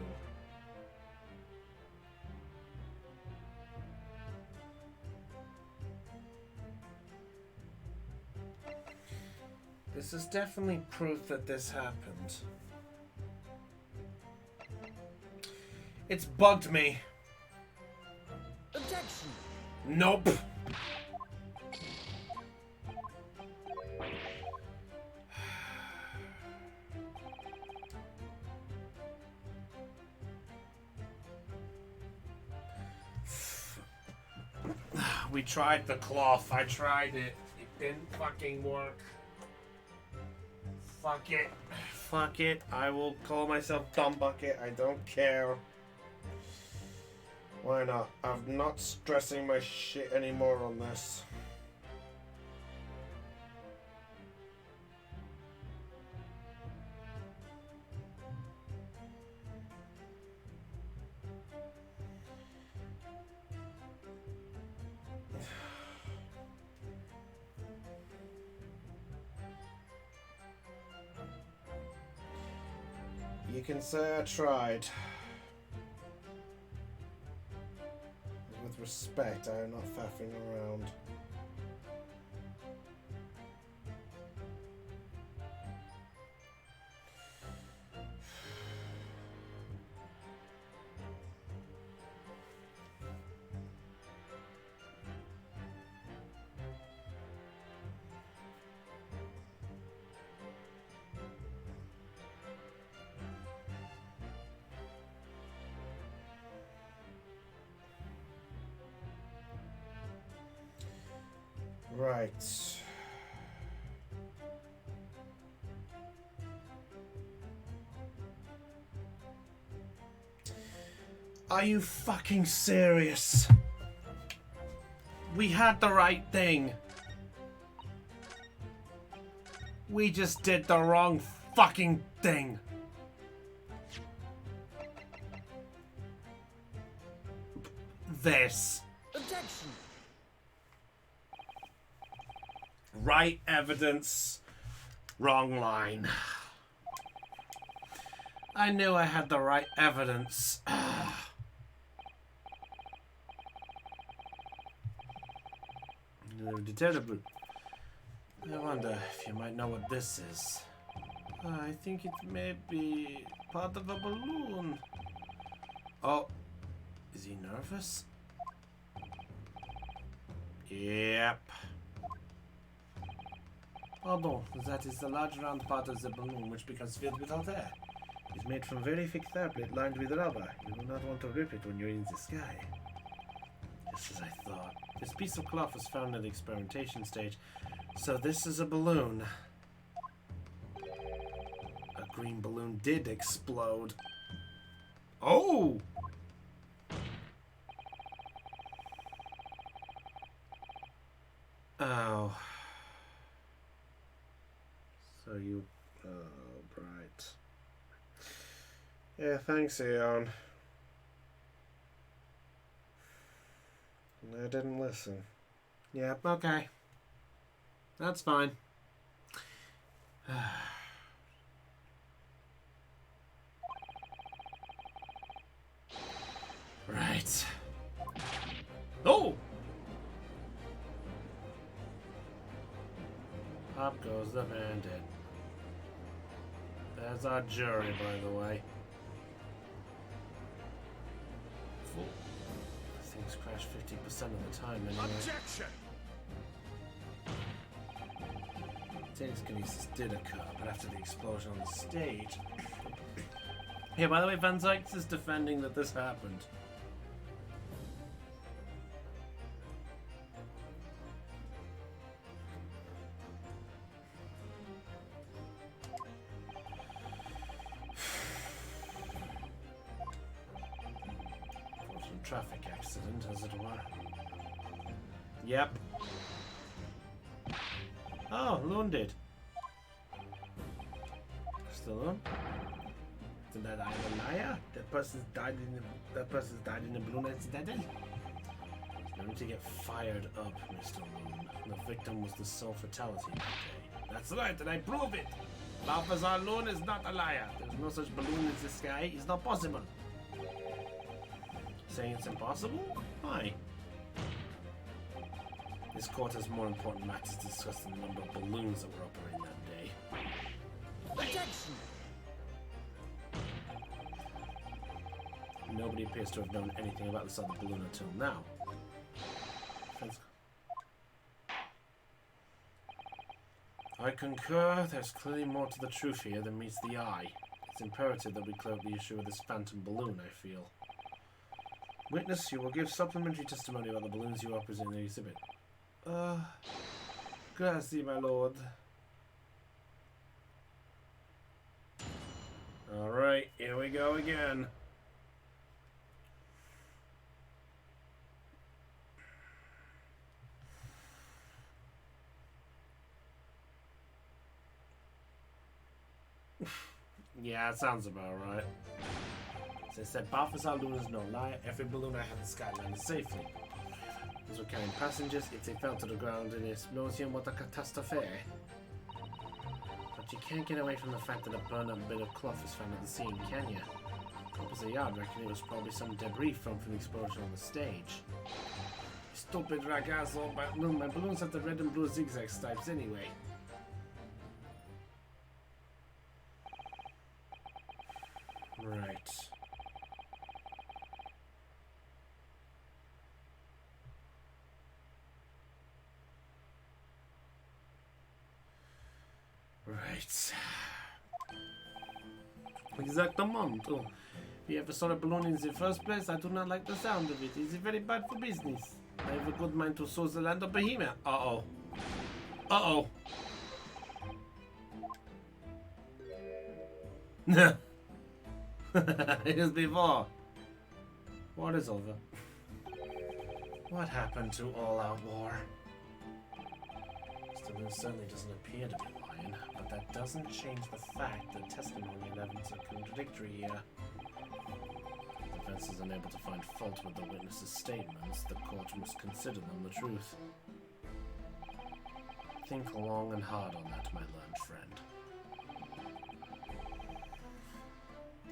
This is definitely proof that this happened. It's bugged me. Objection. Nope. We tried the cloth. I tried it. It didn't fucking work. Fuck it. Fuck it. I will call myself Dumb Bucket. I don't care. Why not? I'm not stressing my shit anymore on this. You can say I tried. With respect, I am not faffing around. Right. Are you fucking serious? We had the right thing. We just did the wrong fucking thing. This. Objection. Right evidence, wrong line. I knew I had the right evidence. Detectable. I wonder if you might know what this is. I think it may be part of a balloon. Oh, is he nervous? Yep. Although, that is the large round part of the balloon which becomes filled with hot air. It is made from very thick tablet lined with rubber. You will not want to rip it when you're in the sky. Just as I thought. This piece of cloth was found at the experimentation stage. So this is a balloon. A green balloon did explode. Oh! Oh. So you... Oh, right. Yeah, thanks, Eon. I didn't listen. Yeah, okay. That's fine. Right. Oh! Up goes the bandit. There's our jury, by the way. Fool. Things crash 50% of the time anyway. Objection. Telekinesis did occur, but after the explosion on the stage. Yeah, by the way, Van Zykes is defending that this happened. Unfortunate traffic accident, as it were. Yep. Oh, Loon did. Still on? Isn't that I a liar? That person's died in the balloon accident. You need to get fired up, Mr. Loon. The victim was the sole fatality that day. That's right, and I prove it. Balthazar Loon is not a liar. There's no such balloon in the sky. It's not possible. Saying it's impossible? Why? This court has more important matters to discuss than the number of balloons that were operating that day. Objection. nobody appears to have known anything about this other balloon until now. I concur. There's clearly more to the truth here than meets the eye. It's imperative that we clear up the issue of this phantom balloon, I feel. Witness, you will give supplementary testimony about the balloons you are presenting in the exhibit. Grazie, my lord. Alright, here we go again. Yeah, it sounds about right. As I said, Balthazar Luna's no liar. Every balloon I had in Skyline is safely. Those were carrying passengers. If they fell to the ground in an explosion, what a catastrophe. But you can't get away from the fact that a burned up bit of cloth was found at the scene, can you? Coppers a yard reckon it was probably some debris from the explosion on the stage. Stupid ragazzo, my balloons have the red and blue zigzag stripes anyway. Right. Right. Exactement. Oh, if you ever saw a balloon in the first place, I do not like the sound of it. It is very bad for business. I have a good mind to sow the land of Bohemia. Uh-oh. Uh-oh. It is before. War is over. What happened to all-out war? Mr. Moon certainly doesn't appear to be lying, but that doesn't change the fact that testimony and evidence are contradictory here. If the defense is unable to find fault with the witness's statements, the court must consider them the truth. Think long and hard on that, my learned friend.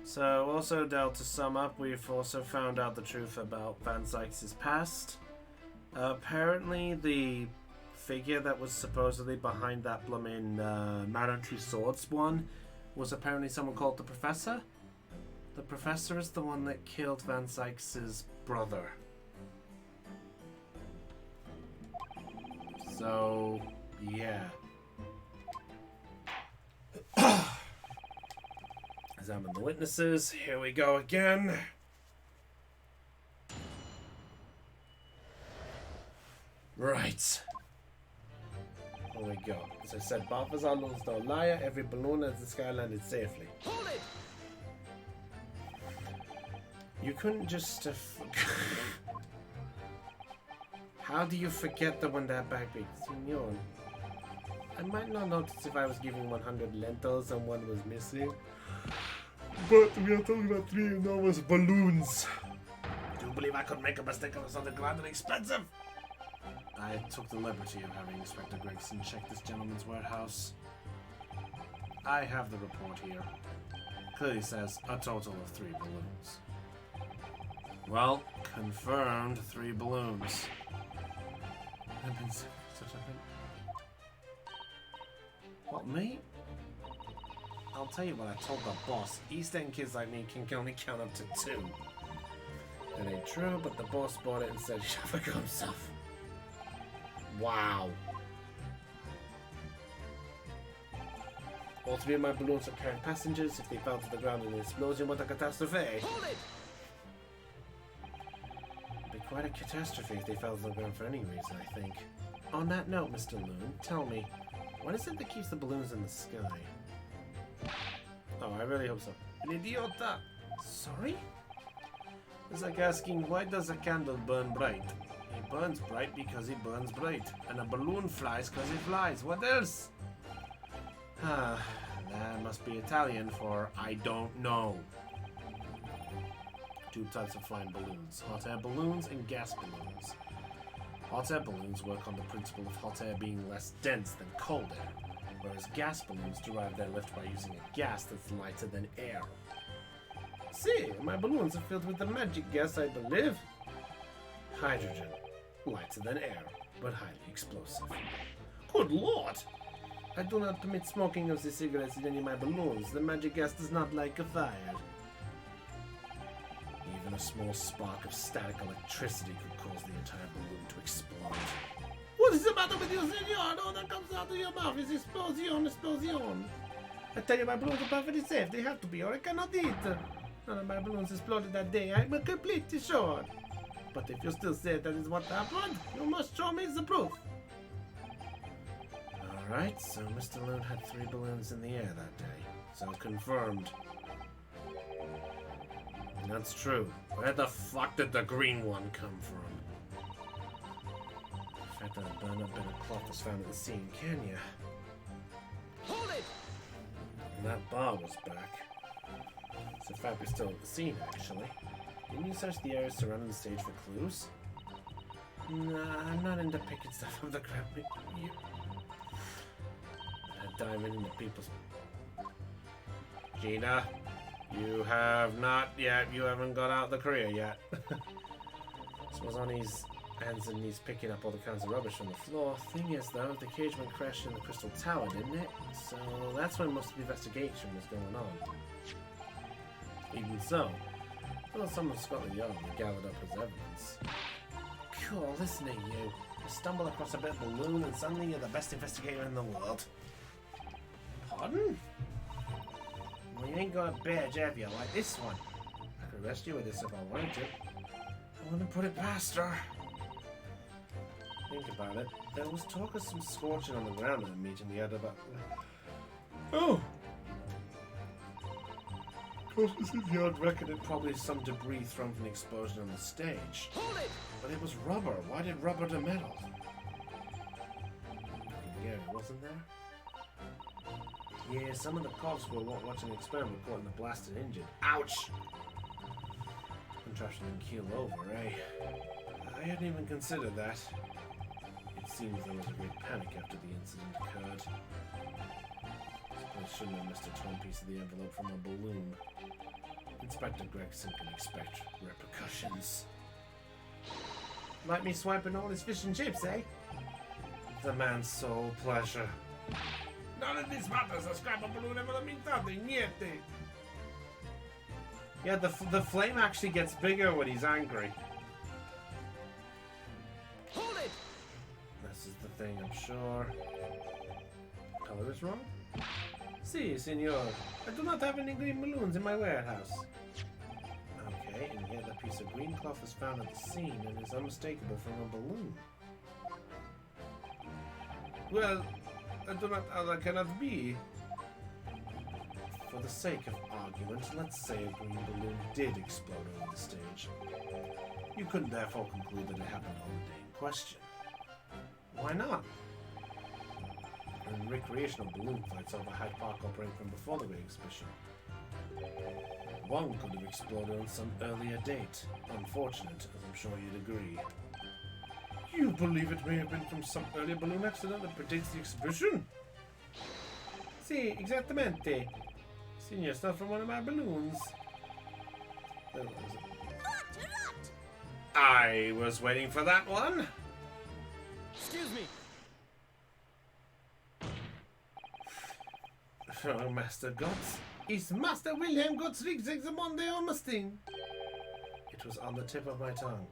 So, also, Del, to sum up, we've also found out the truth about Van Zykes' past. Apparently, the figure that was supposedly behind that bloomin' Mandatory Swords one was apparently someone called the Professor. The Professor is the one that killed Van Zykes' brother. So, yeah. Examine the witnesses. Here we go again. Right. Here we go. As I said, Balthazar Luna's no liar. Every balloon at the sky landed safely. Hold it! You couldn't just... How do you forget the one that backbeat? Senor, I might not notice if I was giving 100 lentils and one was missing. But we are talking about 3 enormous balloons. Do you believe I could make a mistake on something grand and expensive? I took the liberty of having Inspector Gregson check this gentleman's warehouse. I have the report here. Clearly says a total of 3 balloons. Well, confirmed 3 balloons. What, me? I'll tell you what I told the boss. East End kids like me can only count up to 2. It ain't true, but the boss bought it and said he'd have to go himself. Wow. All 3 of my balloons are carrying passengers. If they fell to the ground in an explosion, what a catastrophe. Hold it! It'd be quite a catastrophe if they fell to the ground for any reason, I think. On that note, Mr. Loon, tell me, what is it that keeps the balloons in the sky? Oh, I really hope so. An idiota! Sorry? It's like asking, why does a candle burn bright? It burns bright because it burns bright. And a balloon flies because it flies. What else? Ah, that must be Italian for I don't know. 2 types of flying balloons. Hot air balloons and gas balloons. Hot air balloons work on the principle of hot air being less dense than cold air, whereas gas balloons derive their lift by using a gas that's lighter than air. See, my balloons are filled with the magic gas, I believe. Hydrogen. Lighter than air, but highly explosive. Good lord! I do not permit smoking of the cigarettes in any of my balloons. The magic gas does not like a fire. Even a small spark of static electricity could cause the entire balloon to explode. What is the matter with you, senor? All that comes out of your mouth is explosion. I tell you, my balloons are perfectly safe. They have to be, or I cannot eat. None of my balloons exploded that day. I'm completely sure. But if you still say that is what happened, you must show me the proof. Alright, so Mr. Loon had 3 balloons in the air that day. So confirmed. And that's true. Where the fuck did the green one come from? The fact that a burned up bit of cloth was found at the scene, can you? Hold it! And that bar was back. So the fact we're still at the scene, actually. Didn't you search the area surrounding the stage for clues? Nah, I'm not into picking stuff up the ground. You... diving into people's... Gina, you have not yet. You haven't got out the career yet. So I was on his hands and knees picking up all the kinds of rubbish from the floor. Thing is, though, the cage went crashing in the crystal tower, didn't it? So that's when most of the investigation was going on. Even so, I thought someone from Scotland Yard had gathered up his evidence. Cool, listen to you. You stumble across a bit of balloon and suddenly you're the best investigator in the world. Pardon? Well, you ain't got a badge, have you? Like this one. I could arrest you with this if I wanted to. I wouldn't put it past her. Think about it. There was talk of some scorching on the ground at the meeting we had about... Oh! Closest in the yard reckoned probably some debris thrown from the explosion on the stage. Hold it! But it was rubber. Why did rubber to metal? Yeah, wasn't there? Yeah, some of the cops were watching the experiment caught in the blast and injured. Ouch! Contraption didn't keel over, eh? I hadn't even considered that. It seems there was a great panic after the incident occurred. I shouldn't have missed a torn piece of the envelope from a balloon. Inspector Gregson can expect repercussions. Like me swiping all his fish and chips, eh? The man's sole pleasure. None of this matters. A scrap of balloon envelope means nothing. Niente. Yeah, the flame actually gets bigger when he's angry. Hold it! This is the thing, I'm sure. Color is wrong? Si, senor. I do not have any green balloons in my warehouse. Okay, and yet that piece of green cloth was found at the scene and is unmistakable from a balloon. Well, that cannot be. For the sake of argument, let's say a green balloon did explode over the stage. You couldn't therefore conclude that it happened on the day in question. Why not? And recreational balloon fights over Hyde Park operating from before the Great Exhibition. One could have exploded on some earlier date. Unfortunate, as I'm sure you'd agree. You believe it may have been from some earlier balloon accident that predates the exhibition? Si, exactamente. Senior, stuff from one of my balloons. I was waiting for that one. Excuse me. Oh, Master Gotts. Is Master Wilhelm Gotts the Monday or Mustang? It was on the tip of my tongue.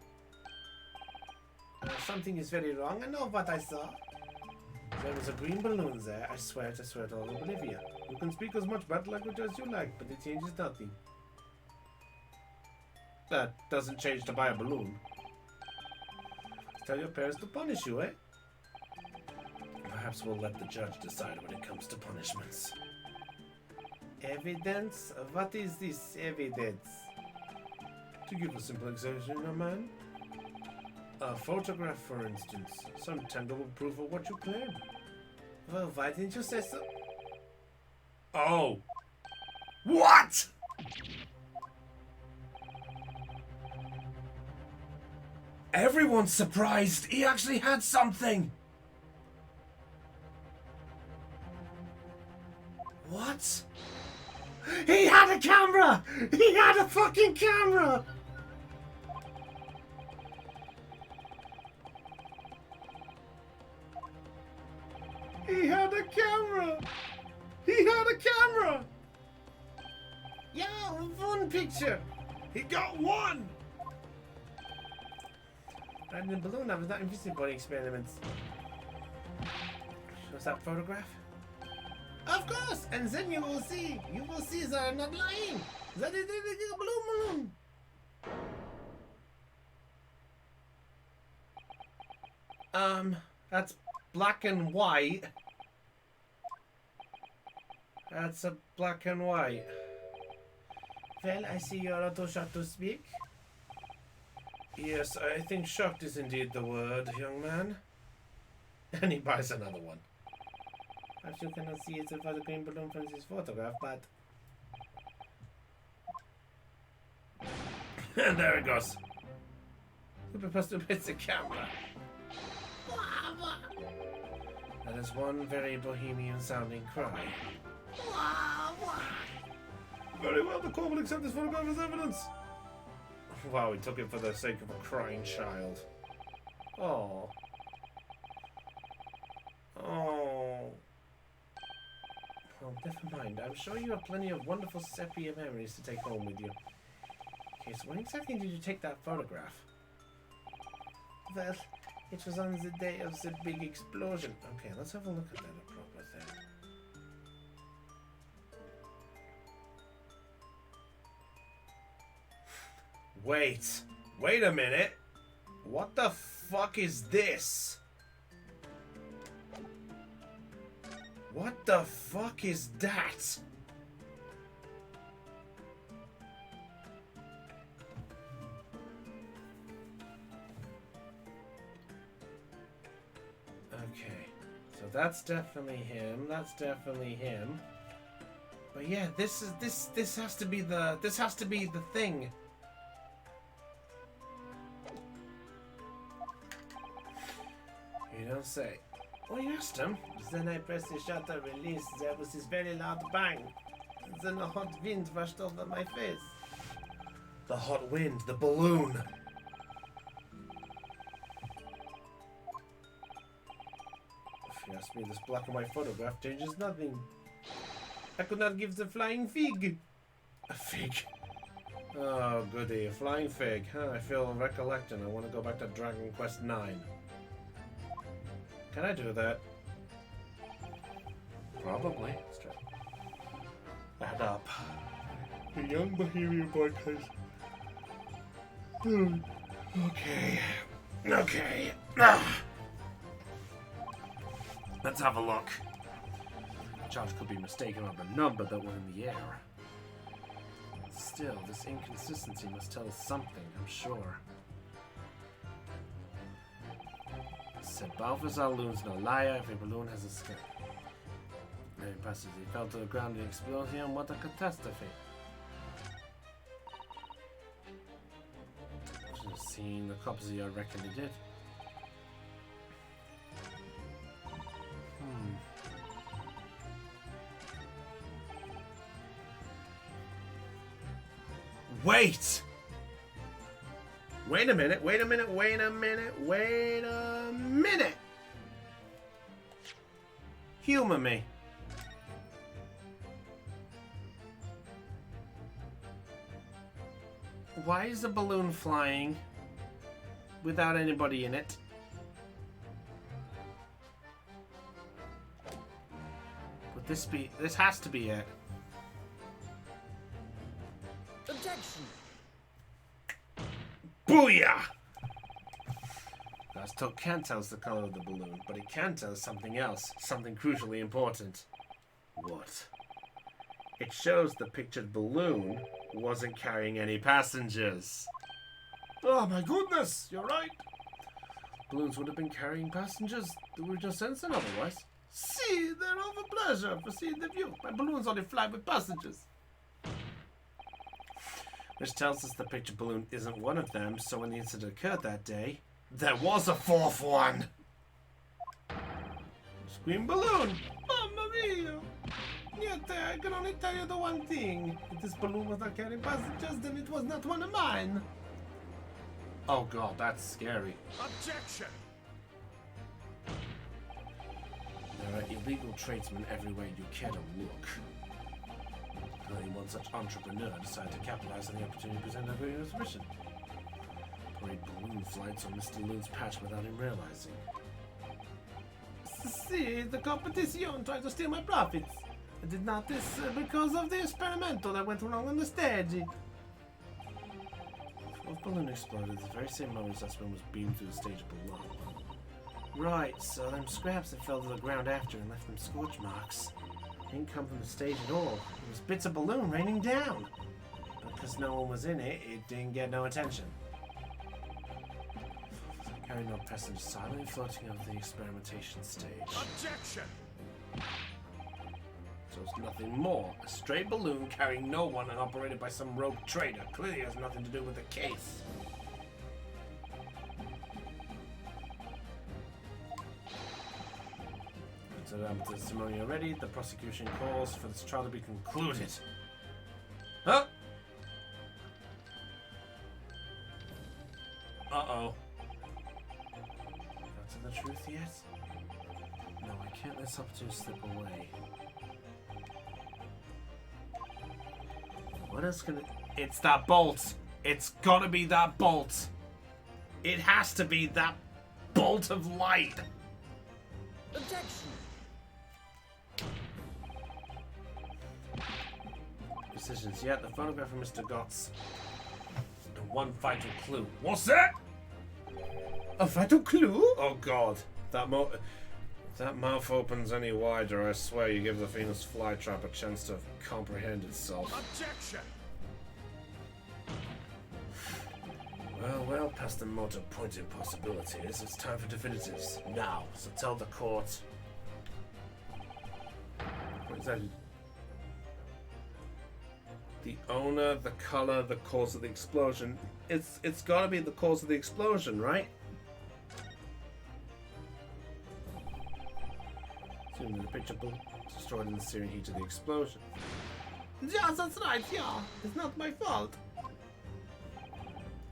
Something is very wrong. I know what I saw. There was a green balloon there. I swear it all over Bolivia. You can speak as much bad language as you like, but it changes nothing. That doesn't change to buy a balloon. Tell your parents to punish you, eh? Perhaps we'll let the judge decide when it comes to punishments. Evidence? What is this evidence? To give a simple example, young man. A photograph, for instance. Some tangible proof of what you claim. Well, why didn't you say so? Oh. What? Everyone's surprised. He actually had something. What? He had a camera! He had a fucking camera! He had a camera! He had a camera! Yeah, one picture! He got one! Riding a balloon after that invisible body experiments. Shows that photograph? Of course! And then you will see they are not lying! That is a balloon. That's black and white. That's a black and white. Well, I see you're auto shocked to speak. Yes, I think shocked is indeed the word, young man. And he buys another one. Perhaps you cannot see it for the green balloon from this photograph, but... And there it goes. Super Buster hits the camera. That is one very bohemian sounding cry. Very well, the court will accept this photograph as evidence. Wow, he took it for the sake of a crying child. Oh. Oh. Well, never mind. I'm sure you have plenty of wonderful sepia memories to take home with you. Okay, so when exactly did you take that photograph? Well, it was on the day of the big explosion. Okay, let's have a look at that a proper thing. Wait a minute. What the fuck is this? What the fuck is that? Okay, so that's definitely him. That's definitely him. But yeah, this has to be the thing. You don't say. Oh, you asked him. Then I pressed the shutter release. There was this very loud bang. Then a hot wind rushed over my face. The hot wind, the balloon. If you ask me, this black and white photograph changes nothing. I could not give the flying fig. A fig. Oh, goody. A flying fig. Huh, I feel recollecting. I want to go back to Dragon Quest 9. Can I do that? Probably. Let's try. Add up. The young Bohemian boy plays. Okay. Okay. Let's have a look. Charge could be mistaken on the number that were in the air. Still, this inconsistency must tell us something, I'm sure. Said Balthazar Loon's no liar, every balloon has a skin. Very impressive. He fell to the ground in an explosion. What a catastrophe. Should have seen the cops I reckon he did. Wait! Wait a minute, wait a minute, wait a minute, wait a minute! Humor me. Why is the balloon flying without anybody in it? Would this be... this has to be it. Objection! Booyah! That can't tell us the color of the balloon, but it can tell us something else, something crucially important. What? It shows the pictured balloon wasn't carrying any passengers. Oh my goodness, you're right. Balloons would have been carrying passengers. They were just sensing otherwise. See, they're over pleasure for seeing the view. My balloons only fly with passengers. Which tells us the pictured balloon isn't one of them, so when the incident occurred that day, there was a fourth one! Scream balloon! Mamma mia! Yet I can only tell you the one thing. If this balloon was not carrying passengers, then it was not one of mine. Oh god, that's scary. Objection! There are illegal tradesmen everywhere you care to look. Only one such entrepreneur decided to capitalize on the opportunity presented by his mission. Parade balloon flights on Mr. Loon's patch without him realizing. See, the competition tried to steal my profits. I did not this because of the experimental that went wrong on the stage. The fourth balloon exploded the very same moment Sussman was beamed through the stage below. Right, so them scraps that fell to the ground after and left them scorch marks didn't come from the stage at all. It was bits of balloon raining down. But because no one was in it, it didn't get no attention. Carrying no passengers silently floating over the experimentation stage. Objection! So it's nothing more. A stray balloon carrying no one and operated by some rogue trader. Clearly has nothing to do with the case. So the testimony already. The prosecution calls for this trial to be concluded. Huh? Uh-oh. Not to the truth yet? No, I can't let this opportunity slip away. What else can it... It's that bolt! It's gotta be that bolt! It has to be that bolt of light! Objection! Decisions yet. The photograph of Mr. Gotts. And one vital clue. What's that? A vital clue? Oh god. If that mouth opens any wider, I swear you give the Venus flytrap a chance to comprehend itself. Objection! Well, past the more pointed possibilities, it's time for definitives. Now, so tell the court. What is that? The owner, the color, the cause of the explosion. It's gotta be the cause of the explosion, right? Assuming the picture was destroyed in the searing heat of the explosion. Yeah, that's right, yeah. It's not my fault.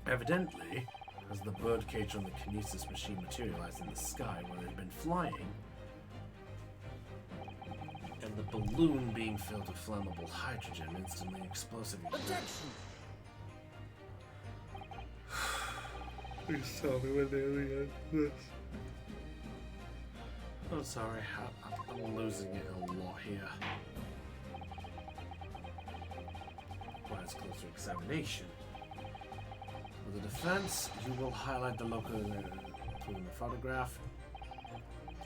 Evidently, as the birdcage on the kinesis machine materialized in the sky where it had been flying, and the balloon being filled with flammable hydrogen instantly explosive. Objection! Please tell me when they end this. I'm sorry, I'm losing it a lot here. Requires closer examination. For the defense, you will highlight the local in the photograph.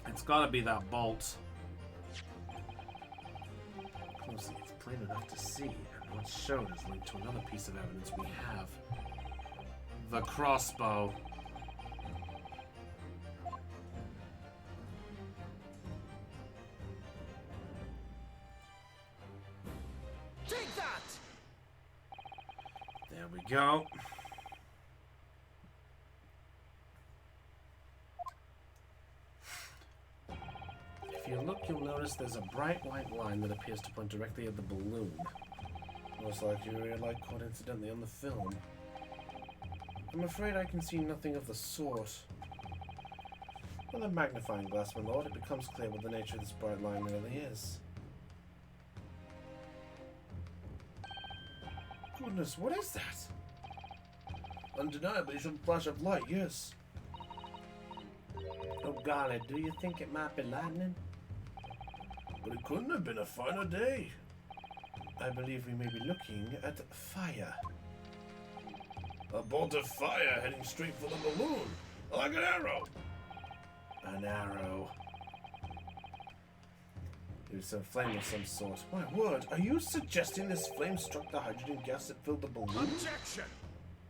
It's gotta be that bolt. Closely, it's plain enough to see, and what's shown is linked to another piece of evidence we have. The crossbow. Take that! There we go. If you look, you'll notice there's a bright white line that appears to point directly at the balloon. Most likely you were caught incidentally on the film. I'm afraid I can see nothing of the sort. With a magnifying glass, my lord, it becomes clear what the nature of this bright line really is. Goodness, what is that? Undeniably some flash of light, yes. Oh golly, do you think it might be lightning? But it couldn't have been a finer day. I believe we may be looking at fire. A bolt of fire heading straight for the balloon, like an arrow. An arrow. It was a flame of some sort. My word, are you suggesting this flame struck the hydrogen gas that filled the balloon? Objection!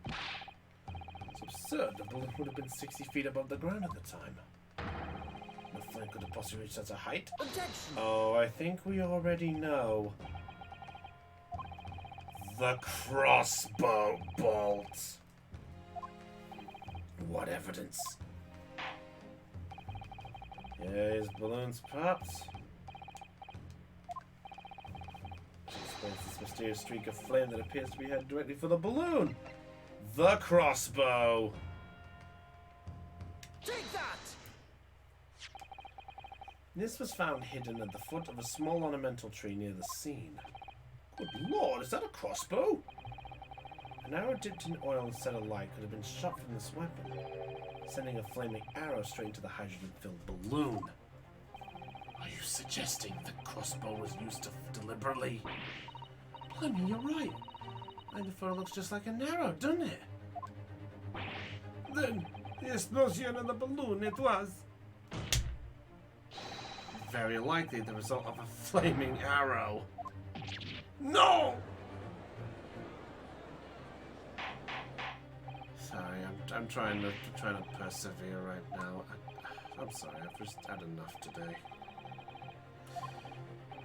It's absurd. The balloon would have been 60 feet above the ground at the time. No flame could have possibly reached such a height. Objection! Oh, I think we already know. The crossbow bolt. What evidence? Yeah, his balloon's popped. Explains this mysterious streak of flame that appears to be headed directly for the balloon. The crossbow. Take that! This was found hidden at the foot of a small ornamental tree near the scene. Good lord, is that a crossbow? An arrow dipped in oil and set alight could have been shot from this weapon, sending a flaming arrow straight into the hydrogen-filled balloon. Are you suggesting the crossbow was used deliberately? Blimey, you're right. And the photo looks just like an arrow, doesn't it? Then, the explosion of the balloon it was. Very likely the result of a flaming arrow. No! Sorry, I'm trying to persevere right now. I'm sorry, I've just had enough today.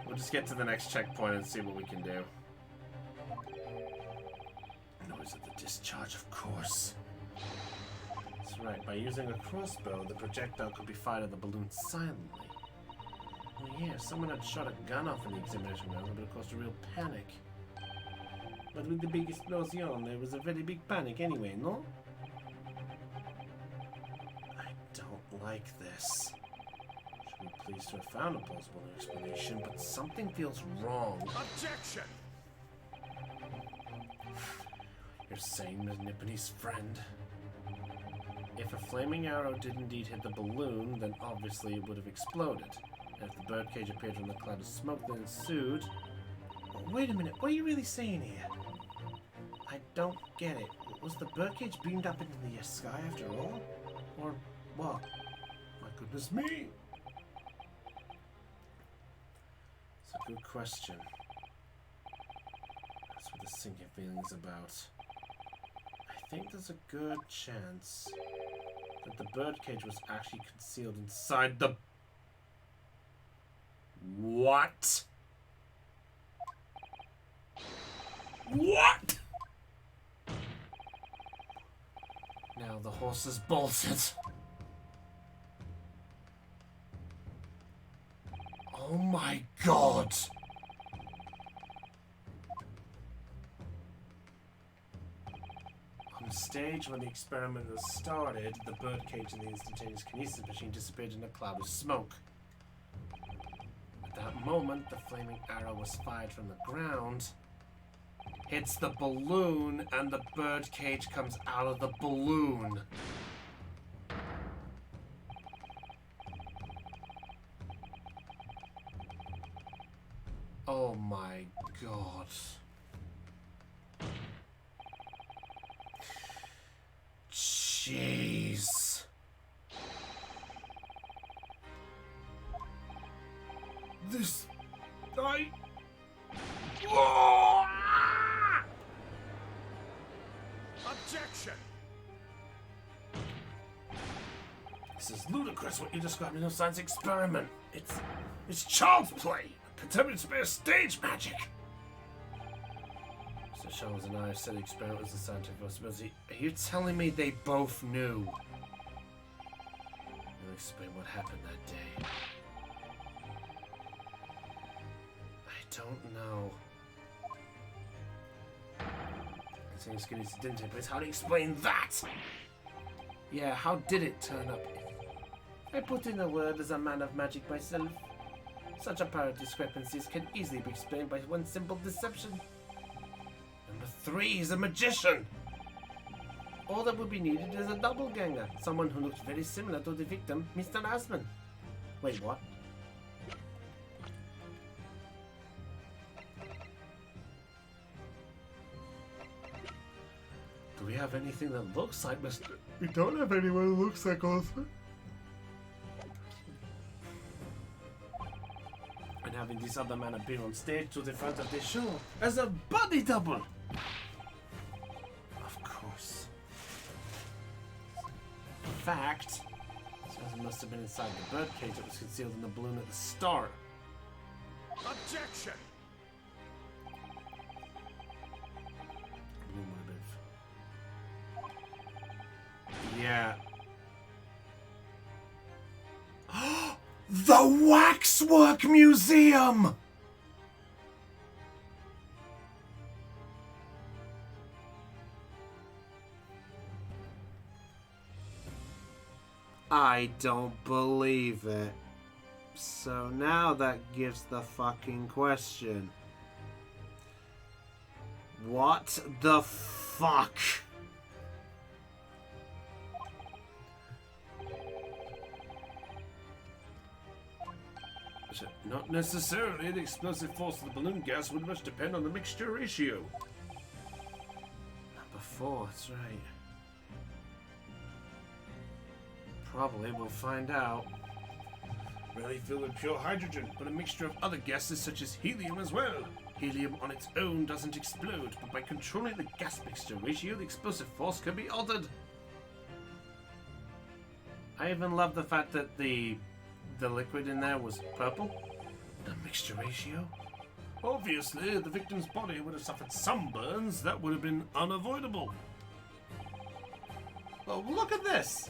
We'll just get to the next checkpoint and see what we can do. Noise of the discharge, of course. That's right, by using a crossbow, the projectile could be fired at the balloon silently. Oh yeah, if someone had shot a gun off in the examination ground, it would have caused a real panic. But with the big explosion, there was a very big panic anyway, no? I don't like this. Should be pleased to have found a plausible explanation, but something feels wrong. Objection! You're saying that Nipponi's friend. If a flaming arrow did indeed hit the balloon, then obviously it would have exploded. And if the birdcage appeared from the cloud of smoke that ensued... Oh, wait a minute, what are you really saying here? I don't get it. Was the birdcage beamed up into the sky after all? Or what? My goodness me! It's a good question. That's what the sinking feeling's about. I think there's a good chance that the birdcage was actually concealed inside the... What? What? Now the horse is bolted. Oh my god! On stage, when the experiment was started, the birdcage and the instantaneous kinesis machine disappeared in a cloud of smoke. At that moment, the flaming arrow was fired from the ground, hits the balloon, and the birdcage comes out of the balloon. Oh my god. Jeez. This... Oh! Objection! This is ludicrous what you described in a science experiment. It's child's play. Contemporary space stage magic. So Charles and I said the experiment was a scientific possibility. Are you telling me they both knew? You'll explain what happened that day. I don't know. I'm saying Skinny didn't take place. How do you explain that? Yeah, how did it turn up? I put in a word as a man of magic myself. Such apparent discrepancies can easily be explained by one simple deception. Number 3 is a magician. All that would be needed is a doppelganger, someone who looks very similar to the victim, Mr. Asman. Wait, what? Do we have anything that looks like Mr. We don't have anyone who looks like Osman. And having this other man appear on stage to the front of the show as a body double. Of course. Fact, Susan must have been inside the birdcage that was concealed in the balloon at the start. Objection! Balloon would have been... Yeah. The Waxwork Museum! I don't believe it. So now that gives the fucking question. What the fuck? Not necessarily. The explosive force of the balloon gas would much depend on the mixture ratio. Number 4, that's right. Probably we'll find out. Really filled with pure hydrogen, but a mixture of other gases such as helium as well. Helium on its own doesn't explode, but by controlling the gas mixture ratio, the explosive force can be altered. I even love the fact that the liquid in there was purple. The mixture ratio? Obviously, the victim's body would have suffered some burns that would have been unavoidable. Oh, look at this!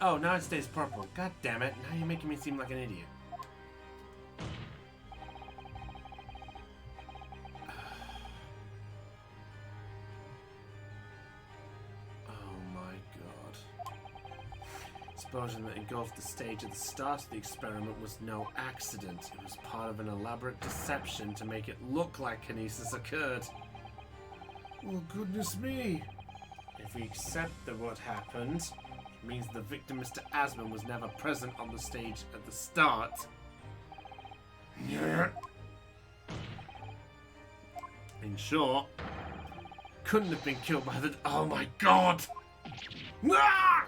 Oh, now it stays purple. God damn it, now you're making me seem like an idiot. Explosion that engulfed the stage at the start of the experiment was no accident. It was part of an elaborate deception to make it look like kinesis occurred. Oh, goodness me. If we accept that what happened, it means the victim, Mr. Asman, was never present on the stage at the start. In short, couldn't have been killed by the... Oh my god! Ah!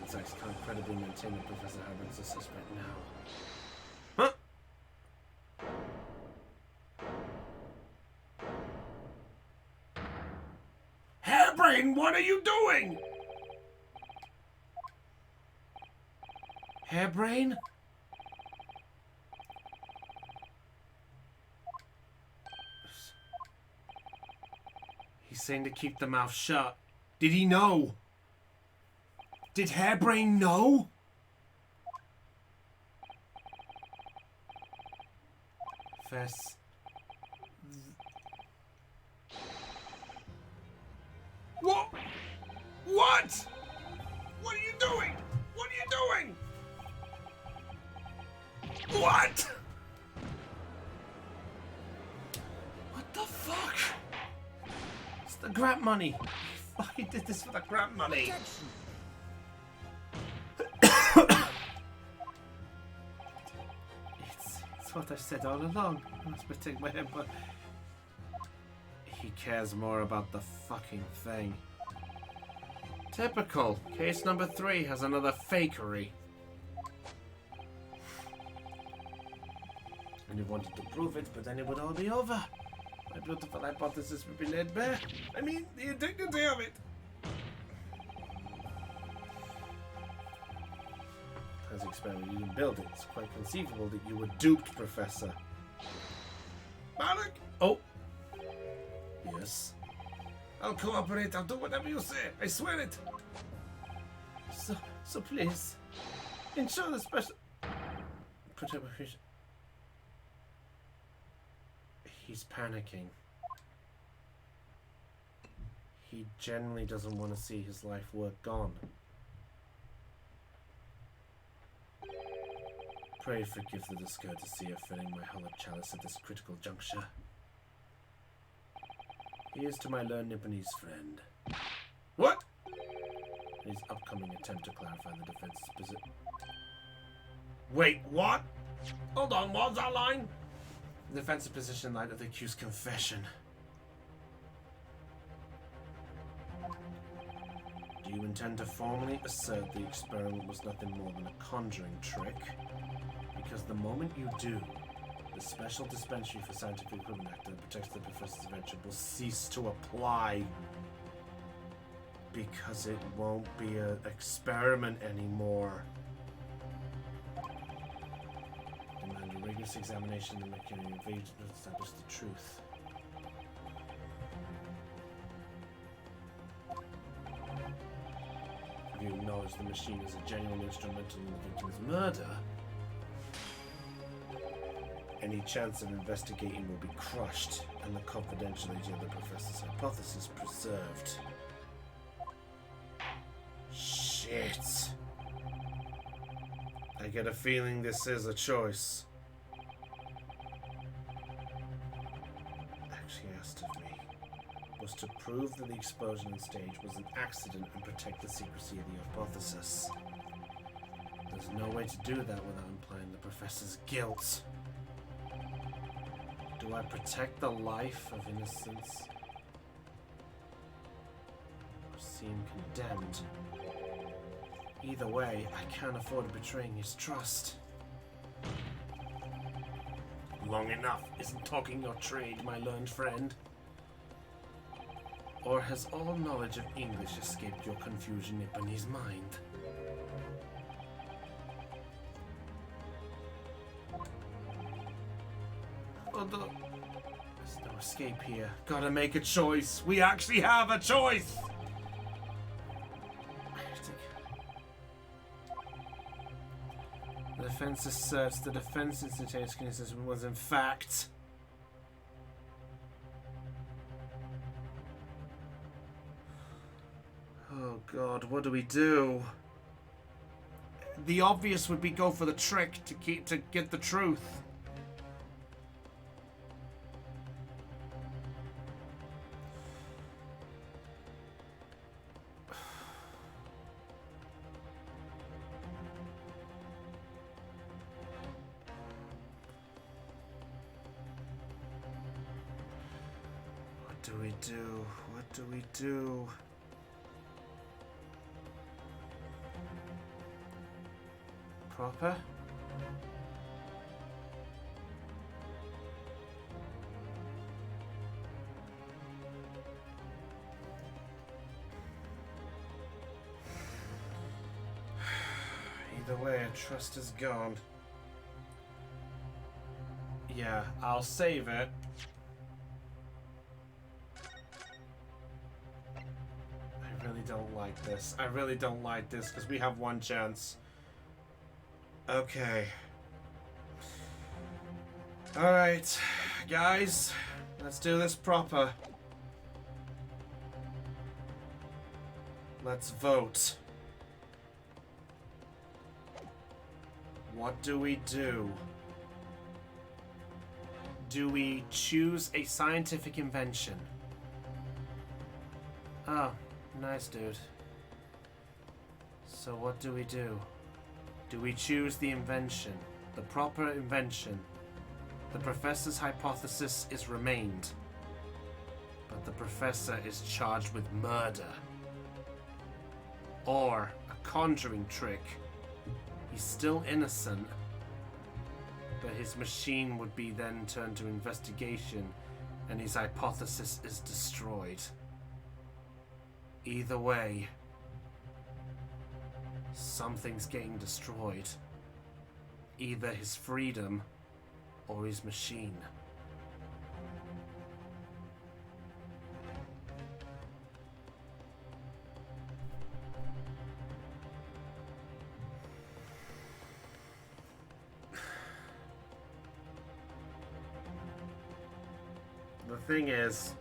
Sex can't credibly maintain that Professor Harbin's a suspect now. Huh? Hairbrain, what are you doing? Hairbrain? He's saying to keep the mouth shut. Did he know? Did Hairbrain know? Fess. What? What? What are you doing? What are you doing? What? What the fuck? It's the grant money. He fucking did this for the grant money. It's what I've said all along. I must protect my head, but he cares more about the fucking thing. Typical. Case number 3 has another fakery. And he wanted to prove it, but then it would all be over. My beautiful hypothesis would be laid bare. I mean, the indignity of it. As experiment, you didn't build it. It's quite conceivable that you were duped, Professor. Malik, Oh. Yes. I'll cooperate. I'll do whatever you say. I swear it. So please, ensure the special protection. He's panicking. He genuinely doesn't want to see his life work gone. Pray forgive the discourtesy of filling my hollow chalice at this critical juncture. Here's to my learned Nipponese friend. What? His upcoming attempt to clarify the defense's position. Wait, what? Hold on, what's that line? The defensive position in light of the accused's confession. Do you intend to formally assert the experiment was nothing more than a conjuring trick? Because the moment you do, the Special Dispensary for Scientific Equipment Act that protects the professor's invention will cease to apply. Because it won't be an experiment anymore. Demand a rigorous examination of the mercury invasion to establish the truth. If you acknowledge the machine is a genuine instrumental in the victim's murder, any chance of investigating will be crushed and the confidentiality of the professor's hypothesis preserved. Shit. I get a feeling this is a choice. Actually asked of me was to prove that the explosion on stage was an accident and protect the secrecy of the hypothesis. There's no way to do that without implying the professor's guilt. Do I protect the life of innocence? Or seem condemned? Either way, I can't afford betraying his trust. Long enough isn't talking your trade, my learned friend. Or has all knowledge of English escaped your confusion Nipponese mind? Although, there's no escape here. Gotta make a choice. We actually have a choice! The defense asserts the defense instantaneous kinesis was in fact... Oh god, what do we do? The obvious would be go for the trick to get the truth. What do we do? What do we do? Proper? Either way, trust is gone. Yeah, I'll save it. I really don't like this. I really don't like this because we have one chance. Okay. Alright, guys, let's do this proper. Let's vote. What do we do? Do we choose a scientific invention? Oh, nice dude. So what do we do? Do we choose the invention? The proper invention? The professor's hypothesis is remained, but the professor is charged with murder. Or a conjuring trick. He's still innocent, but his machine would be then turned to investigation and his hypothesis is destroyed. Either way, something's getting destroyed. Either his freedom or his machine. The thing is,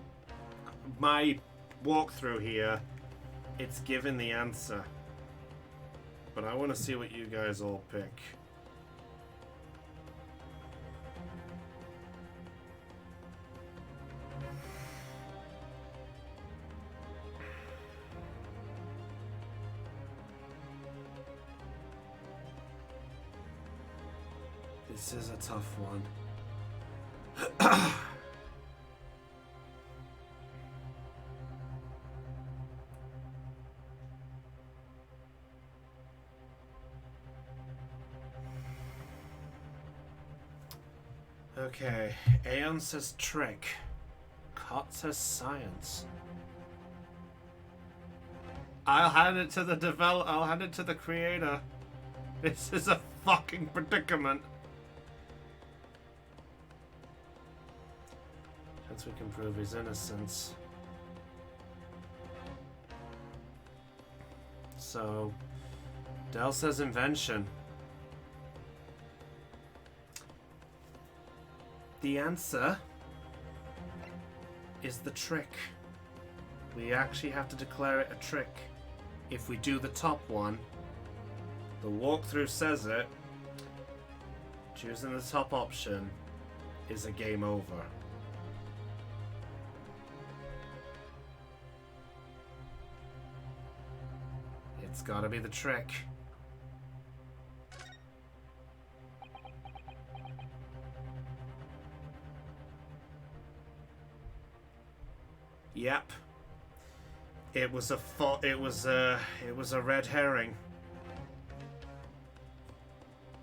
my walkthrough here, it's given the answer. But I want to see what you guys all pick. This is a tough one. Okay, Aeon says trick. Cot says science. I'll hand it to the I'll hand it to the creator. This is a fucking predicament. Hence we can prove his innocence. So, Dell says invention. The answer is the trick. We actually have to declare it a trick. if we do the top one, the walkthrough says it, choosing the top option is a game over. It's gotta be the trick. Yep. It was a red herring.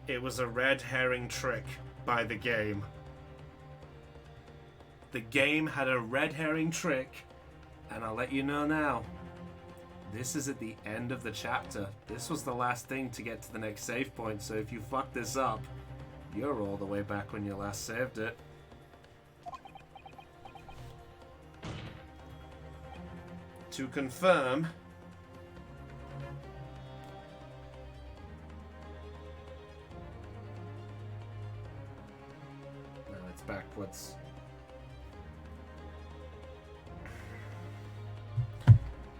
It was a red herring trick by the game. The game had a red herring trick, and I'll let you know now. This is at the end of the chapter. This was the last thing to get to the next save point, so if you fuck this up, you're all the way back when you last saved it. To confirm, no, it's backwards.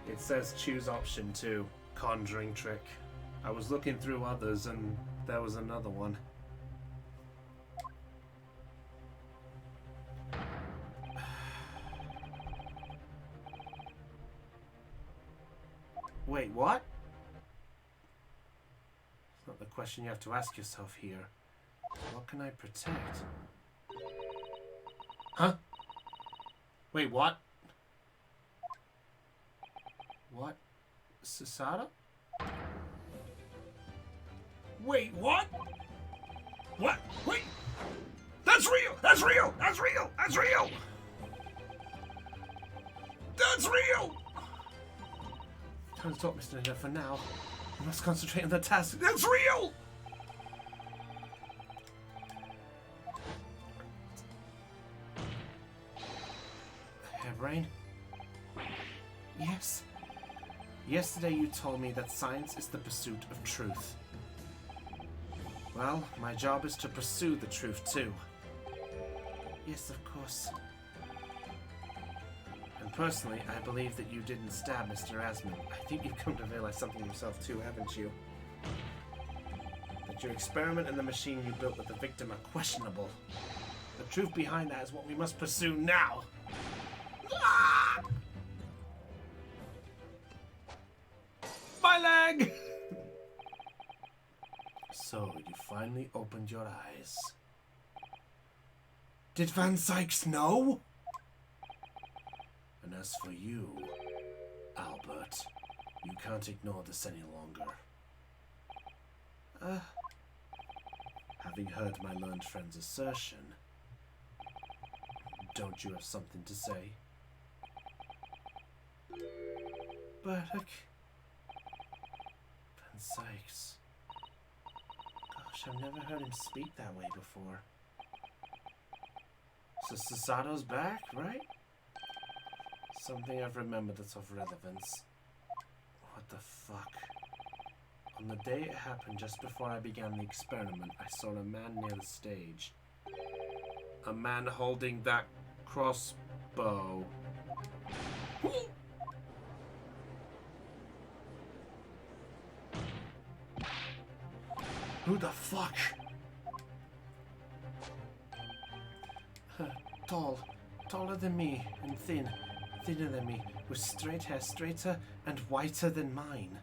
It says choose option 2, conjuring trick. I was looking through others and there was another one. Wait, what? It's not the question you have to ask yourself here. What can I protect? Huh? Wait, what? What? Sasada? Wait, what? What? Wait! That's real! That's real! That's real! That's real! That's real! Time to talk, Mr. Ninja. For now, we must concentrate on the task. That's real! Hairbrain? Yes. Yesterday you told me that science is the pursuit of truth. Well, my job is to pursue the truth too. Yes, of course. And personally, I believe that you didn't stab Mr. Asmund. I think you've come to realize something yourself too, haven't you? That your experiment and the machine you built with the victim are questionable. The truth behind that is what we must pursue now. Ah! My leg! So, you finally opened your eyes. Did Van Sykes know? And as for you, Albert, you can't ignore this any longer. Having heard my learned friend's assertion, don't you have something to say? Burdock. Van Sykes. Gosh, I've never heard him speak that way before. So Sasato's back, right? Something I've remembered that's of relevance. What the fuck? On the day it happened, just before I began the experiment, I saw a man near the stage. A man holding that crossbow. Who the fuck? Taller than me, and thinner than me, with straight hair, straighter and whiter than mine.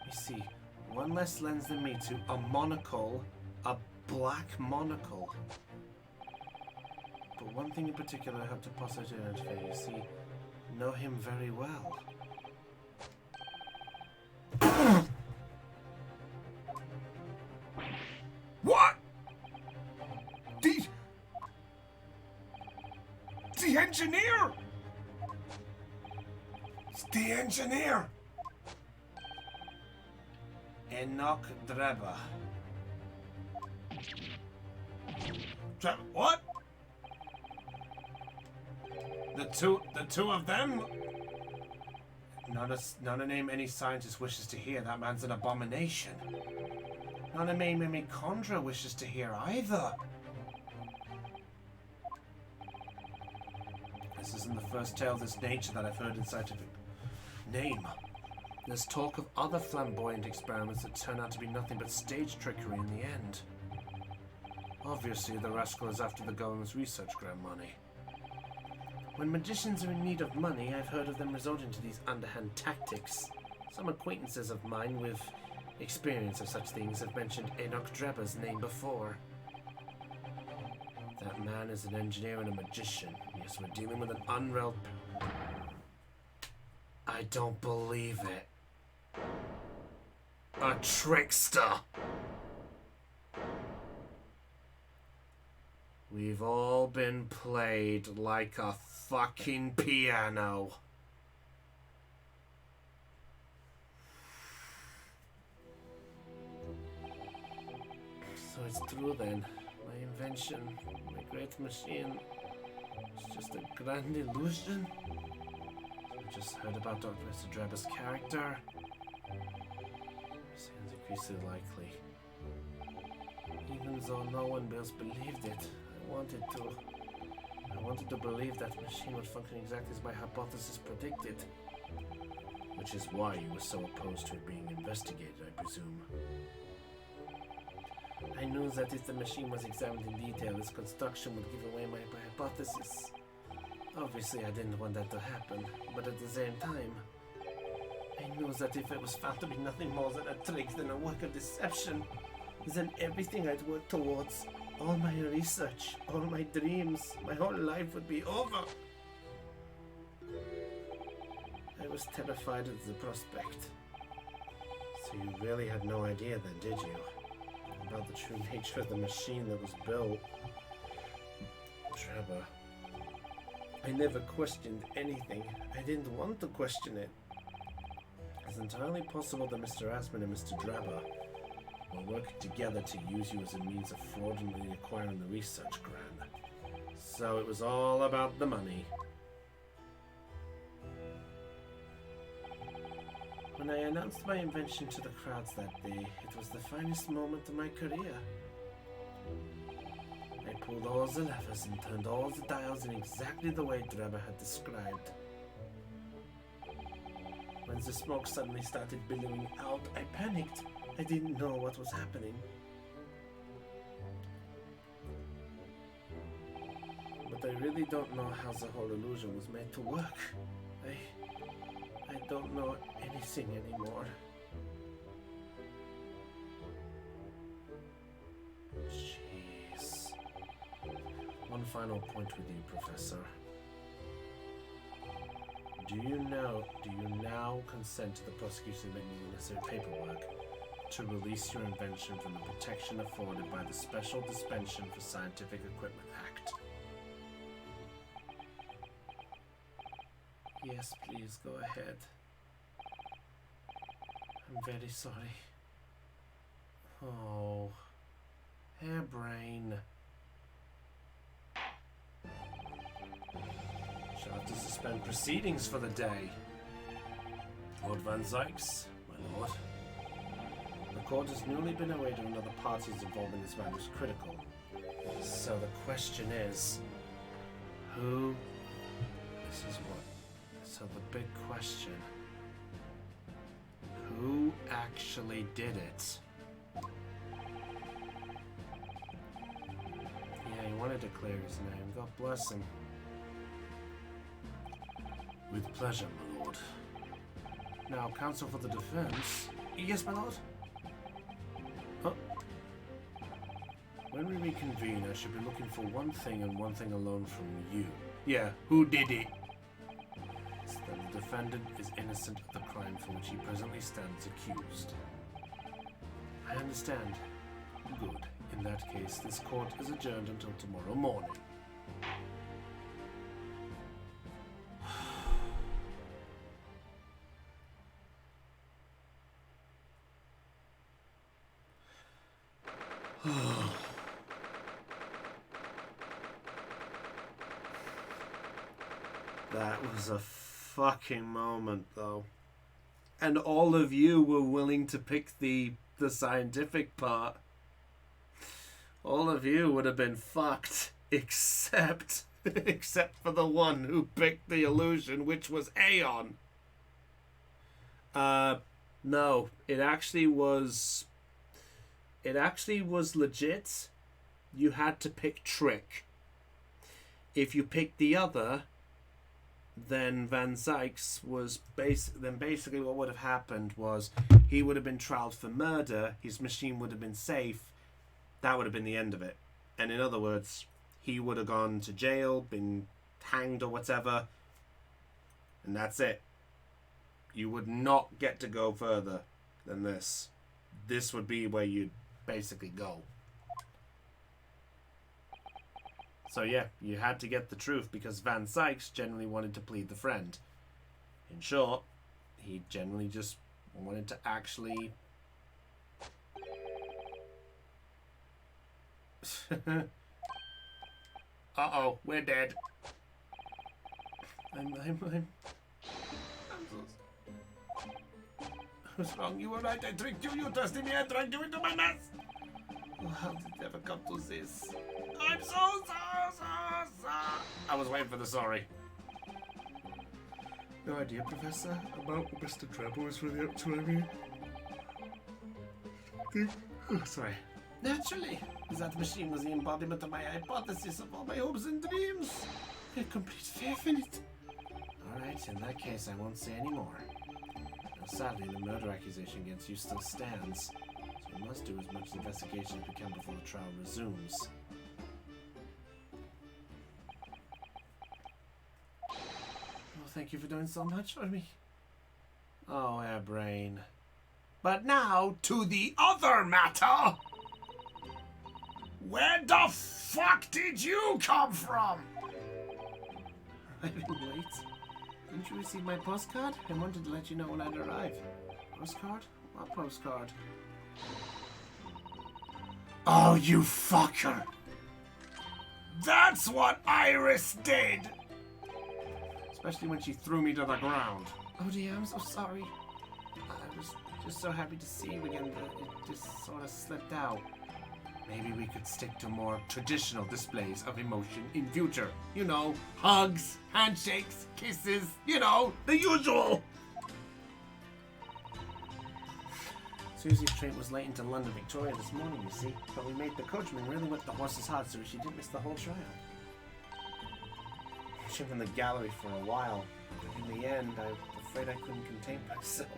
Let me see, one less lens than me to a monocle, a black monocle. But one thing in particular I have to positively identify, you see, know him very well. What? The engineer! It's the engineer! Enoch Drebber. What? The two of them? Not a name any scientist wishes to hear. That man's an abomination. Not a name Mimi Condra wishes to hear either. This isn't the first tale of this nature that I've heard in scientific name. There's talk of other flamboyant experiments that turn out to be nothing but stage trickery in the end. Obviously, the rascal is after the government's research grant money. When magicians are in need of money, I've heard of them resorting to these underhand tactics. Some acquaintances of mine with experience of such things have mentioned Enoch Dreba's name before. That man is an engineer and a magician. Yes, we're dealing with an unreal... I don't believe it. A trickster! We've all been played like a fucking piano. So it's true then. My invention, my great machine, is just a grand illusion? We just heard about Dr. Mr. Dreba's character. Sounds increasingly likely. Even though no one else believed it, I wanted to believe that machine would function exactly as my hypothesis predicted. Which is why you were so opposed to it being investigated, I presume. I knew that if the machine was examined in detail, its construction would give away my hypothesis. Obviously, I didn't want that to happen, but at the same time, I knew that if it was found to be nothing more than a trick than a work of deception, then everything I'd worked towards, all my research, all my dreams, my whole life would be over. I was terrified at the prospect. So you really had no idea then, did you? About the true nature of the machine that was built. Dreba. I never questioned anything. I didn't want to question it. It's entirely possible that Mr. Asman and Mr. Dreba were working together to use you as a means of fraudulently acquiring the research grant. So it was all about the money. When I announced my invention to the crowds that day, it was the finest moment of my career. I pulled all the levers and turned all the dials in exactly the way Dreba had described. When the smoke suddenly started billowing out, I panicked. I didn't know what was happening. But I really don't know how the whole illusion was made to work. I don't know anything anymore. Jeez. One final point with you, Professor. Do you now consent to the prosecution making the necessary paperwork to release your invention from the protection afforded by the Special Dispensation for Scientific Equipment Act? Yes, please, go ahead. I'm very sorry. Oh, hairbrain. Shall have to suspend proceedings for the day. Lord Van Zykes, my lord. The court has newly been aware of another party's involvement in this matter is critical. So the question is, who... This is what... So the big question, who actually did it? Yeah, he wanted to clear his name. God bless him. With pleasure, my lord. Now, counsel for the defense. Yes, my lord? Oh. When we reconvene, I should be looking for one thing and one thing alone from you. Yeah, who did it? That the defendant is innocent of the crime for which he presently stands accused. I understand. Good. In that case, this court is adjourned until tomorrow morning. That was a fucking moment, though. And all of you were willing to pick the scientific part. All of you would have been fucked, except for the one who picked the illusion, which was Aeon. No. It actually was legit. You had to pick trick. If you picked the other, then Van Zyk's was basically what would have happened was he would have been trialed for murder, his machine would have been safe, that would have been the end of it. And in other words, he would have gone to jail, been hanged or whatever, and that's it. You would not get to go further than this. This would be where you'd basically go. So yeah, you had to get the truth because Van Sykes generally wanted to plead the friend. In short, he generally just wanted to actually... Uh-oh, we're dead. I'm What's wrong? You were right, I tricked you. You trusted me, I dragged you into my mess. Oh, how did it ever come to this? I'm so sorry. I was waiting for the sorry. No idea, Professor, about what Mr. Treble is really up to, I mean. Oh, sorry. Naturally, that machine was the embodiment of my hypothesis of all my hopes and dreams. I have complete faith in it. Alright, in that case, I won't say any more. Now, sadly, the murder accusation against you still stands, so we must do as much investigation as we can before the trial resumes. Oh, thank you for doing so much for me. Oh, Airbrain. But now, to the other matter! Where the fuck did you come from? I've been late. Didn't you receive my postcard? I wanted to let you know when I'd arrive. Postcard? What postcard? Oh, you fucker! That's what Iris did! Especially when she threw me to the ground. Oh dear, I'm so sorry. I was just so happy to see you again that it just sort of slipped out. Maybe we could stick to more traditional displays of emotion in future. You know, hugs, handshakes, kisses, you know, the usual. Susie's train was late into London Victoria this morning, you see. But we made the coachman really whip the horses hard so she didn't miss the whole trial. She was in the gallery for a while. In the end, I'm afraid I couldn't contain myself.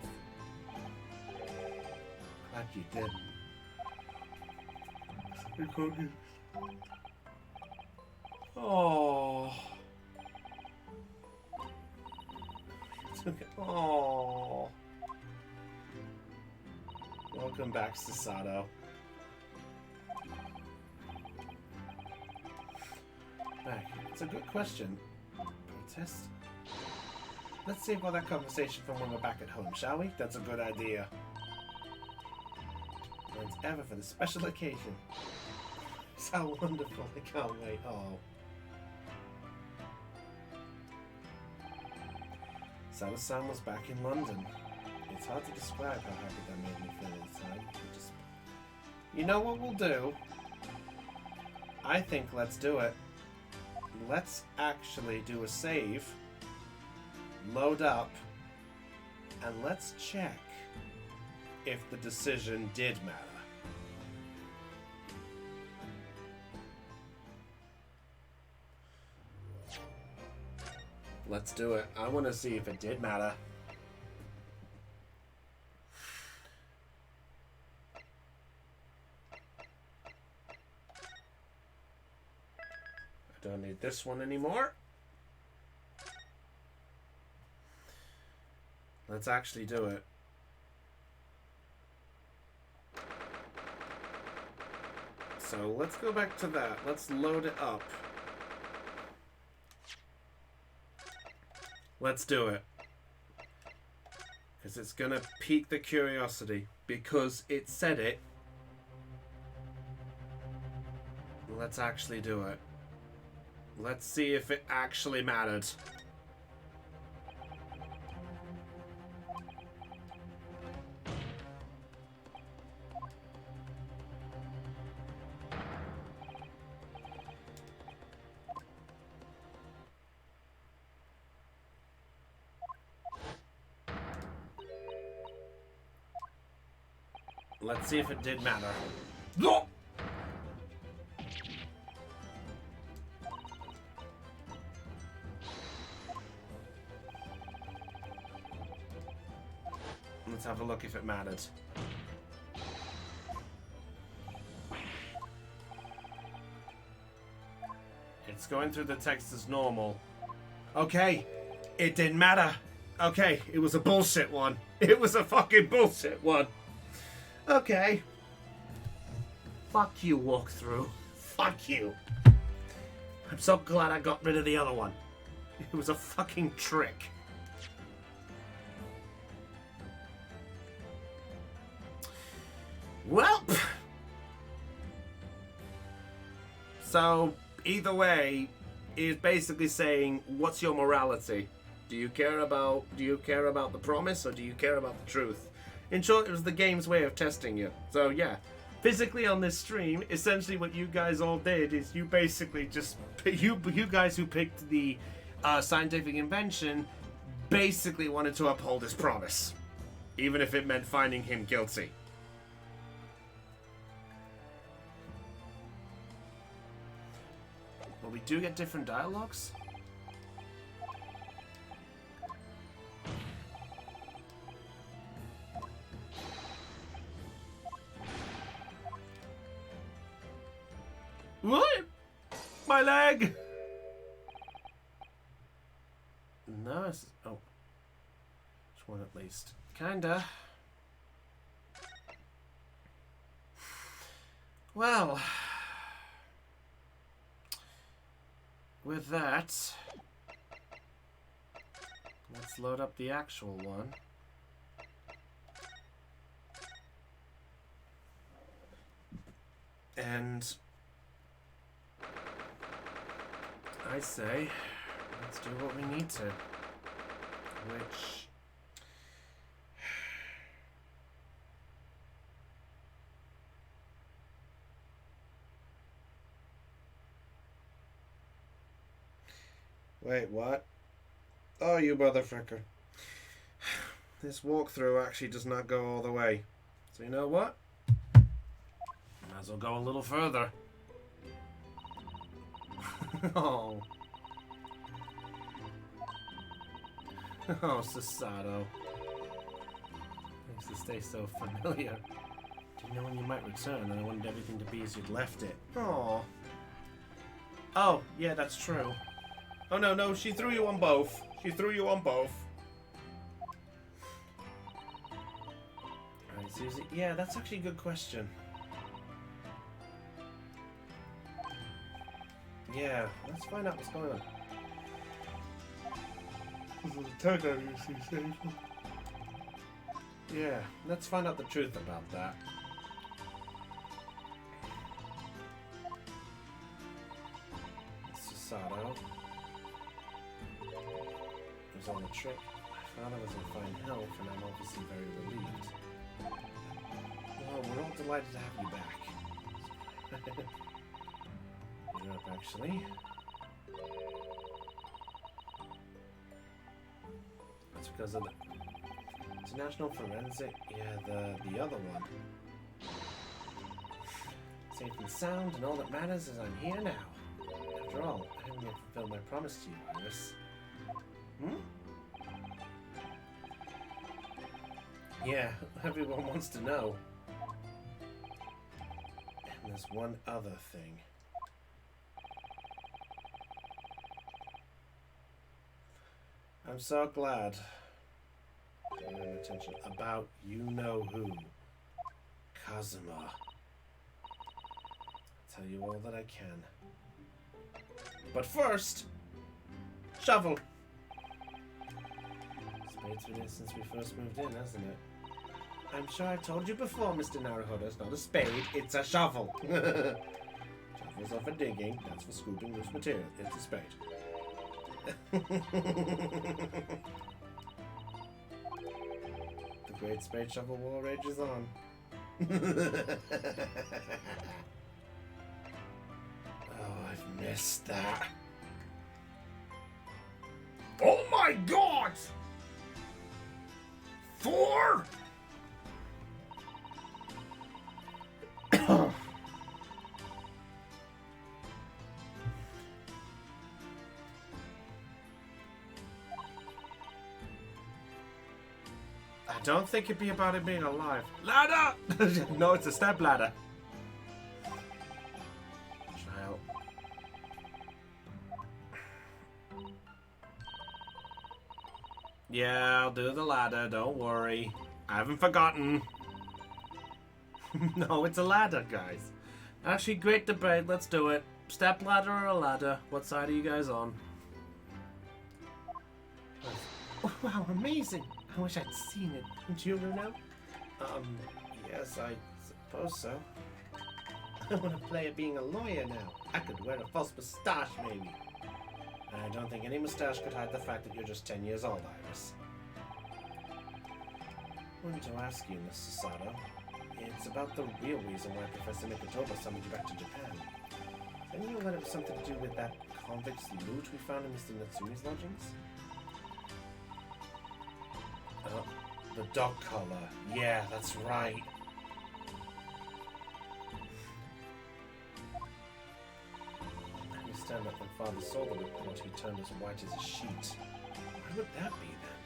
Glad you did. Oh. Oh. Welcome back, Sasato. Back. It's a good question. Protest? Let's save all that conversation for when we're back at home, shall we? That's a good idea. Once ever for the special occasion. It's how wonderful. I can't wait. Oh. Sato-san was back in London. It's hard to describe how happy that made me feel at the time. You know what we'll do? I think let's do it. Let's actually do a save. Load up. And let's check if the decision did matter. Let's do it. I want to see if it did matter. I don't need this one anymore. Let's actually do it. So let's go back to that. Let's load it up. Let's do it. Because it's going to pique the curiosity. Because it said it. Let's actually do it. Let's see if it actually mattered. Let's see if it did matter. No! Let's have a look if it mattered. It's going through the text as normal. Okay, it didn't matter. Okay, it was a bullshit one. It was a fucking bullshit one. Okay. Fuck you, walkthrough. Fuck you. I'm so glad I got rid of the other one. It was a fucking trick. Well, so either way is basically saying, what's your morality? Do you care about the promise, or do you care about the truth? In short, it was the game's way of testing you. So yeah, physically on this stream, essentially what you guys all did is you basically just you guys who picked the scientific invention basically wanted to uphold his promise, even if it meant finding him guilty. Well, we do get different dialogues. What? My leg! No, it's... Oh. Just one at least. Kinda. Well... With that... Let's load up the actual one. And... I say, let's do what we need to. Which... Wait, what? Oh, you motherfucker. This walkthrough actually does not go all the way. So you know what? Might as well go a little further. Oh. Oh, Sasato. Makes this day so familiar. Didn't know when you might return, and I wanted everything to be as you'd left it. Oh. Oh, yeah, that's true. Oh, no, she threw you on both. She threw you on both. Alright, Susie. Yeah, that's actually a good question. Yeah, let's find out what's going on. Yeah, let's find out the truth about that. Sasato. It was all a trick. My father was in fine health, and I'm obviously very relieved. Well, we're all delighted to have you back. You're up, actually. That's because of the International Forensic. Yeah, the other one. Safe and sound, and all that matters is I'm here now. After all, I haven't yet fulfilled my promise to you, Iris. Yeah, everyone wants to know. And there's one other thing. I'm so glad. Paying attention about you-know-who. Kazuma. Tell you all that I can. But first, shovel. Spade's been here since we first moved in, hasn't it? I'm sure I've told you before, Mr. Naruhodo. It's not a spade, it's a shovel. Shovels are for digging, that's for scooping loose material. It's a spade. The Great Spade Shovel War rages on. Oh, I've missed that. Oh my god! 4? I don't think it'd be about it being alive. Ladder! No, it's a step ladder. Child. Yeah, I'll do the ladder, don't worry. I haven't forgotten. No, it's a ladder, guys. Actually, great debate, let's do it. Step ladder or a ladder? What side are you guys on? Oh, wow, amazing! I wish I'd seen it. Don't you know? Yes, I suppose so. I want to play at being a lawyer now. I could wear a false moustache, maybe. I don't think any moustache could hide the fact that you're just 10 years old, Iris. I wanted to ask you, Mr. Sato. It's about the real reason why Professor Mikotoba summoned you back to Japan. I knew that it was something to do with that convict's loot we found in Mr. Natsumi's lodgings. The dog collar. Yeah, that's right. I understand that when Father saw the report, he turned as white as a sheet. Why would that be, then?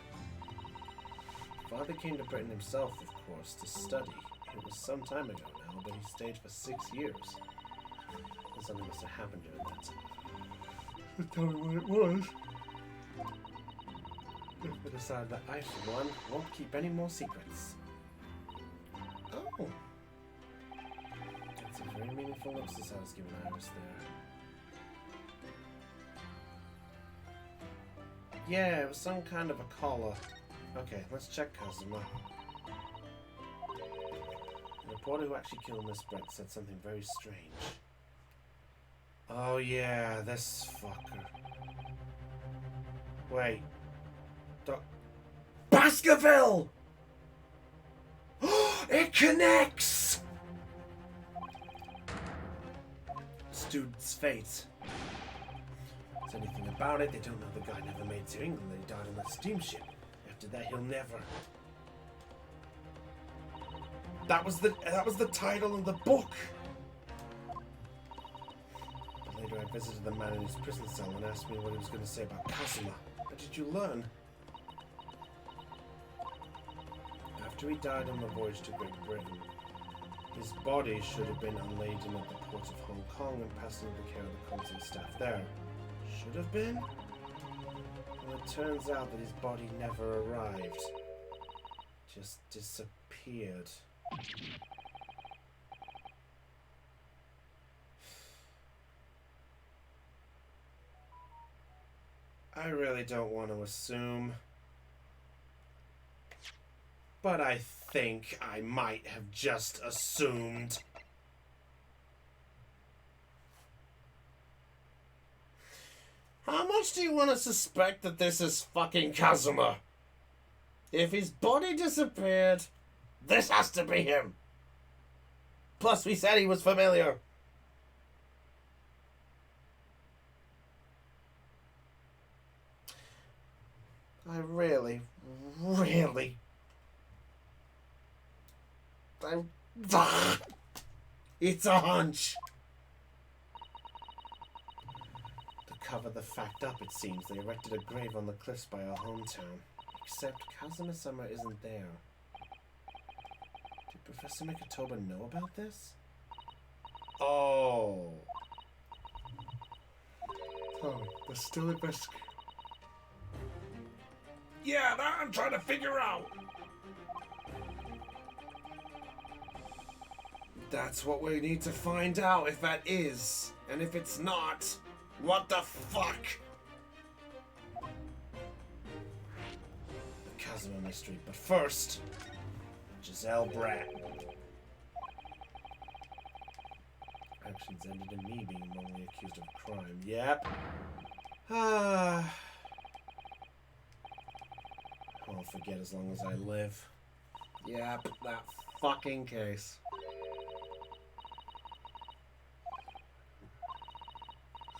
Father came to Britain himself, of course, to study. It was some time ago now, but he stayed for 6 years. And something must have happened during that time. Tell me what it was. I decided that I, for one, won't keep any more secrets. Oh. That's a very meaningful look Society's given Iris there. Yeah, it was some kind of a collar. Okay, let's check Kazuma. The reporter who actually killed Miss Brett said something very strange. Oh yeah, this fucker. Wait. Baskerville! It connects! Student's fate. Is anything about it? They don't know the guy never made it to England. He died on that steamship. After that, he'll never. That was the title of the book. But later, I visited the man in his prison cell and asked me what he was going to say about Kazuma. What did you learn? After he died on the voyage to Great Britain, his body should have been unladen at the port of Hong Kong and passed into the care of the consulate staff there. Should have been? Well, it turns out that his body never arrived. Just disappeared. I really don't want to assume, but I think I might have just assumed. How much do you want to suspect that this is fucking Kazuma? If his body disappeared, this has to be him. Plus, we said he was familiar. I really... It's a hunch. To cover the fact up, it seems, they erected a grave on the cliffs by our hometown. Except Kazuma-sama isn't there. Did Professor Mikotoba know about this? Oh. Oh, they're still investigating. Yeah, that I'm trying to figure out. That's what we need to find out, if that is. And if it's not, what the fuck? The Kazuma mystery, but first, Giselle Bratt. Actions ended in me being wrongly accused of a crime. Yep. Ah. I'll forget as long as I live. Yep, that fucking case.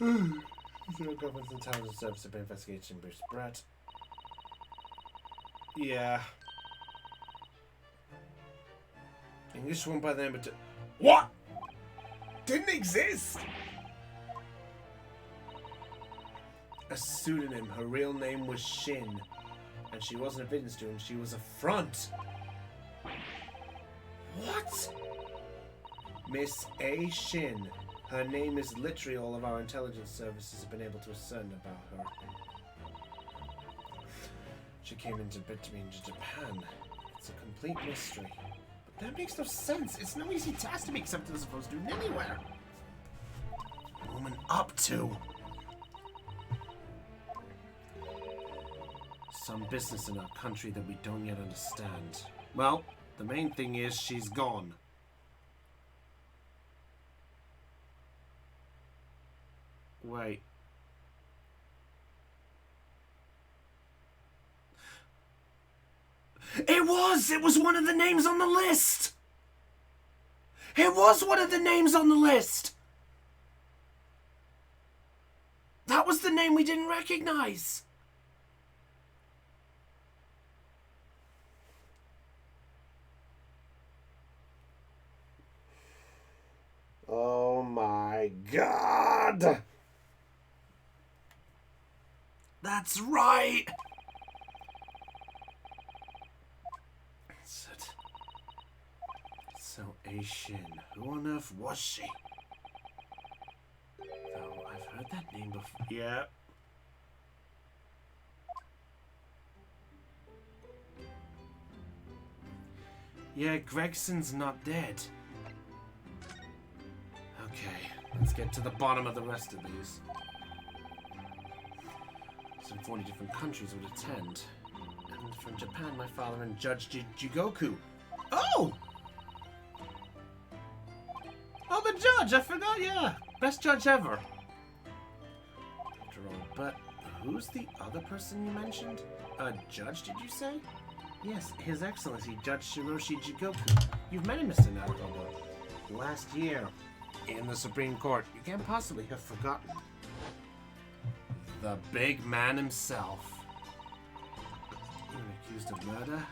Zero Government's Intelligence Service have been investigating Bruce Brett. Yeah. English one by the name of... What? Didn't exist. A pseudonym. Her real name was Shin. And she wasn't a bidden student, she was a front. What? Miss A. Shin. Her name is literally all of our intelligence services have been able to discern about her. She came into Japan. It's a complete mystery. But that makes no sense. It's no easy task to be accepted as a first student anywhere. Woman up to? Some business in our country that we don't yet understand. Well, the main thing is she's gone. Wait. It was one of the names on the list! It was one of the names on the list! That was the name we didn't recognize! Oh my god! That's right! So, Aishin, who on earth was she? Though I've heard that name before. Yeah. Yeah, Gregson's not dead. Okay, let's get to the bottom of the rest of these. Some 40 different countries would attend. And from Japan, my father and Judge Jigoku. Oh! Oh, the judge! I forgot, yeah. Best judge ever. After all, but who's the other person you mentioned? A judge, did you say? Yes, His Excellency, Judge Shiroshi Jigoku. You've met him, Mr. Naruto. Last year, in the Supreme Court. You can't possibly have forgotten. The big man himself. You're accused of murder?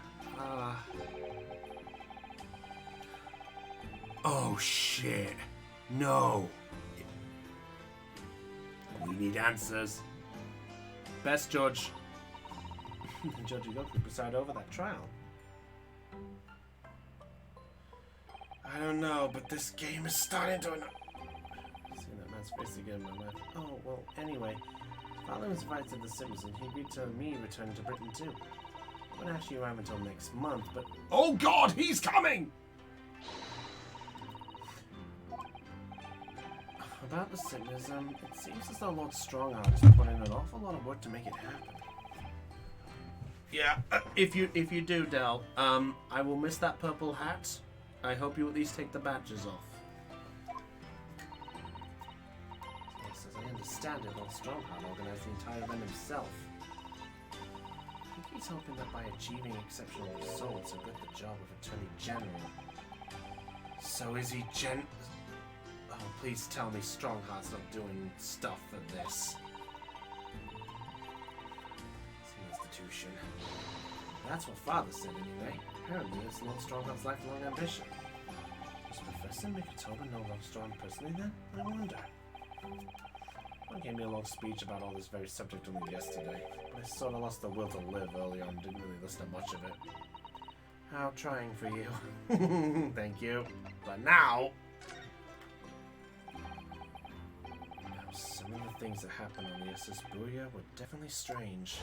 Oh, shit. No. We need answers. Best judge. Judge Igoku preside over that trial. I don't know, but this game is starting to... Seeing that man's face again in my mind. Oh, well, anyway. Father was invited to The Sims, and he agreed to me returning to Britain, too. I won't actually arrive until next month, but... Oh, God! He's coming! About The Sims, it seems as though Lord Stronghart has put in an awful lot of work to make it happen. Yeah, if you do, Del, I will miss that purple hat. I hope you at least take the badges off. Yes, as I understand it, Lord Stronghart organized the entire event himself. I think he's hoping that by achieving exceptional results, he'll get the job of Attorney General. So is he Oh, please tell me Strongheart's not doing stuff for this. It's an institution. That's what Father said anyway. Apparently it's Lord Strongheart's lifelong ambition. Does Professor Mikitoba know Lord Strong personally then? I wonder. He gave me a long speech about all this very subject only yesterday, but I sort of lost the will to live early on and didn't really listen to much of it. How trying for you. Thank you. But now... Some of the things that happened on the SS Booyah were definitely strange.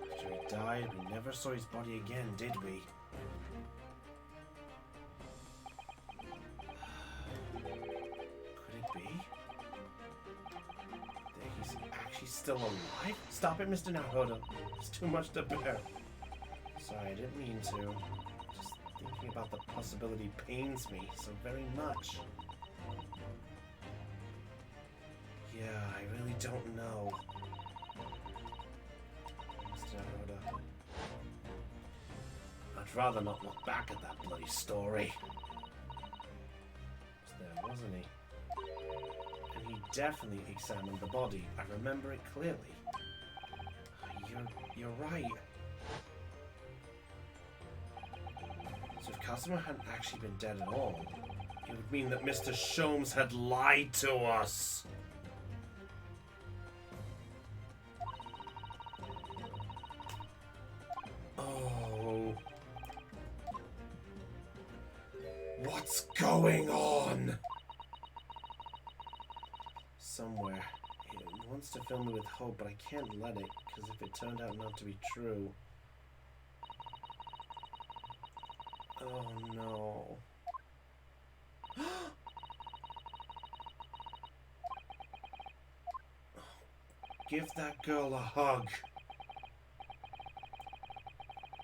After he died, we never saw his body again, did we? Could it be? That he's actually still alive? Stop it, Mr. Naruto. It's too much to bear. Sorry, I didn't mean to. Just thinking about the possibility pains me so very much. Yeah, I really don't know. Mr. Naruto. I'd rather not look back at that bloody story. Was there, wasn't he? And he definitely examined the body. I remember it clearly. You're right. So if Kazuma hadn't actually been dead at all, it would mean that Mr. Sholmes had lied to us. What's going on? Somewhere. It wants to fill me with hope, but I can't let it, because if it turned out not to be true... Oh no. Give that girl a hug.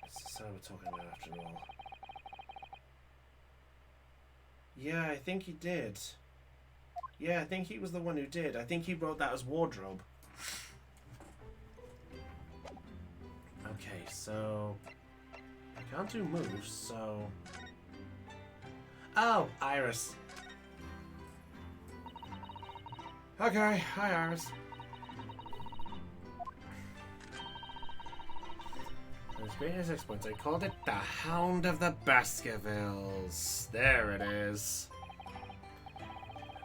It's the sound we're talking about after all. Yeah, I think he did. Yeah, I think he was the one who did. I think he wrote that as wardrobe. Okay, so... I can't do moves, so... Oh, Iris. Okay, hi Iris. His greatest exploits, I called it the Hound of the Baskervilles. There it is.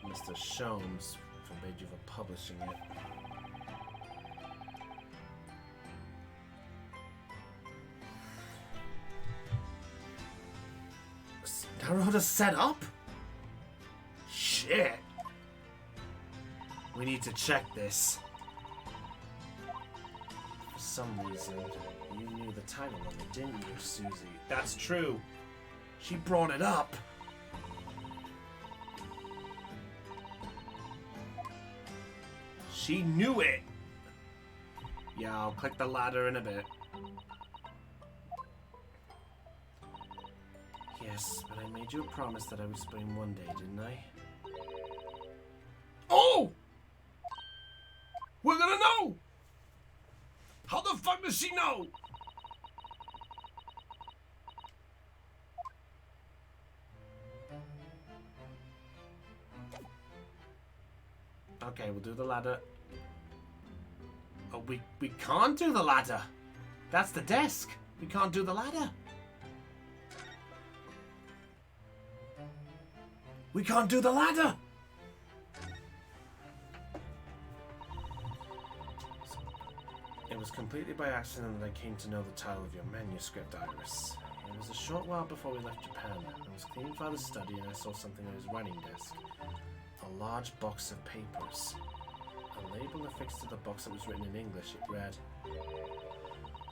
Mr. Shones forbade you from publishing it. Naruto's set up? Shit. We need to check this. For some reason, you knew the title of it, didn't you, Susie? That's true. She brought it up. She knew it. Yeah, I'll click the ladder in a bit. Yes, but I made you a promise that I would spring one day, didn't I? Oh! We're gonna know! How the fuck does she know? Okay, we'll do the ladder. Oh, we can't do the ladder. That's the desk. We can't do the ladder. We can't do the ladder. It was completely by accident that I came to know the title of your manuscript, Iris. It was a short while before we left Japan. I was cleaning Father's study and I saw something on his writing desk. A large box of papers. A label affixed to the box that was written in English. It read,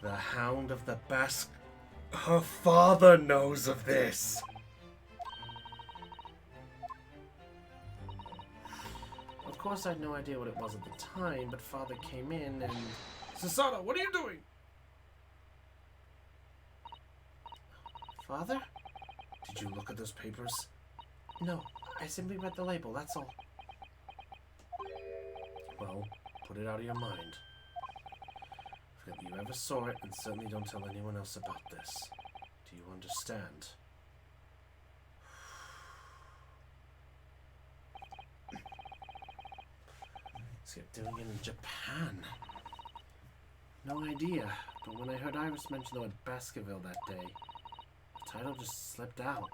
"The Hound of the Bask." Her father knows of this. Of course, I had no idea what it was at the time, but Father came in and... Sasada, what are you doing? Father? Did you look at those papers? No, I simply read the label, that's all. Well, put it out of your mind. Forget that you ever saw it, and certainly don't tell anyone else about this. Do you understand? Let's get doing it in Japan. No idea, but when I heard Iris mention the word Baskerville that day, the title just slipped out.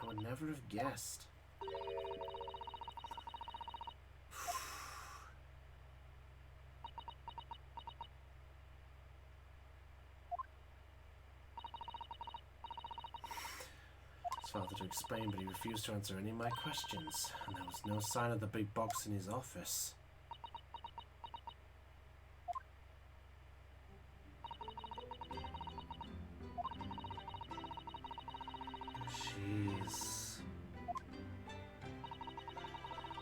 I would never have guessed. His father to explain, but he refused to answer any of my questions, and there was no sign of the big box in his office. Jeez.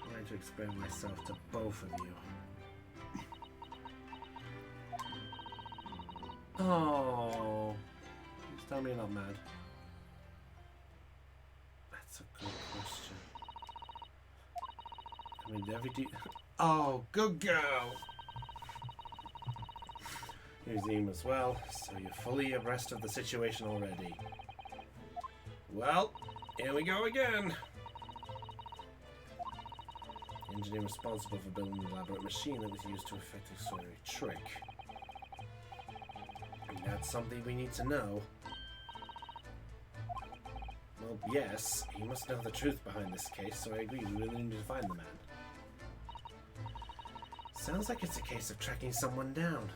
I'm trying to explain myself to both of you. Oh. Please tell me you're not mad. That's a good question. I mean, oh, good girl! Here's Eam as well, so you're fully abreast of the situation already. Well, here we go again. The engineer responsible for building the elaborate machine that was used to effect the extraordinary trick. And that's something we need to know. Well, yes, he must know the truth behind this case, so I agree, we really need to find the man. Sounds like it's a case of tracking someone down.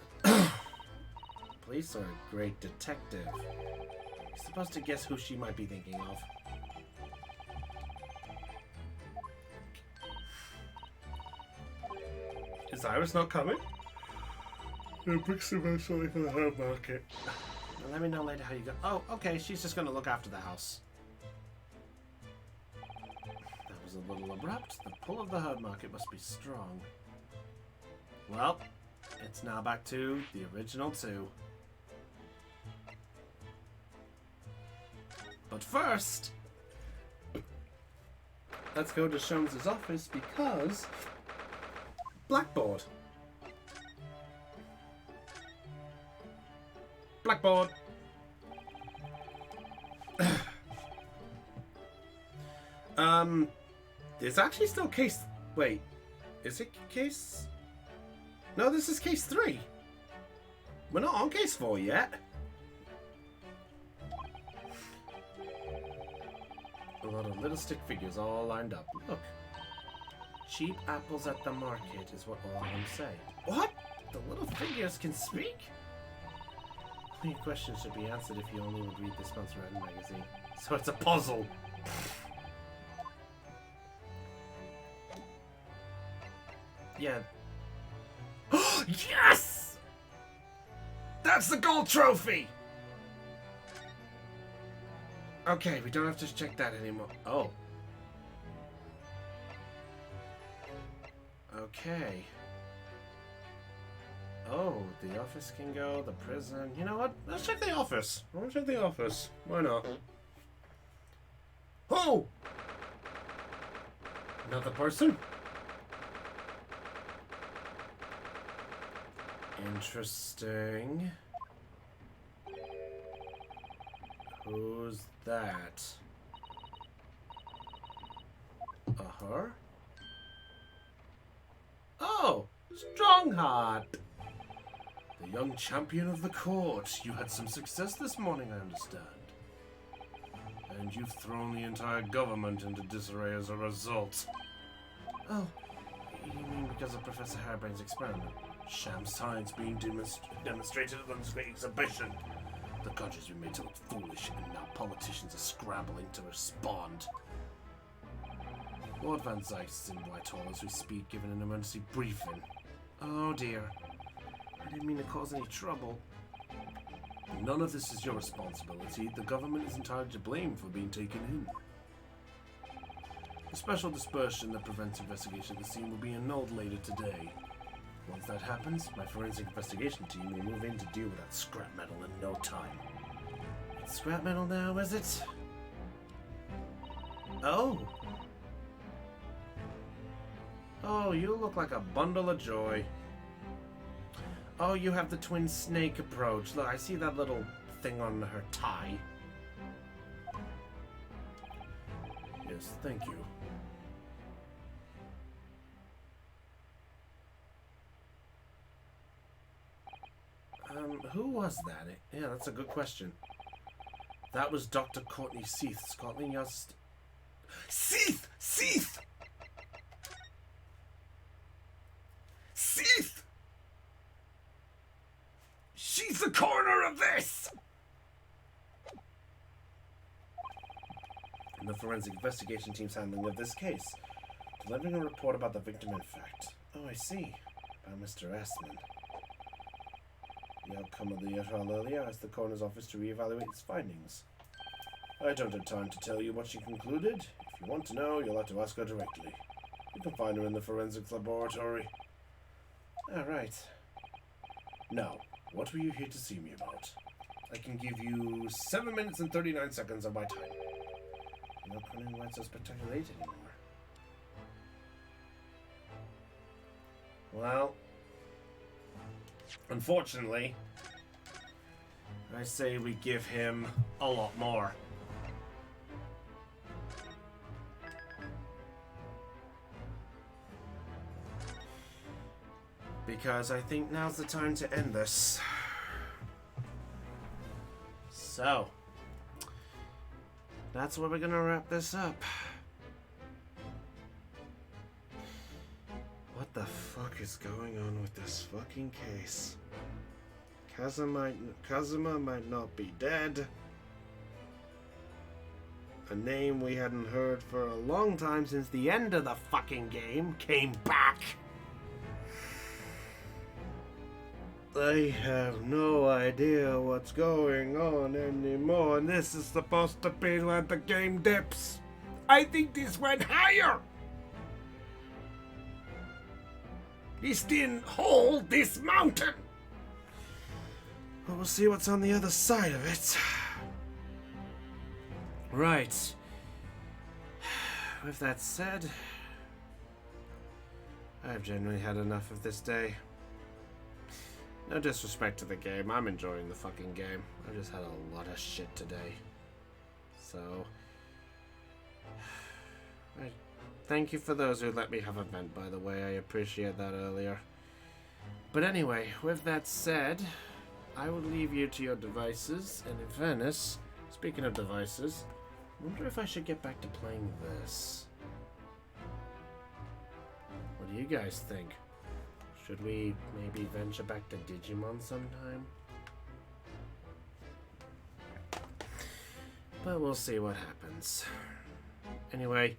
Police are a great detective. You're supposed to guess who she might be thinking of. Is Iris not coming? The bricks eventually for the herb market. Well, let me know later how you go. Oh, okay, she's just gonna look after the house. That was a little abrupt. The pull of the herb market must be strong. Well, it's now back to the original 2. But first, let's go to Sholmes' office because Blackboard. Blackboard. There's actually still case. Wait, is it case? No, this is case 3. We're not on case 4 yet. A lot of little stick figures all lined up. Look. Cheap apples at the market is what all of them say. What? The little figures can speak? All your questions should be answered if you only would read this month's Red magazine. So it's a puzzle. Yeah. Yes! That's the gold trophy! Okay, we don't have to check that anymore. Oh. Okay. Oh, the office can go, the prison. You know what? Let's check the office. I want to check the office. Why not? Oh! Another person? Interesting. Who's that? Her? Oh! Strongheart! The young champion of the court. You had some success this morning, I understand. And you've thrown the entire government into disarray as a result. Oh, you mean because of Professor Harebrain's experiment? Sham science being demonstrated on this great exhibition. The country's been made to look foolish, and now politicians are scrambling to respond. Lord Van Zyke's in Whitehall as we speak, giving an emergency briefing. Oh dear. I didn't mean to cause any trouble. None of this is your responsibility. The government is entirely to blame for being taken in. The special dispersion that prevents investigation at the scene will be annulled later today. Once that happens, my forensic investigation team will move in to deal with that scrap metal in no time. It's scrap metal now, is it? Oh! Oh, you look like a bundle of joy. Oh, you have the twin snake approach. Look, I see that little thing on her tie. Yes, thank you. Who was that? Yeah, that's a good question. That was Dr. Courtney Seath, Scotland Yard. Seath! Seath! Seath! She's the coroner of this! And the forensic investigation team's handling of this case. Delivering a report about the victim in fact. Oh, I see. About Mr. Essman. The outcome of the trial earlier asked the coroner's office to reevaluate its findings. I don't have time to tell you what she concluded. If you want to know, you'll have to ask her directly. You can find her in the forensics laboratory. Alright. Now, what were you here to see me about? I can give you 7 minutes and 39 seconds of my time. You're not coming quite so spectacular late anymore. Well, unfortunately, I say we give him a lot more. Because I think now's the time to end this. So, that's where we're gonna wrap this up. What the fuck is going on with this fucking case? Kazuma might not be dead. A name we hadn't heard for a long time since the end of the fucking game came back. I have no idea what's going on anymore, and this is supposed to be where the game dips. I think this went higher. This didn't hold this mountain. Well, we'll see what's on the other side of it. Right. With that said, I've genuinely had enough of this day. No disrespect to the game, I'm enjoying the fucking game. I've just had a lot of shit today. So, thank you for those who let me have a vent, by the way. I appreciate that earlier. But anyway, with that said, I will leave you to your devices. And in fairness, speaking of devices, I wonder if I should get back to playing this. What do you guys think? Should we maybe venture back to Digimon sometime? But we'll see what happens. Anyway,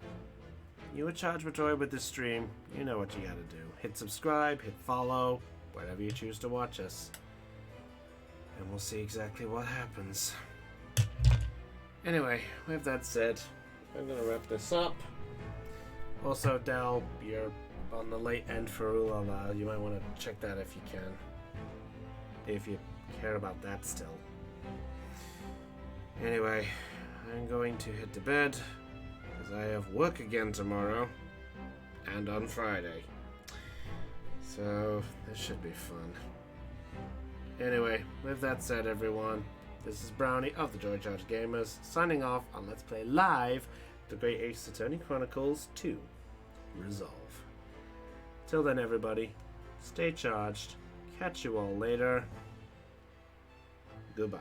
you were charged with joy with this stream. You know what you gotta do. Hit subscribe, hit follow, wherever you choose to watch us. And we'll see exactly what happens. Anyway, with that said, I'm gonna wrap this up. Also, Del, you're on the late end for Ulala. You might want to check that if you can. If you care about that still. Anyway, I'm going to hit to bed, because I have work again tomorrow, and on Friday. So, this should be fun. Anyway, with that said, everyone, this is Brownie of the Joy Charge Gamers, signing off on Let's Play Live, The Great Ace Attorney Chronicles 2, Resolve. Till then, everybody, stay charged. Catch you all later. Goodbye.